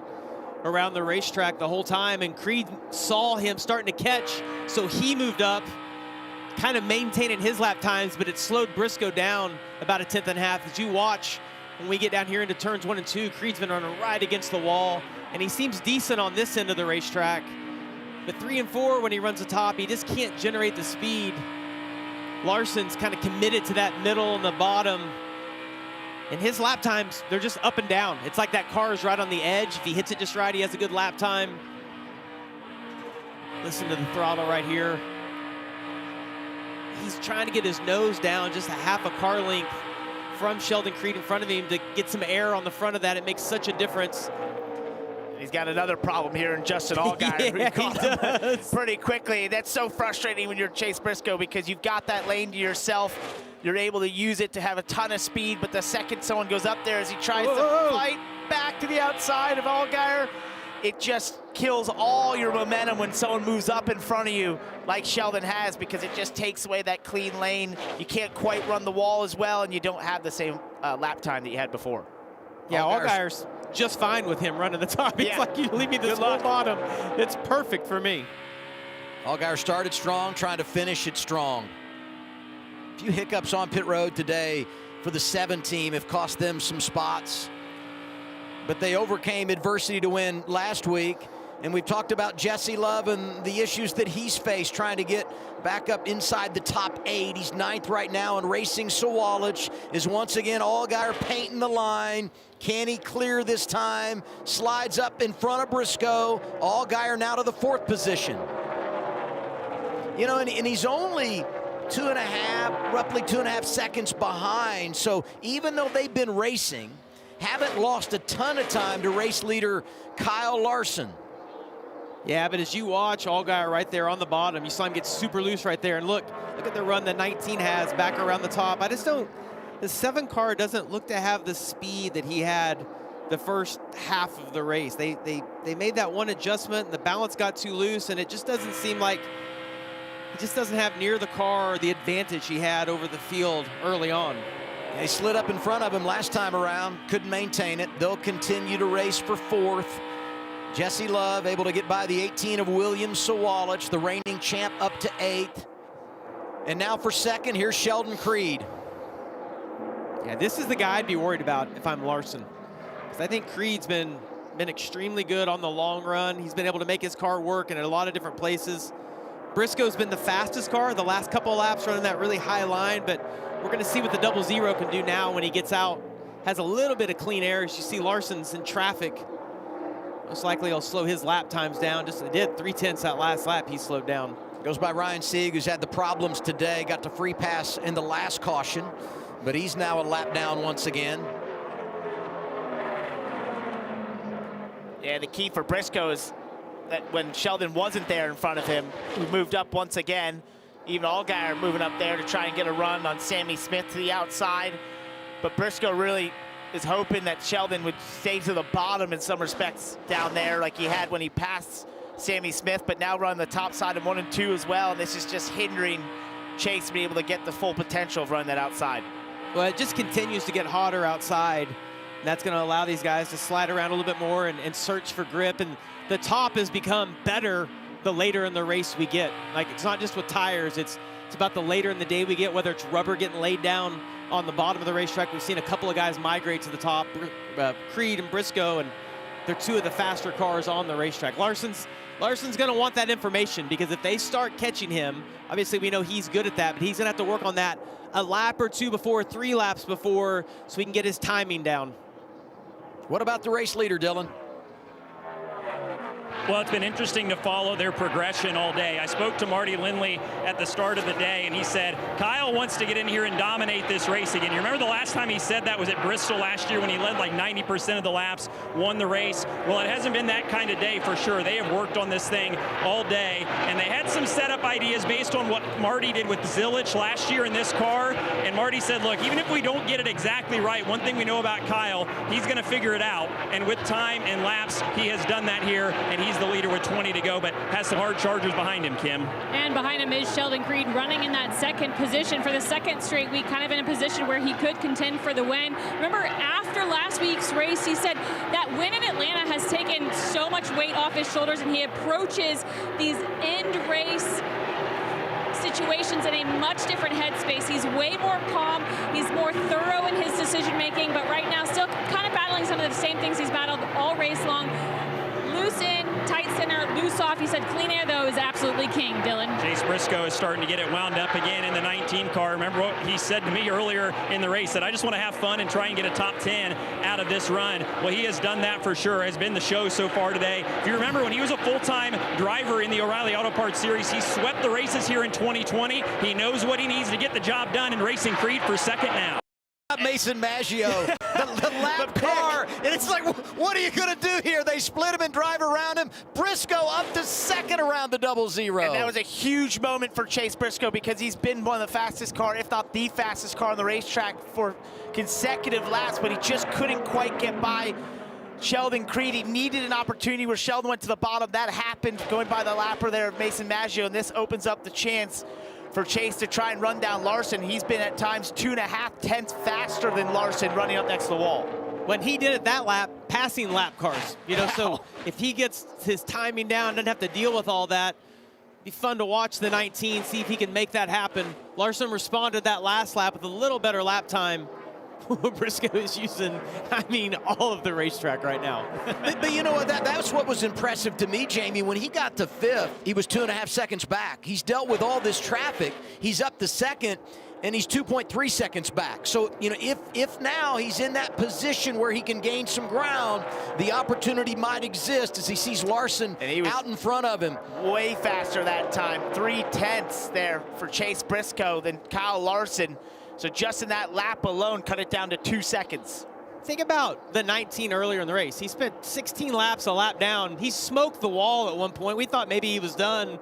around the racetrack the whole time, and Creed saw him starting to catch, so he moved up, kind of maintaining his lap times, but it slowed Briscoe down about a 1/10 and a half. As you watch, when we get down here into turns 1 and 2, Creed's been running right against the wall, and he seems decent on this end of the racetrack. But 3 and 4, when he runs the top, he just can't generate the speed. Larson's kind of committed to that middle and the bottom. And his lap times, they're just up and down. It's like that car is right on the edge. If he hits it just right, he has a good lap time. Listen to the throttle right here. He's trying to get his nose down just a half a car length from Sheldon Creed in front of him to get some air on the front of that. It makes such a difference. He's got another problem here in Justin Allgaier. Yeah, he does. Pretty quickly. That's so frustrating when you're Chase Briscoe because you've got that lane to yourself. You're able to use it to have a ton of speed, but the second someone goes up there as he tries to fight back to the outside of Allgaier, it just kills all your momentum when someone moves up in front of you like Sheldon has, because it just takes away that clean lane. You can't quite run the wall as well, and you don't have the same lap time that you had before. Yeah, Allgaier's just fine with him running the top. It's like, you leave me this whole bottom. It's perfect for me. Allgaier started strong, trying to finish it strong. A few hiccups on pit road today for the 7 team have cost them some spots. But they overcame adversity to win last week. And we've talked about Jesse Love and the issues that he's faced trying to get back up inside the top 8. He's 9th right now, and Racing Sawalich is once again Allgaier painting the line. Can he clear this time? Slides up in front of Briscoe. Allgaier now to the 4th position. You know, and he's only roughly 2.5 seconds behind. So even though they've been racing, haven't lost a ton of time to race leader Kyle Larson. Yeah, but as you watch, Allgaier right there on the bottom, you saw him get super loose right there. And look at the run that 19 has back around the top. I just don't, the 7 car doesn't look to have the speed that he had the first half of the race. They made that one adjustment, and the balance got too loose, and it just doesn't seem like, he just doesn't have near the car the advantage he had over the field early on. They slid up in front of him last time around, couldn't maintain it. They'll continue to race for 4th. Jesse Love able to get by the 18 of William Sawalich, the reigning champ, up to 8th. And now for 2nd, here's Sheldon Creed. Yeah, this is the guy I'd be worried about if I'm Larson. Because I think Creed's been extremely good on the long run. He's been able to make his car work in a lot of different places. Briscoe's been the fastest car the last couple of laps running that really high line, but we're going to see what the 00 can do now when he gets out. Has a little bit of clean air. As you see, Larson's in traffic. Most likely he'll slow his lap times down. Just it did 3/10 that last lap. He slowed down. Goes by Ryan Sieg, who's had the problems today. Got the free pass in the last caution, but he's now a lap down once again. Yeah, the key for Briscoe is that when Sheldon wasn't there in front of him, he moved up once again. Even Allgaier moving up there to try and get a run on Sammy Smith to the outside. But Briscoe really is hoping that Sheldon would stay to the bottom in some respects down there like he had when he passed Sammy Smith, but now run the top side of 1 and 2 as well. And this is just hindering Chase to be able to get the full potential of running that outside. Well, it just continues to get hotter outside. And that's going to allow these guys to slide around a little bit more and search for grip. And the top has become better the later in the race we get. Like, it's not just with tires, it's about the later in the day we get, whether it's rubber getting laid down on the bottom of the racetrack. We've seen a couple of guys migrate to the top, Creed and Briscoe, and they're 2 of the faster cars on the racetrack. Larson's going to want that information, because if they start catching him, obviously we know he's good at that, but he's going to have to work on that a lap or 2 before, 3 laps before, so he can get his timing down. What about the race leader, Dylan? Well, it's been interesting to follow their progression all day. I spoke to Marty Lindley at the start of the day, and he said, Kyle wants to get in here and dominate this race again. You remember the last time he said that was at Bristol last year when he led like 90% of the laps, won the race? Well, it hasn't been that kind of day for sure. They have worked on this thing all day, and they had some setup ideas based on what Marty did with Zilich last year in this car. And Marty said, look, even if we don't get it exactly right, one thing we know about Kyle, he's going to figure it out. And with time and laps, he has done that here, and he's the leader with 20 to go, but has some hard chargers behind him, Kim. And behind him is Sheldon Creed, running in that 2nd position for the 2nd straight week, kind of in a position where he could contend for the win. Remember, after last week's race, he said that win in Atlanta has taken so much weight off his shoulders, and he approaches these end race situations in a much different headspace. He's way more calm, he's more thorough in his decision making, but right now still kind of battling some of the same things he's battled all race long. Loose in, tight center, loose off. He said clean air, though, is absolutely king, Dylan. Chase Briscoe is starting to get it wound up again in the 19 car. Remember what he said to me earlier in the race, that I just want to have fun and try and get a top 10 out of this run. Well, he has done that for sure, has been the show so far today. If you remember, when he was a full-time driver in the O'Reilly Auto Parts Series, he swept the races here in 2020. He knows what he needs to get the job done, and Racing Creed for 2nd now. Mason Maggio, the lap car, and it's like, what are you going to do here? They split him and drive around him. Briscoe up to 2nd around the 00. And that was a huge moment for Chase Briscoe, because he's been one of the fastest car, if not the fastest car on the racetrack for consecutive laps, but he just couldn't quite get by Sheldon Creed. He needed an opportunity where Sheldon went to the bottom. That happened going by the lapper there of Mason Maggio, and this opens up the chance for Chase to try and run down Larson. He's been at times 2.5 tenths faster than Larson running up next to the wall. When he did it that lap, passing lap cars, you know, so if he gets his timing down, doesn't have to deal with all that, Be fun to watch the 19, see if he can make that happen. Larson responded that last lap with a little better lap time. Briscoe is using, I mean, all of the racetrack right now. but you know what? That's what was impressive to me, Jamie. When he got to 5th, he was 2.5 seconds back. He's dealt with all this traffic. He's up to 2nd, and he's 2.3 seconds back. So, you know, if now he's in that position where he can gain some ground, the opportunity might exist as he sees Larson out in front of him. Way faster that time. 3/10 there for Chase Briscoe than Kyle Larson. So just in that lap alone, cut it down to 2 seconds. Think about the 19 earlier in the race. He spent 16 laps a lap down. He smoked the wall at one point. We thought maybe he was done.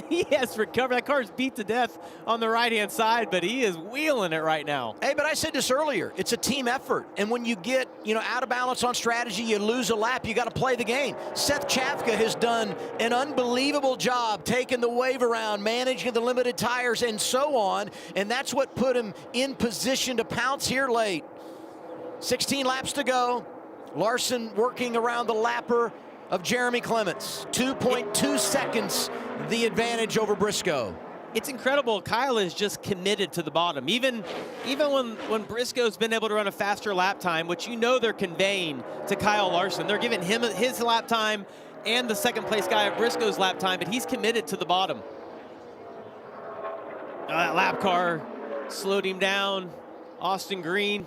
He has recovered. That car's beat to death on the right-hand side, but he is wheeling it right now. Hey, but I said this earlier. It's a team effort. And when you get, you know, out of balance on strategy, you lose a lap, you got to play the game. Seth Chafka has done an unbelievable job taking the wave around, managing the limited tires, and so on. And that's what put him in position to pounce here late. 16 laps to go. Larson working around the lapper of Jeremy Clements. 2.2 seconds the advantage over Briscoe. It's incredible. Kyle is just committed to the bottom. Even when Briscoe's been able to run a faster lap time, which you know they're conveying to Kyle Larson. They're giving him his lap time and the second place guy at Briscoe's lap time, but he's committed to the bottom. That lap car slowed him down. Austin Green.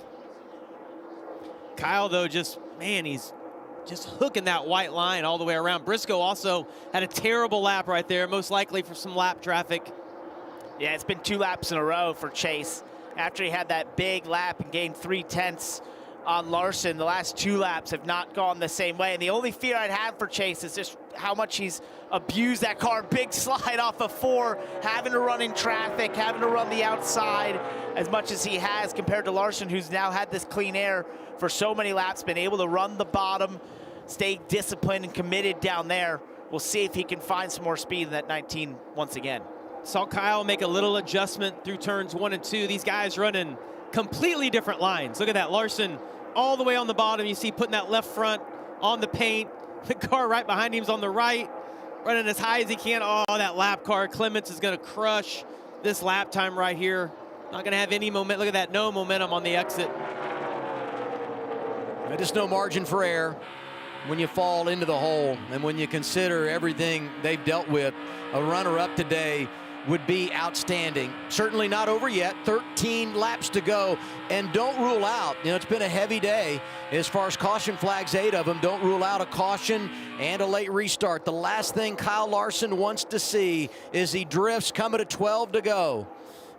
Kyle, though, just, man, he's just hooking that white line all the way around. Briscoe also had a terrible lap right there, most likely for some lap traffic. Yeah, it's been 2 laps in a row for Chase. After he had that big lap and gained 3/10 on Larson, the last 2 laps have not gone the same way. And the only fear I'd have for Chase is just how much he's abused that car. Big slide off of 4, having to run in traffic, having to run the outside as much as he has compared to Larson, who's now had this clean air for so many laps, been able to run the bottom, stay disciplined and committed down there. We'll see if he can find some more speed in that 19 once again. Saw Kyle make a little adjustment through turns 1 and 2. These guys running completely different lines. Look at that, Larson all the way on the bottom. You see putting that left front on the paint. The car right behind him is on the right, running as high as he can. Oh, that lap car. Clements is going to crush this lap time right here. Not going to have any momentum. Look at that, no momentum on the exit. Just no margin for error when you fall into the hole. And when you consider everything they've dealt with, a runner-up today would be outstanding. Certainly not over yet. 13 laps to go. And don't rule out, you know, it's been a heavy day as far as caution flags, 8 of them. Don't rule out a caution and a late restart. The last thing Kyle Larson wants to see is he drifts coming to 12 to go.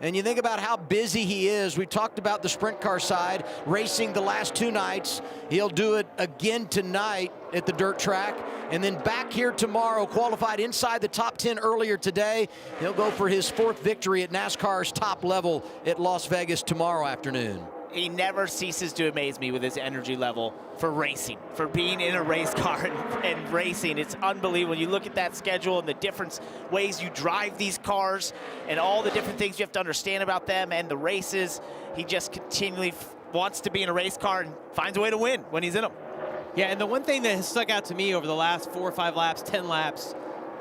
And you think about how busy he is. We talked about the sprint car side, racing the last 2 nights. He'll do it again tonight at the dirt track. And then back here tomorrow, qualified inside the top 10 earlier today. He'll go for his 4th victory at NASCAR's top level at Las Vegas tomorrow afternoon. He never ceases to amaze me with his energy level for racing, for being in a race car and racing. It's unbelievable. You look at that schedule and the different ways you drive these cars and all the different things you have to understand about them and the races. He just continually wants to be in a race car and finds a way to win when he's in them. Yeah, and the one thing that has stuck out to me over the last 4 or 5 laps, 10 laps,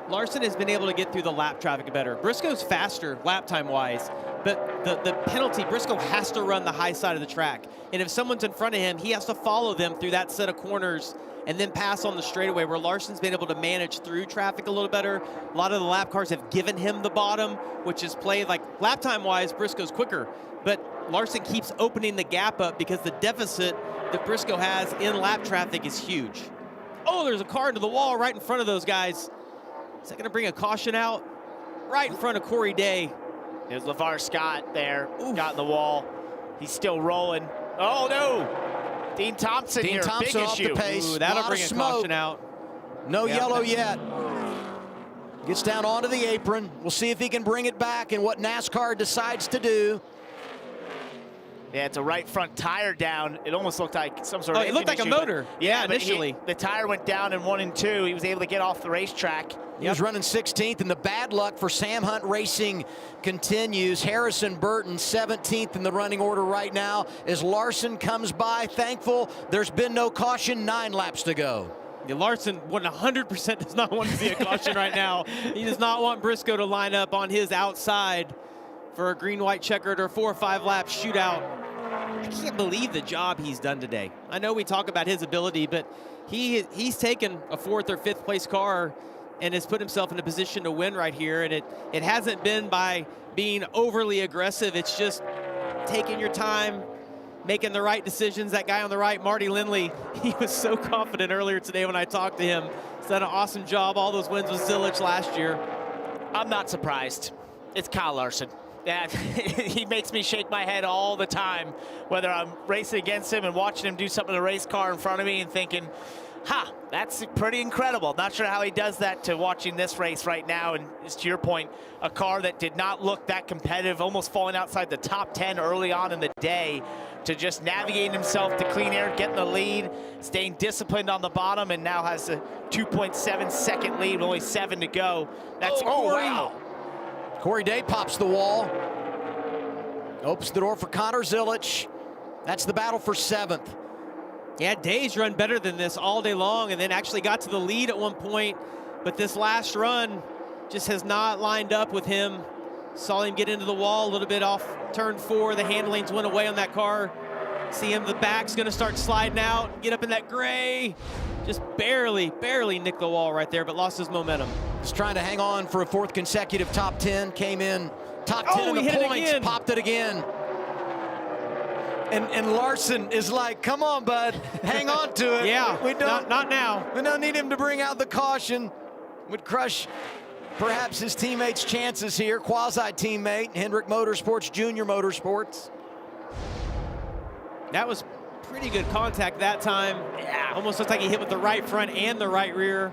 Larson has been able to get through the lap traffic better. Briscoe's faster lap time-wise, but the penalty, Briscoe has to run the high side of the track. And if someone's in front of him, he has to follow them through that set of corners and then pass on the straightaway, where Larson's been able to manage through traffic a little better. A lot of the lap cars have given him the bottom, which is played like lap time-wise, Briscoe's quicker. But Larson keeps opening the gap up because the deficit that Briscoe has in lap traffic is huge. Oh, there's a car into the wall right in front of those guys. Is that going to bring a caution out? Right in front of Corey Day. There's LeVar Scott there, got in the wall. He's still rolling. Oh, no. Dean Thompson Dean here, Thompson big off issue. the pace. Ooh, that'll bring a smoke. caution out. No yellow yet. Gets down onto the apron. We'll see if he can bring it back and what NASCAR decides to do. Yeah, it's a right front tire down. It almost looked like some sort of it looked like issue, a motor. Yeah, but initially. the tire went down in 1 and 2. He was able to get off the racetrack. He was running 16th, and the bad luck for Sam Hunt Racing continues. Harrison Burton, 17th in the running order right now as Larson comes by. Thankful there's been no caution, 9 laps to go. Yeah, Larson 100% does not want to see a caution right now. He does not want Briscoe to line up on his outside for a green-white checkered or 4 or 5 lap shootout. I can't believe the job he's done today. I know we talk about his ability, but he's taken a 4th or 5th place car and has put himself in a position to win right here. And it hasn't been by being overly aggressive. It's just taking your time, making the right decisions. That guy on the right, Marty Lindley, he was so confident earlier today when I talked to him. He's done an awesome job. All those wins with Zilich last year. I'm not surprised. It's Kyle Larson. Yeah, he makes me shake my head all the time, whether I'm racing against him and watching him do something in a race car in front of me and thinking, that's pretty incredible. Not sure how he does that to watching this race right now. And just to your point, a car that did not look that competitive, almost falling outside the top 10 early on in the day, to just navigating himself to clean air, getting the lead, staying disciplined on the bottom, and now has a 2.7 second lead with only 7 to go. That's wow. Corey Day pops the wall. Opens the door for Connor Zilich. That's the battle for 7th. Yeah, Day's run better than this all day long and then actually got to the lead at one point. But this last run just has not lined up with him. Saw him get into the wall a little bit off turn 4. The handlings went away on that car. See him, the back's gonna start sliding out, get up in that gray. Just barely nicked the wall right there, but lost his momentum. Just trying to hang on for a 4th consecutive top 10. Came in top 10 in the points, popped it again. And Larson is like, come on, bud, hang on to it. Yeah, we don't, not now. We don't need him to bring out the caution. Would crush perhaps his teammates' chances here. Quasi-teammate, Hendrick Motorsports, Junior Motorsports. That was pretty good contact that time. Yeah, almost looks like he hit with the right front and the right rear.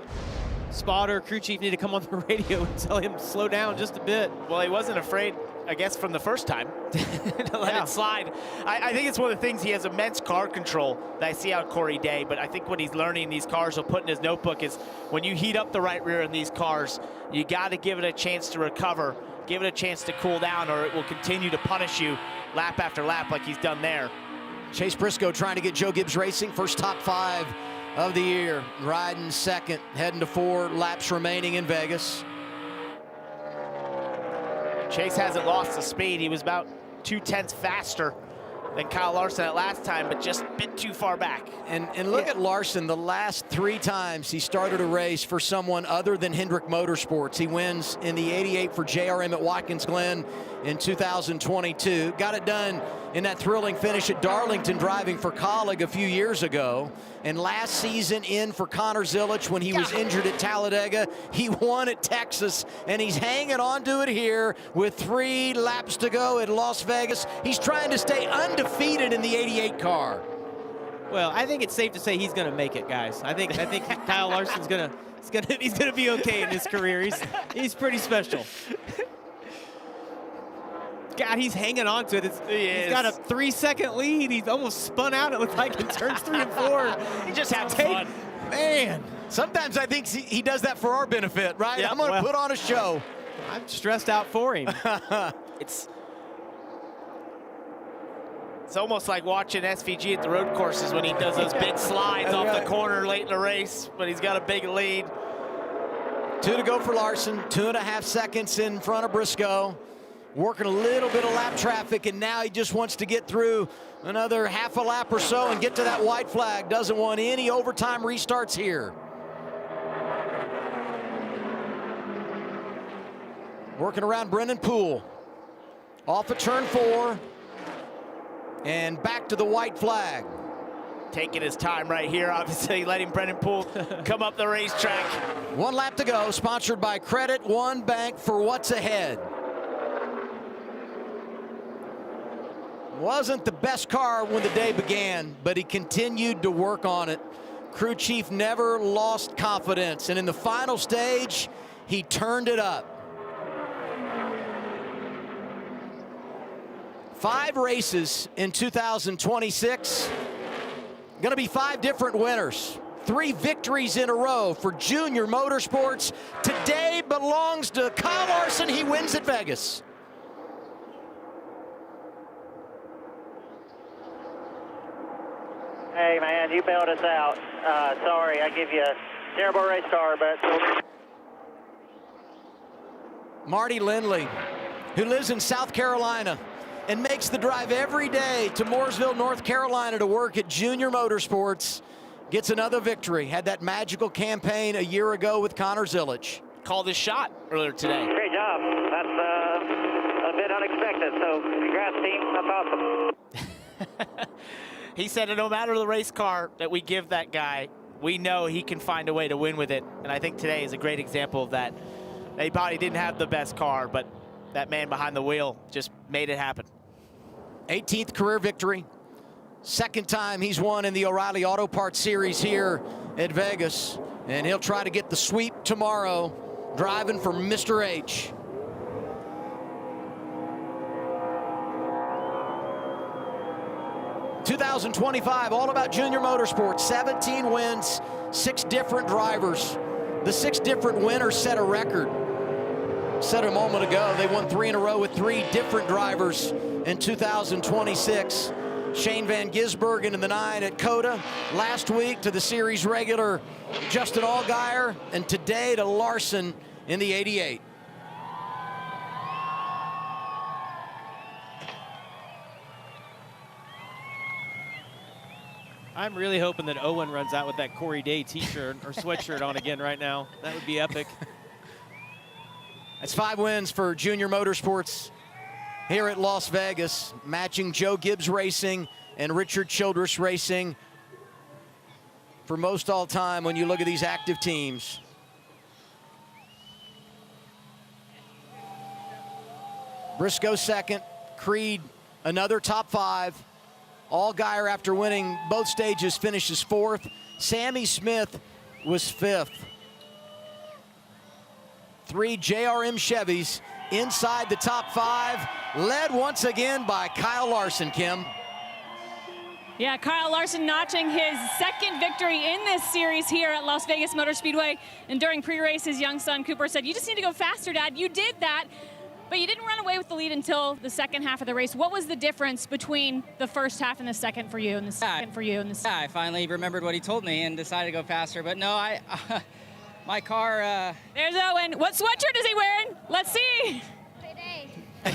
Spotter, crew chief need to come on the radio and tell him to slow down just a bit. Well, he wasn't afraid, I guess, from the first time to let it slide. I think it's one of the things, he has immense car control that I see out of Corey Day, but I think what he's learning in these cars, he'll put in his notebook, is when you heat up the right rear in these cars, you got to give it a chance to recover, give it a chance to cool down, or it will continue to punish you lap after lap like he's done there. Chase Briscoe trying to get Joe Gibbs Racing first top 5 of the year, riding 2nd, heading to 4 laps remaining in Vegas. Chase hasn't lost the speed. He was about 2/10 faster than Kyle Larson at last time, but just a bit too far back. And look at Larson, the last 3 times he started a race for someone other than Hendrick Motorsports. He wins in the 88 for JRM at Watkins Glen in 2022. Got it done in that thrilling finish at Darlington driving for Colleague a few years ago. And last season in for Connor Zilich when he was injured at Talladega. He won at Texas, and he's hanging on to it here with 3 laps to go at Las Vegas. He's trying to stay undefeated in the 88 car. Well, I think it's safe to say he's going to make it, guys. I think Kyle Larson's he's gonna be okay in his career. He's pretty special. God, he's hanging on to it. He's got a 3-second lead. He's almost spun out, it looked like, in turns 3 and 4. He just having fun. Man, sometimes I think he does that for our benefit, right? Yep, I'm going to put on a show. I'm stressed out for him. It's almost like watching SVG at the road courses when he does those big slides off the corner late in the race, but he's got a big lead. 2 to go for Larson, 2.5 seconds in front of Briscoe. Working a little bit of lap traffic, and now he just wants to get through another half a lap or so and get to that white flag. Doesn't want any overtime restarts here. Working around Brendan Poole. Off of turn 4. And back to the white flag. Taking his time right here, obviously letting Brendan Poole come up the racetrack. 1 lap to go, sponsored by Credit One Bank for what's ahead. Wasn't the best car when the day began, but he continued to work on it. Crew chief never lost confidence, and in the final stage, he turned it up. 5 races in 2026. Gonna be 5 different winners. 3 victories in a row for Junior Motorsports. Today belongs to Kyle Larson. He wins at Vegas. Hey, man, you bailed us out. Sorry, I give you a terrible race car, but... Marty Lindley, who lives in South Carolina and makes the drive every day to Mooresville, North Carolina to work at Junior Motorsports, gets another victory. Had that magical campaign a year ago with Connor Zilic. Called his shot earlier today. Great job. That's a bit unexpected, so congrats, team. That's awesome. He said no matter the race car that we give that guy, we know he can find a way to win with it. And I think today is a great example of that. He probably didn't have the best car, but that man behind the wheel just made it happen. 18th career victory. Second time he's won in the O'Reilly Auto Parts Series here at Vegas. And he'll try to get the sweep tomorrow, driving for Mr. H. '25, all about Junior Motorsports. 17 wins, 6 different drivers. The 6 different winners set a record. Said a moment ago, they won 3 in a row with 3 different drivers in 2026. Shane Van Gisbergen in the 9 at Coda. Last week to the series regular Justin Allgaier, and today to Larson in the 88. I'm really hoping that Owen runs out with that Corey Day t-shirt or sweatshirt on again right now. That would be epic. That's 5 wins for Junior Motorsports here at Las Vegas, matching Joe Gibbs Racing and Richard Childress Racing for most all time when you look at these active teams. Briscoe second, Creed another top 5. Allgaier, after winning both stages, finishes 4th. Sammy Smith was 5th. 3 JRM Chevys inside the top 5, led once again by Kyle Larson, Kim. Yeah, Kyle Larson notching his 2nd victory in this series here at Las Vegas Motor Speedway. And during pre-race, his young son Cooper said, "You just need to go faster, Dad." You did that, but you didn't run away with the lead until the second half of the race. What was the difference between the first half and the second for you, and the second for you? Yeah, I finally remembered what he told me and decided to go faster. But no, my car... There's Owen. What sweatshirt is he wearing? Let's see. No,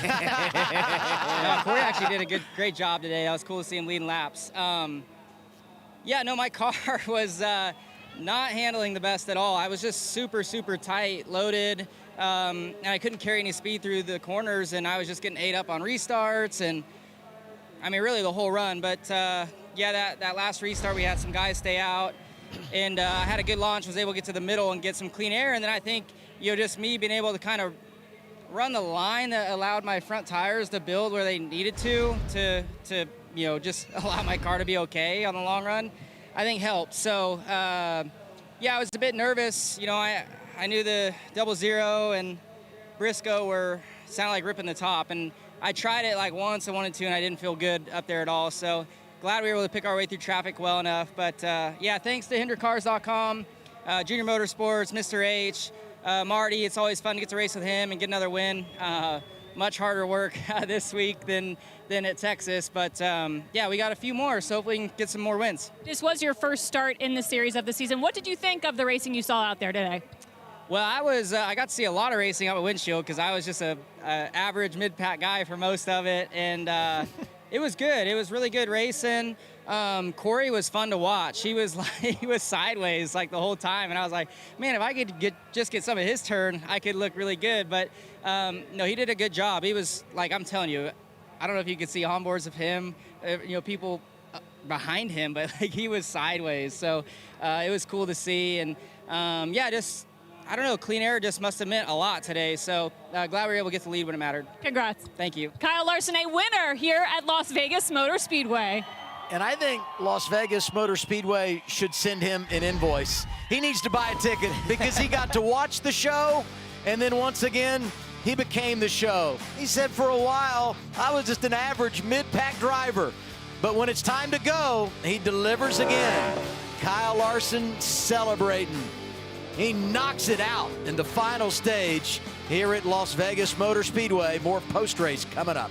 Corey actually did a great job today. That was cool to see him leading laps. Yeah, no, my car was not handling the best at all. I was just super, super tight, loaded, and I couldn't carry any speed through the corners, and I was just getting ate up on restarts, and I mean, really the whole run. But yeah, that last restart, we had some guys stay out, and I had a good launch, was able to get to the middle and get some clean air, and then I think, you know, just me being able to kind of run the line that allowed my front tires to build where they needed to you know, just allow my car to be okay on the long run, I think helped. So yeah, I was a bit nervous. You know, I knew the 00 and Briscoe sounded like ripping the top, and I tried it like once, I wanted to, and I didn't feel good up there at all. So glad we were able to pick our way through traffic well enough. But yeah, thanks to HinderCars.com, Junior Motorsports, Mr. H, Marty. It's always fun to get to race with him and get another win. Much harder work this week than at Texas, but yeah, we got a few more, so hopefully we can get some more wins. This was your first start in the series of the season. What did you think of the racing you saw out there today? Well, I got to see a lot of racing out at Windshield because I was just a average mid-pack guy for most of it, and it was good. It was really good racing. Corey was fun to watch. He was sideways like the whole time, and I was like, man, if I could just get some of his turn, I could look really good. But no, he did a good job. He was like, I'm telling you, I don't know if you could see onboards of him, you know, people behind him, but like he was sideways. So it was cool to see, and yeah, just I don't know, clean air just must have meant a lot today. So glad we were able to get the lead when it mattered. Congrats. Thank you. Kyle Larson, a winner here at Las Vegas Motor Speedway. And I think Las Vegas Motor Speedway should send him an invoice. He needs to buy a ticket because he got to watch the show, and then once again, he became the show. He said for a while, I was just an average mid-pack driver. But when it's time to go, he delivers again. Kyle Larson celebrating. He knocks it out in the final stage here at Las Vegas Motor Speedway. More post-race coming up.